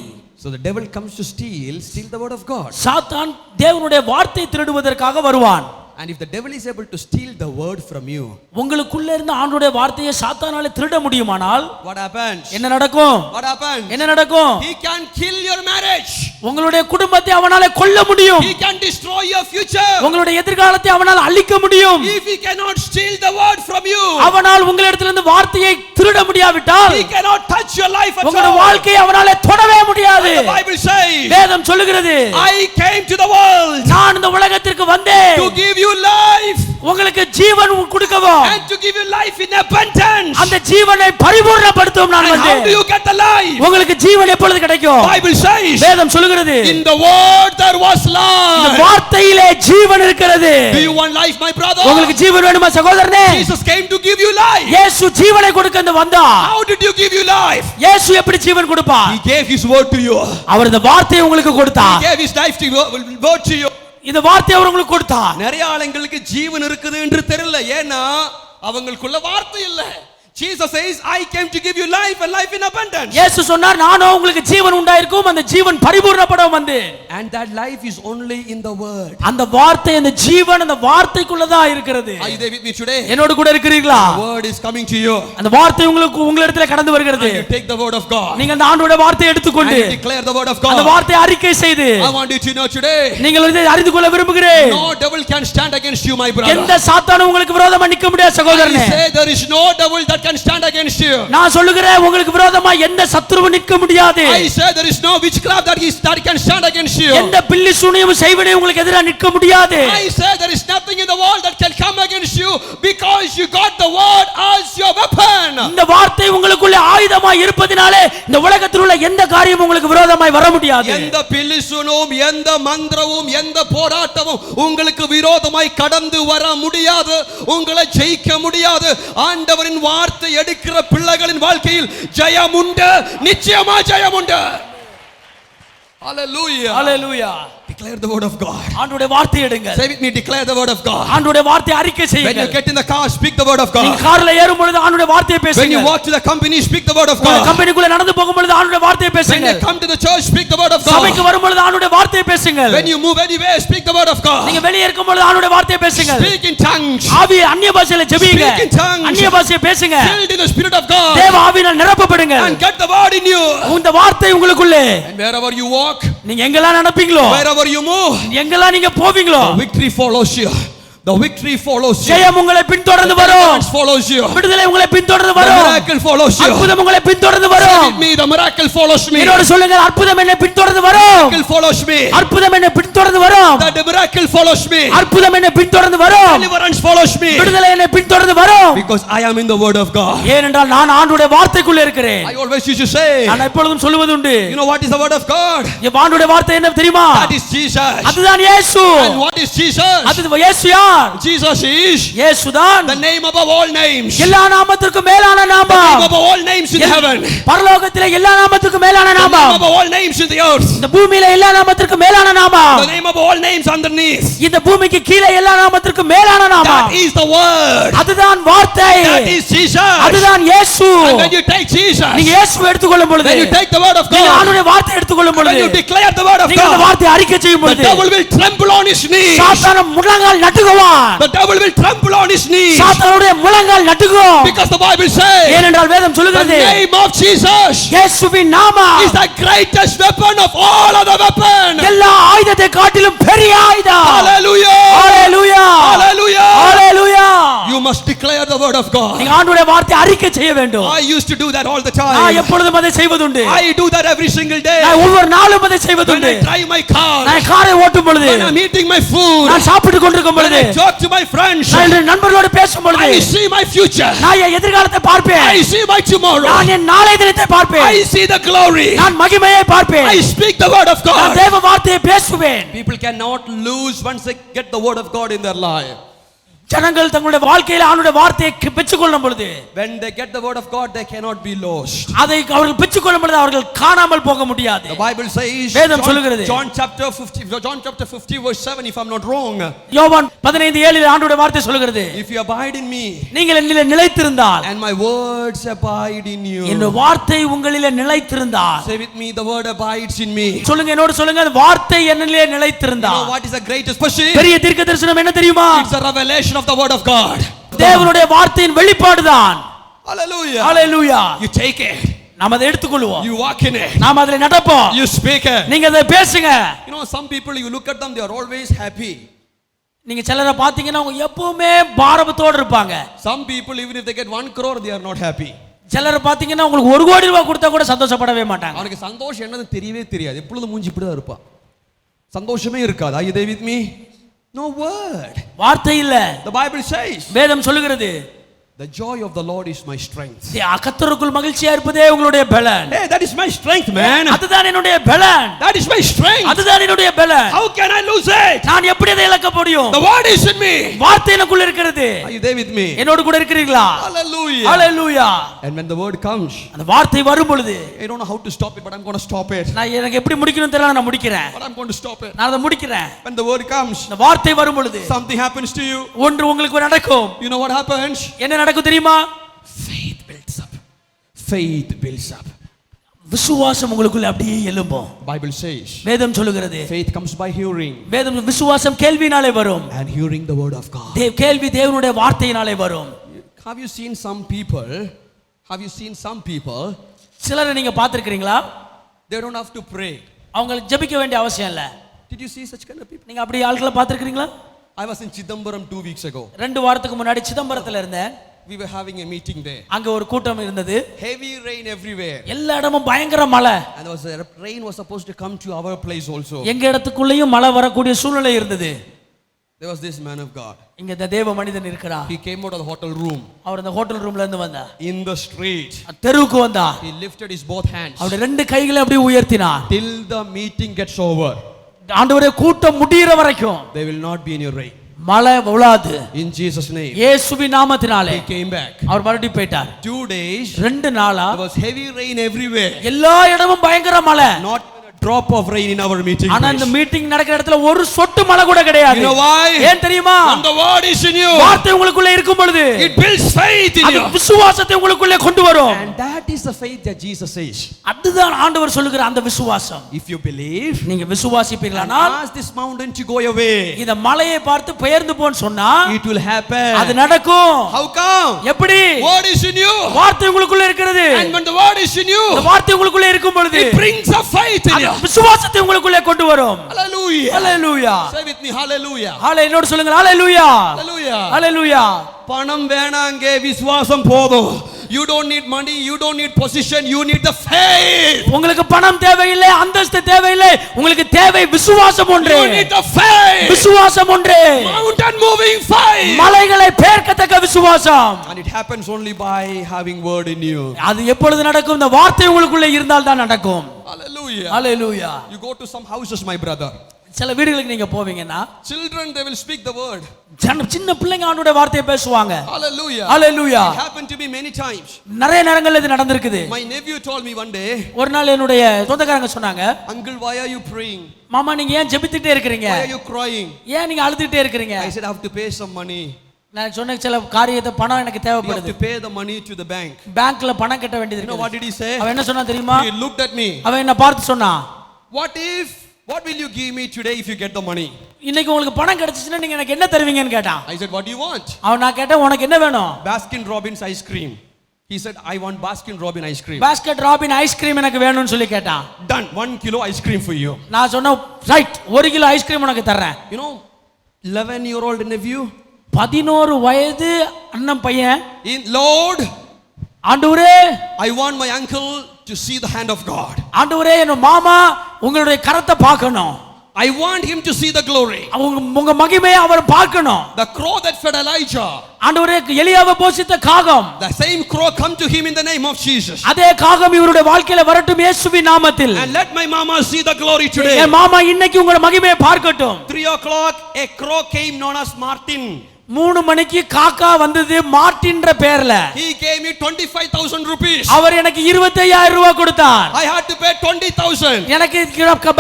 So the devil comes to steal the word of God. சாத்தான் தேவனுடைய வார்த்தையை திருடுவதற்காக வருவான். And if the devil is able to steal the word from you, உங்களுக்குள்ள இருந்து ஆண்டவருடைய வார்த்தையை சாத்தானால திருட முடியுமானால் what happens? என்ன நடக்கும்? What happens? என்ன நடக்கும்? He can kill your marriage. உங்களுடைய குடும்பத்தை அவனால கொல்ல முடியும். He can destroy your future. உங்களுடைய எதிர்காலத்தை அவனால் அழிக்க முடியும். If he cannot steal the word from you, அவனால் உங்களிடத்திலிருந்து வார்த்தையை திருட முடியாவிட்டால் he cannot touch your life at உங்களுடைய all. வாழ்க்கையை அவனால தொடவே முடியாது. The Bible says, வேதம் சொல்லுகிறது, I came to the world நான் இந்த உலகத்திற்கு வந்தேன் to give you life உங்களுக்கு ஜீவன் கொடுக்கவும் and to give you life in abundance. அந்த ஜீவனை பரிபூரணப்படுத்தவும் நான் And how வந்தேன். do you get the life? உங்களுக்கு ஜீவன் எப்பொழுது கிடைக்கும்? Bible says, வேதம் சொல்லுகிறது, in the word there was இந்த life. வார்த்தையிலே ஜீவன் இருக்கிறது. Do you want life, my brother? உங்களுக்கு ஜீவன் வேணுமா சகோதரனே? Jesus came to give you life. இயேசு ஜீவனை கொடுக்க வந்தார். How did you give you life? இயேசு எப்படி ஜீவன் கொடுப்பார்? He gave his word to you. அவர் இந்த வார்த்தையை உங்களுக்கு He கொடுத்தார். gave his life to you, word to you. இந்த வார்த்தையை அவர் உங்களுக்கு கொடுத்தார். நிறைய ஆளுங்களுக்கு ஜீவன் இருக்குது என்று தெரியல. ஏன்னா அவங்களுக்குள்ள வார்த்தை இல்ல. Jesus says, I came to give you life and life in abundance. இயேசு சொன்னார், நானும் உங்களுக்கு ஜீவன் உண்டாயிருக்கும், அந்த ஜீவன் பரிபூரணப்படவும் வந்தேன். And that life is only in the word. அந்த வார்த்தை, அந்த ஜீவன் அந்த வார்த்தைக்குள்ள தான் இருக்கிறது. Are you there with me today? என்னோடு கூட இருக்கிறீர்களா? The word is coming to you. அந்த வார்த்தை உங்களிடத்துல கடந்து வருகிறது. You take the word of God. நீங்கள் அந்த ஆண்டவருடைய வார்த்தையை எடுத்துக்கொண்டு And you declare the word of God. அந்த வார்த்தையை அறிக்கை செய்து, I want you to know today, நீங்கள் இதை அறிந்து கொள்ள விரும்புகிறேன். no devil can stand against you, my brother. எந்த சாத்தானும் உங்களுக்கு விரோதமா நிக்க முடியாது சகோதரனே. I say there is no devil that can stand against you. நான் சொல்லுகிறேன், உங்களுக்கு விரோதமா எந்த சத்துருவும் நிக்க முடியாது. I say there is no witchcraft that can stand against you. எந்த பில்லி சூனியமும் செய்வினையும் உங்களுக்கு எதிராக நிக்க முடியாது. I say there is nothing in the world that can come against you because you got the word as your weapon. இந்த வார்த்தை உங்களுக்குள்ள ஆயுதமாய் இருப்பதினாலே இந்த உலகத்தில் உள்ள எந்த காரியமும் உங்களுக்கு விரோதமாய் வர முடியாது. எந்த பில்லி சூனியமும் எந்த மந்திரமும் எந்த போராட்டமும் உங்களுக்கு விரோதமாய் கடந்து வர முடியாது. உங்களை ஜெயிக்க முடியாது. ஆண்டவரின் வார்த்தை எடுக்கிற பிள்ளைகளின் வாழ்க்கையில் ஜெயம் உண்டு. நிச்சயமா ஜெயம் உண்டு. Hallelujah. Hallelujah. Declare the word of God. ஆண்டவருடைய வார்த்தை எடுங்க. Say with me, declare the word of God. ஆண்டவருடைய வார்த்தை அறிக்கை When செய்யுங்க. you get in the car, speak the word of God. நீங்க கார்ல ஏறும் பொழுது ஆண்டவருடைய வார்த்தையை பேசுங்க. When you walk to the company, speak the word of God. கம்பெனிக்குள்ள நடந்து போகும் பொழுது ஆண்டவருடைய வார்த்தையை When பேசுங்க. you come to the church, speak the word of God. சபைக்கு வரும் பொழுது ஆண்டவருடைய வார்த்தையை பேசுங்க. When you move anywhere, speak the word of God. நீங்க வெளியே இருக்கும் பொழுது ஆண்டவருடைய வார்த்தையை பேசுங்க. Speak in tongues. ஆவி அந்நிய பாஷையில ஜெபிங்க. Speak in tongues. அந்நிய பாஷையை பேசுங்க. Filled in the spirit of God. தேவ ஆவியினால் நிரப்பப்படுங்க. And get the word in you. இந்த வார்த்தை உங்களுக்குள்ளே. And wherever you walk, நீங்க எங்கெல்லாம் நடப்பீங்களோ, wherever you move, எங்கெல்லாம் நீங்க போவீங்களோ, the victory follows you. The victory follows you. ஜெயம் உங்களை பின்தொடர்ந்து வரும். Deliverance follows you. விடுதலை உங்களை பின்தொடர்ந்து The வரும். miracle follows you. அற்புதம் உங்களை பின்தொடர்ந்து Say வரும். with me, the miracle follows me. என்னோடு சொல்லுங்க, அற்புதம் என்னை பின்தொடர்ந்து வரும். Miracle follows me. அற்புதம் என்னை பின்தொடர்ந்து வரும். The miracle follows me. அற்புதம் என்னை பின்தொடர்ந்து வரும். Deliverance follows me. விடுதலை என்னை பின்தொடர்ந்து வரும். Because I am in the word of God. ஏனென்றால் நான் ஆண்டவருடைய வார்த்தைக்குள்ள இருக்கிறேன். I always used to say, நான் எப்பொழுதும் சொல்வது உண்டு, you know what is the word of God? ஆண்டவருடைய வார்த்தை என்ன தெரியுமா? That is Jesus. அதுதான் இயேசு. And what is Jesus? அது இயேசு யார்? Jesus is இயேசுதான் the name above all names. எல்லா நாமத்திற்கும் மேலான The name நாமம். above all names in heaven. பரலோகத்திலே எல்லா நாமத்திற்கும் மேலான The name நாமம். above all names in the earth. இந்த பூமியில எல்லா நாமத்திற்கும் மேலான நாமம். The name above all names underneath. இந்த பூமிக்கு கீழே எல்லா நாமத்திற்கும் மேலான நாமம். That is the word. அதுதான் வார்த்தை. That is Jesus. அதுதான் இயேசு. And when you take Jesus, நீங்க இயேசுவை எடுத்துக்கொள்ளும் பொழுது, when you take the word of நீங்க God, ஆண்டவருடைய வார்த்தை எடுத்துக்கொள்ளும் when பொழுது, you declare the word of நீங்க அந்த God, வார்த்தையை அறிக்கை செய்யும் the பொழுது, devil will tremble on his knees. சாத்தான் முழங்கால் நடுங்குவான். The devil will tremble on his knees. சாத்தானுடைய முழங்கால் நடுங்கும். Because the Bible says, ஏனென்றால் வேதம் the சொல்லுகிறது, name of Jesus இயேசுவின் நாமம் is the greatest weapon of all other weapons. எல்லா ஆயுதத்தை காட்டிலும் பெரிய ஆயுதம். word of God. நீங்க ஆண்டவருடைய வார்த்தையை அறிக்கை செய்ய வேண்டும். I used to do that all the நான் time. எப்பொழுதும் அதை செய்வதுண்டு. I do that every single day. நான் ஒவ்வொரு நாளும் அதை When செய்வதுண்டு. I drive my car, நான் காரை ஓட்டும் பொழுது, when I'm eating my food, நான் சாப்பிட்டு கொண்டிருக்கும் when பொழுது, I talk to my friends, நான் என் நண்பர்களோடு பேசும் பொழுது, I see my future. நான் என் எதிர்காலத்தை பார்ப்பேன். I see my tomorrow. நான் என் நாளை தினத்தை பார்ப்பேன். I see the glory. நான் மகிமையை பார்ப்பேன். I speak the word of நான் God. தேவ வார்த்தையை பேசுவேன். People cannot lose once they get the word of God in their life. ஜனங்கள் தங்களுடைய வாழ்க்கையில ஆண்டவருடைய வார்த்தையை பெற்றுக்கொள்ளும் பொழுது, When they get the word of God, they cannot be lost. அதை அவர்கள் பெற்றுக்கொள்ளும் பொழுது அவர்கள் காணாமல் போக முடியாது. The Bible says, வேதம் சொல்லுகிறது. John chapter 50 verse 7, if I'm not wrong. யோவான் 15:7 ஆண்டவருடைய வார்த்தை சொல்லுகிறது, If you abide in me, நீங்கள் என்னிலே நிலைத்திருந்தால், and my words abide in you. என்னுடைய வார்த்தை உங்களிலே நிலைத்திருந்தால், Say with me, the word abides in me. சொல்லுங்க, என்னோடு சொல்லுங்க, அந்த வார்த்தை என்னிலே You know நிலைத்திருந்தால். what is the greatest pushing? பெரிய தீர்க்கதரிசனம் என்ன தெரியுமா? It's a revelation of the word of God. தேவனுடைய வார்த்தையின் வெளிப்பாடுதான். Hallelujah. Hallelujah. You take it. நாம் அதை எடுத்துக்கொள்வோம். You walk in it. நாம் அதிலே நடப்போம். You speak it. நீங்க அதை பேசுங்க. You know, some people, you look at them, they are always happy. நீங்க சிலரை பாத்தீங்கன்னா அவங்க எப்பவுமே பாரபத்தோட இருப்பாங்க. Some people, even if they get 1 crore, they are not happy. சிலரை பாத்தீங்கன்னா உங்களுக்கு 1 கோடி ரூபாய் கொடுத்தா கூட சந்தோஷப்படவே மாட்டாங்க. அவனுக்கு சந்தோஷம் என்னன்னு தெரியவே தெரியாது. எப்பொழுதும் மூஞ்சி இப்படி தான் இருப்பான். சந்தோஷமே இருக்காது. Are you there with me? No word. வார்த்தை இல்ல. The Bible says, வேதம் சொல்லுகிறது, the joy of the Lord is my strength. கர்த்தருக்குள் மகிழ்ச்சியா இருப்பதே உங்களுடைய பலன். Hey, that is my strength, man. அதுதான் என்னுடைய பலன். That is my strength. அதுதான் என்னுடைய பலன். How can I lose it? நான் எப்படி அதை இழக்க முடியும்? The word is in me. வார்த்தை எனக்குள்ள இருக்கிறது. Are you there with me? என்னோடு கூட இருக்கிறீர்களா? Hallelujah. Hallelujah. And when the word comes, அந்த வார்த்தை வரும் பொழுது, I don't know how to stop it, but I'm going to stop it. நான் எனக்கு எப்படி முடிக்கணும் தெரியல, நான் முடிக்கிறேன். But I'm going to stop it. நான் அதை முடிக்கிறேன். When the word comes, அந்த வார்த்தை வரும் பொழுது something happens to you. ஒன்று உங்களுக்கு நடக்கும். You know what happens? என்ன நடக்கும் தெரியுமா? Faith builds up. Faith builds up. விசுவாசம் உங்களுக்குள்ள அப்படியே எழும்பும். Bible says, வேதம் சொல்லுகிறது, faith comes by hearing, வேதம் விசுவாசம் கேள்வியினாலே வரும். and hearing the word of God. கேள்வி தேவனுடைய வார்த்தையினாலே வரும். Have you seen some people? Have you seen some people? சிலரை நீங்க பார்த்திருக்கீங்களா? They don't have to pray. அவங்க ஜெபிக்க வேண்டிய அவசியம் இல்ல. Did you see such kind of people? நீங்க அப்படி ஆட்களை பார்த்திருக்கீங்களா? I was in Chidambaram 2 weeks ago. 2 வாரத்துக்கு முன்னாடி சிதம்பரத்துல இருந்தேன். We were having a meeting there. அங்க ஒரு கூட்டம் இருந்தது. Heavy rain everywhere. எல்லா இடமும் பயங்கர மழை. And rain was supposed to come to our place also. எங்க இடத்துக்குள்ளேயும் மழை வரக்கூடிய சூழ்நிலை இருந்தது. There was this man of God. இங்க இந்த தேவ மனிதன் இருக்கிறார். He came out of the hotel room. அவர் அந்த ஹோட்டல் ரூம்ல இருந்து வந்தார். In the street. தெருவுக்கு வந்தார். He lifted his both hands. அவருடைய 2 கைகளை அப்படியே உயர்த்தினார். Till the meeting gets over. ஆண்டவரே, கூட்டம் முடியற வரைக்கும் There will not be any rain. மழை விழாது. In Jesus name. இயேசுவின் நாமத்தினாலே. He came back. அவர் மறுபடியும் போய்ட்டார். 2 days. 2 நாளா There was heavy rain everywhere. எல்லா இடமும் பயங்கர மழை. Not a drop of rain in our meeting. ஆனா இந்த மீட்டிங் நடக்கிற இடத்துல ஒரு சொட்டு மழை கூட கிடையாது. You know why? ஏன் தெரியுமா? When the word is in you, வார்த்தை உங்களுக்குள்ள இருக்கும் பொழுது, it builds faith in you. அது விசுவாசத்தை உங்களுக்குள்ள கொண்டு வரும். And that is the faith that Jesus says. அதுதான் ஆண்டவர் சொல்லுகிற அந்த விசுவாசம். If you believe, நீங்க விசுவாசிப்பீர்களானால், ask this mountain to go away. இந்த மலையை பார்த்து பெயர்ந்து போன்னு சொன்னா It will happen. அது நடக்கும். How come? எப்படி? Word is in you. வார்த்தை உங்களுக்குள்ள இருக்கிறது. And when the word is in you, இந்த வார்த்தை உங்களுக்குள்ள இருக்கும் பொழுது, it brings a faith in you. விசுவாசத்தை உங்களுக்குள்ள கொண்டு வரும். Hallelujah. Hallelujah. Say with me, hallelujah. என்னோட சொல்லுங்க, ஹalleluya. Hallelujah. ஹalleluya. பணம் வேணாங்க, விசுவாசம் போதும். You don't need money, you don't need position, you need the faith. உங்களுக்கு பணம் தேவையில்லை, அந்தஸ்து தேவையில்லை, உங்களுக்கு தேவை விசுவாசம் ஒன்றே. You need the faith. விசுவாசம் ஒன்றே. Mountain moving faith. மலைகளை பெயர்க்கத்தக்க விசுவாசம். And it happens only by having word in you. அது எப்பொழுது நடக்கும்? இந்த வார்த்தை உங்களுக்குள்ள இருந்தால் தான் நடக்கும். Hallelujah. Hallelujah. You go to some houses, my brother. சில வீடுகளுக்கு நீங்க போவீங்கன்னா, children, they will speak the word. சின்ன பிள்ளைங்க ஆண்டவருடைய வார்த்தையை பேசுவாங்க. Hallelujah. Hallelujah. It happened to me many times. நிறைய நேரங்கள்ல இது நடந்திருக்குது. My nephew told me one day, ஒரு நாள் என்னுடைய சொந்தக்காரங்க சொன்னாங்க, uncle, why are you praying? மாமா, நீங்க ஏன் ஜெபித்துட்டே இருக்கீங்க? Why are you crying? ஏன் நீங்க அழுதுட்டே இருக்கீங்க? I said, I have to pay some money. நான் சொன்ன சில காரியத்தை பணம் எனக்கு You have தேவைப்படுது. to pay the money to the bank. பேங்க்ல பணம் கட்ட வேண்டியது You know இருக்கு. what did he say? அவன் என்ன சொன்னா தெரியுமா? He looked at me. அவன் என்ன பார்த்து சொன்னான், What will you give me today if you get the money? இன்னைக்கு உங்களுக்கு பணம் கிடைச்சிச்சுன்னா நீங்க எனக்கு என்ன தருவீங்கன்னு கேட்டான். I said, what do you want? அவன் நான் கேட்டேன், உனக்கு என்ன வேணும்? Baskin Robbins ice cream. He said, I want Baskin Robbins ice cream. Basket robin ice cream எனக்கு வேணும்னு சொல்லி கேட்டான். Done. 1 kilo ice cream for you. நான் சொன்னேன், ரைட், 1 கிலோ ஐஸ்கிரீம் உனக்கு தர்றேன். You know, 11-year-old nephew, 11 வயது அண்ணன் பையன், Lord, ஆண்டவரே I want my uncle to see the hand of God. ஆண்டவரே என் மாமா உங்களுடைய கரத்தை பார்க்கணும். I want him to see the glory. உங்க மகிமையை அவர் பார்க்கணும். The crow that fed Elijah, ஆண்டவரே எலியாவை போஷித்த காகம், the same crow come to him in the name of Jesus. அதே காகம் இவருடைய வாழ்க்கையில வரட்டும் இயேசுவின் நாமத்தில். And let my mama see the glory today. என் மாமா இன்னைக்கு உங்க மகிமையை பார்க்கட்டும். 3 o'clock a crow came known as Martin. 3 மணிக்கு காக்கா வந்தது மார்ட்டின்ற பேர்ல. He gave me 25,000 rupees. அவர் எனக்கு 25,000 ரூபாய் கொடுத்தார். I had to pay 20,000. எனக்கு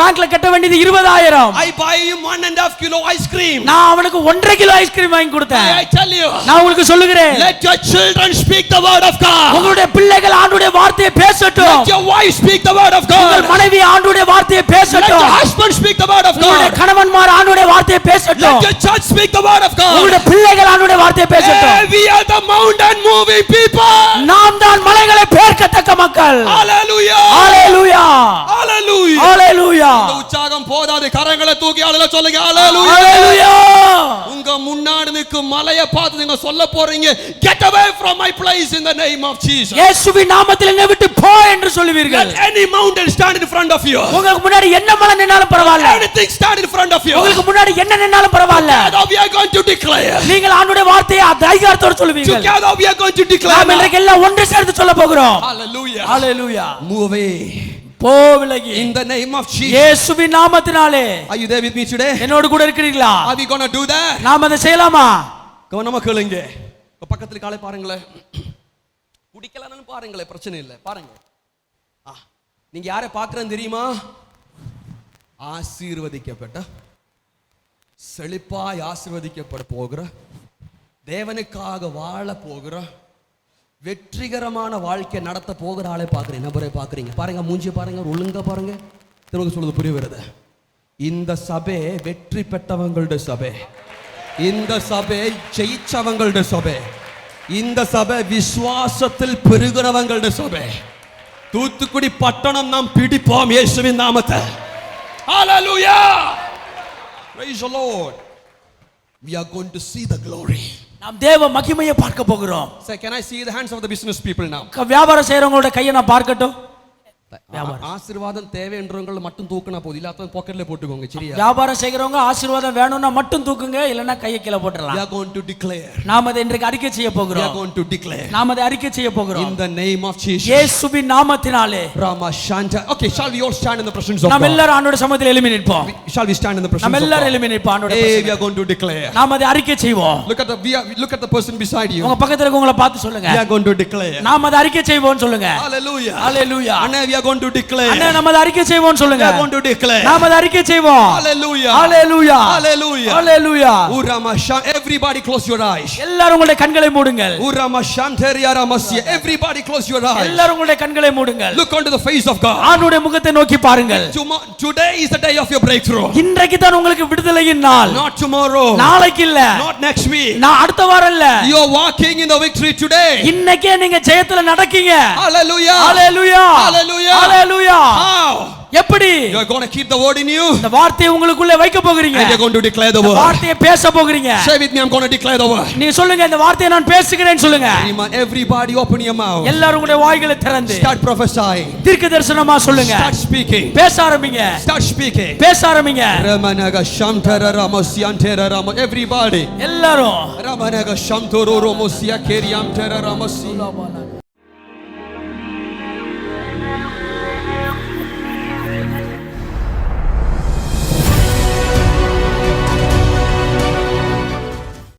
பேங்க்ல கட்ட வேண்டியது 20,000. I buy him 1.5 kilo ice cream. நான் அவனுக்கு 1.5 கிலோ ஐஸ்கிரீம் வாங்கி கொடுத்தேன். I tell you, நான் உங்களுக்கு சொல்லுகிறேன், let your children speak the word of God. உங்களுடைய பிள்ளைகள் ஆண்டவருடைய வார்த்தையை பேசட்டும். Let your wife speak the word of உங்கள் God. மனைவி ஆண்டவருடைய வார்த்தையை Let பேசட்டும். your husband speak the word of உங்களுடைய God. கணவன்மார் ஆண்டவருடைய வார்த்தையை பேசட்டும். Let your church speak the word of God. உங்களுடைய பிள்ளைகள் ஆண்டவருடைய வார்த்தையை பேசட்டும். We are the mountain moving people. நாம் தான் மலைகளை பெயர்க்கத்தக்க மக்கள். Hallelujah. ஹalleluya. Hallelujah. ஹalleluya. இந்த உற்சாகம் போதாது, கரங்களை தூக்கி ஆளுல சொல்லுங்க ஹalleluya. ஹalleluya. உங்க முன்னாடி நிற்கும் மலையை பார்த்து நீங்க சொல்ல போறீங்க, get away from my place in the name of Jesus. இயேசுவின் நாமத்தில் என்னை விட்டு போ என்று சொல்லுவீர்கள். Let any mountain stand in front of you. உங்களுக்கு முன்னாடி என்ன மலை நின்னாலும் பரவாயில்லை. Anything stand in front of you. உங்களுக்கு முன்னாடி என்ன நின்னாலும் பரவாயில்லை. Together we are going to declare. நீங்கள் ஆண்டவருடைய வார்த்தையை அதிகாரத்தோடு சொல்லுவீர்கள். Together we are going to declare. நாம் இன்றைக்கு எல்லாம் ஒன்று சேர்ந்து சொல்ல போகிறோம். Hallelujah. ஹalleluya. Move away. போ விலகி. In the name of Jesus. இயேசுவின் நாமத்தினாலே. Are you there with me today? என்னோடு கூட இருக்கிறீர்களா? Are we going to do that? நாம் அதை செய்யலாமா? கவனமா கேளுங்க. பக்கத்துல காலை பாருங்களேன். குடிக்கலாம்னு பாருங்களேன், பிரச்சனை இல்லை. பாருங்க. நீங்க யாரை பார்க்கறேன்னு தெரியுமா? ஆசீர்வதிக்கப்பட்ட, செழிப்பாய் ஆசீர்வதிக்கப்பட போகிற, தேவனுக்காக வாழ போகிற, வெற்றிகரமான வாழ்க்கை நடத்த போகிற ஆளை பார்க்குறேன். நபரை பார்க்குறீங்க. பாருங்க, மூஞ்சி பாருங்க, ஒழுங்கா பாருங்க. திரும்ப சொல்றது புரிய வருது. இந்த சபை வெற்றி பெற்றவங்களுடைய சபை. இந்த சபை ஜெயிச்சவங்களுடைய சபை. இந்த சபை விசுவாசத்தில் பெருகிறவங்களுடைய சபை. தூத்துக்குடி பட்டணம் நாம் பிடிப்போம் இயேசுவின் நாமத்தை. Hallelujah. Praise the Lord. We are going to see the glory. நாம் தேவ மகிமையை பார்க்க போகிறோம். Say, can I see the hands of the business people now? வியாபாரம் செய்றவங்களோட கையை நான் பார்க்கட்டும். ஆசீர்வாதம் தேவை என்றவங்க மட்டும் தூக்குனா போதும், இல்லாத பாக்கெட்ல போட்டுக்கோங்க. சரியா? வியாபாரம் செய்றவங்க ஆசீர்வாதம் வேணும்னா மட்டும் தூக்குங்க, இல்லனா கையை கீழ போட்டுறலாம். We are going to declare. நாம் அதை இன்றைக்கு அறிக்கை செய்ய போகிறோம். We are going to declare. நாம் அதை அறிக்கை செய்ய போகிறோம். In the name of Jesus. இயேசுவின் நாமத்தினாலே. Rama Shanta. Okay, shall we all stand in the presence of God? நாம் எல்லாரும் ஆண்டவருடைய சமூகத்தில் எழும்பி நிற்போம். Shall we stand in the presence of God? நாம் எல்லாரும் எழும்பி நிற்போம் ஆண்டவருடைய Hey, பிரசன்னத்தில். we are going to declare. நாம் அதை அறிக்கை செய்வோம். Look at the person beside you. உங்க பக்கத்துல இருக்கவங்கள பார்த்து சொல்லுங்க. We are going to declare. நாம் அதை அறிக்கை செய்வோம்னு சொல்லுங்க. Hallelujah. Hallelujah. Anna, we are going to declare. அண்ணா நம்ம அதை அறிக்கை செய்வோம்னு சொல்லுங்க. We are going to declare. நாம் அதை அறிக்கை செய்வோம். Hallelujah. Hallelujah. Hallelujah. Hallelujah. Urama Sham. Everybody close your eyes. எல்லாரும் உங்களுடைய கண்களை மூடுங்கள். Urama Shanteria Ramasia. Everybody close your eyes. எல்லாரும் உங்களுடைய கண்களை மூடுங்கள். Look onto the face of God. ஆண்டவருடைய முகத்தை நோக்கி பாருங்கள். Today is the day of your breakthrough. இன்றைக்கு தான் உங்களுக்கு விடுதலையின் நாள். Not tomorrow. நாளைக்கு இல்ல. Not next week. நான் அடுத்த வாரம் இல்ல. You are walking in the victory today. இன்னைக்கே நீங்க ஜெயத்துல நடக்கீங்க. Hallelujah. Hallelujah. Hallelujah. Hallelujah. How? எப்படி? You are going to keep the word in you. இந்த வார்த்தையை உங்களுக்குள்ள வைக்க போகிறீங்க. And you are going to declare the word. வார்த்தையை பேச போகிறீங்க. Say with me, I'm going to declare the word. நீ சொல்லுங்க, இந்த வார்த்தையை நான் பேசுகிறேன் சொல்லுங்க. Everybody open your mouth. எல்லாரும் உங்களுடைய வாய்களை திறந்து Start prophesying. தீர்க்கதரிசனமா சொல்லுங்க. Start speaking. பேச ஆரம்பிங்க. Start speaking. பேச ஆரம்பிங்க. Ramanaga Shamtara Ramosiantera Ramo. Everybody. எல்லாரும் Ramanaga Shamtoro Romosia Keriam Terra Ramosi.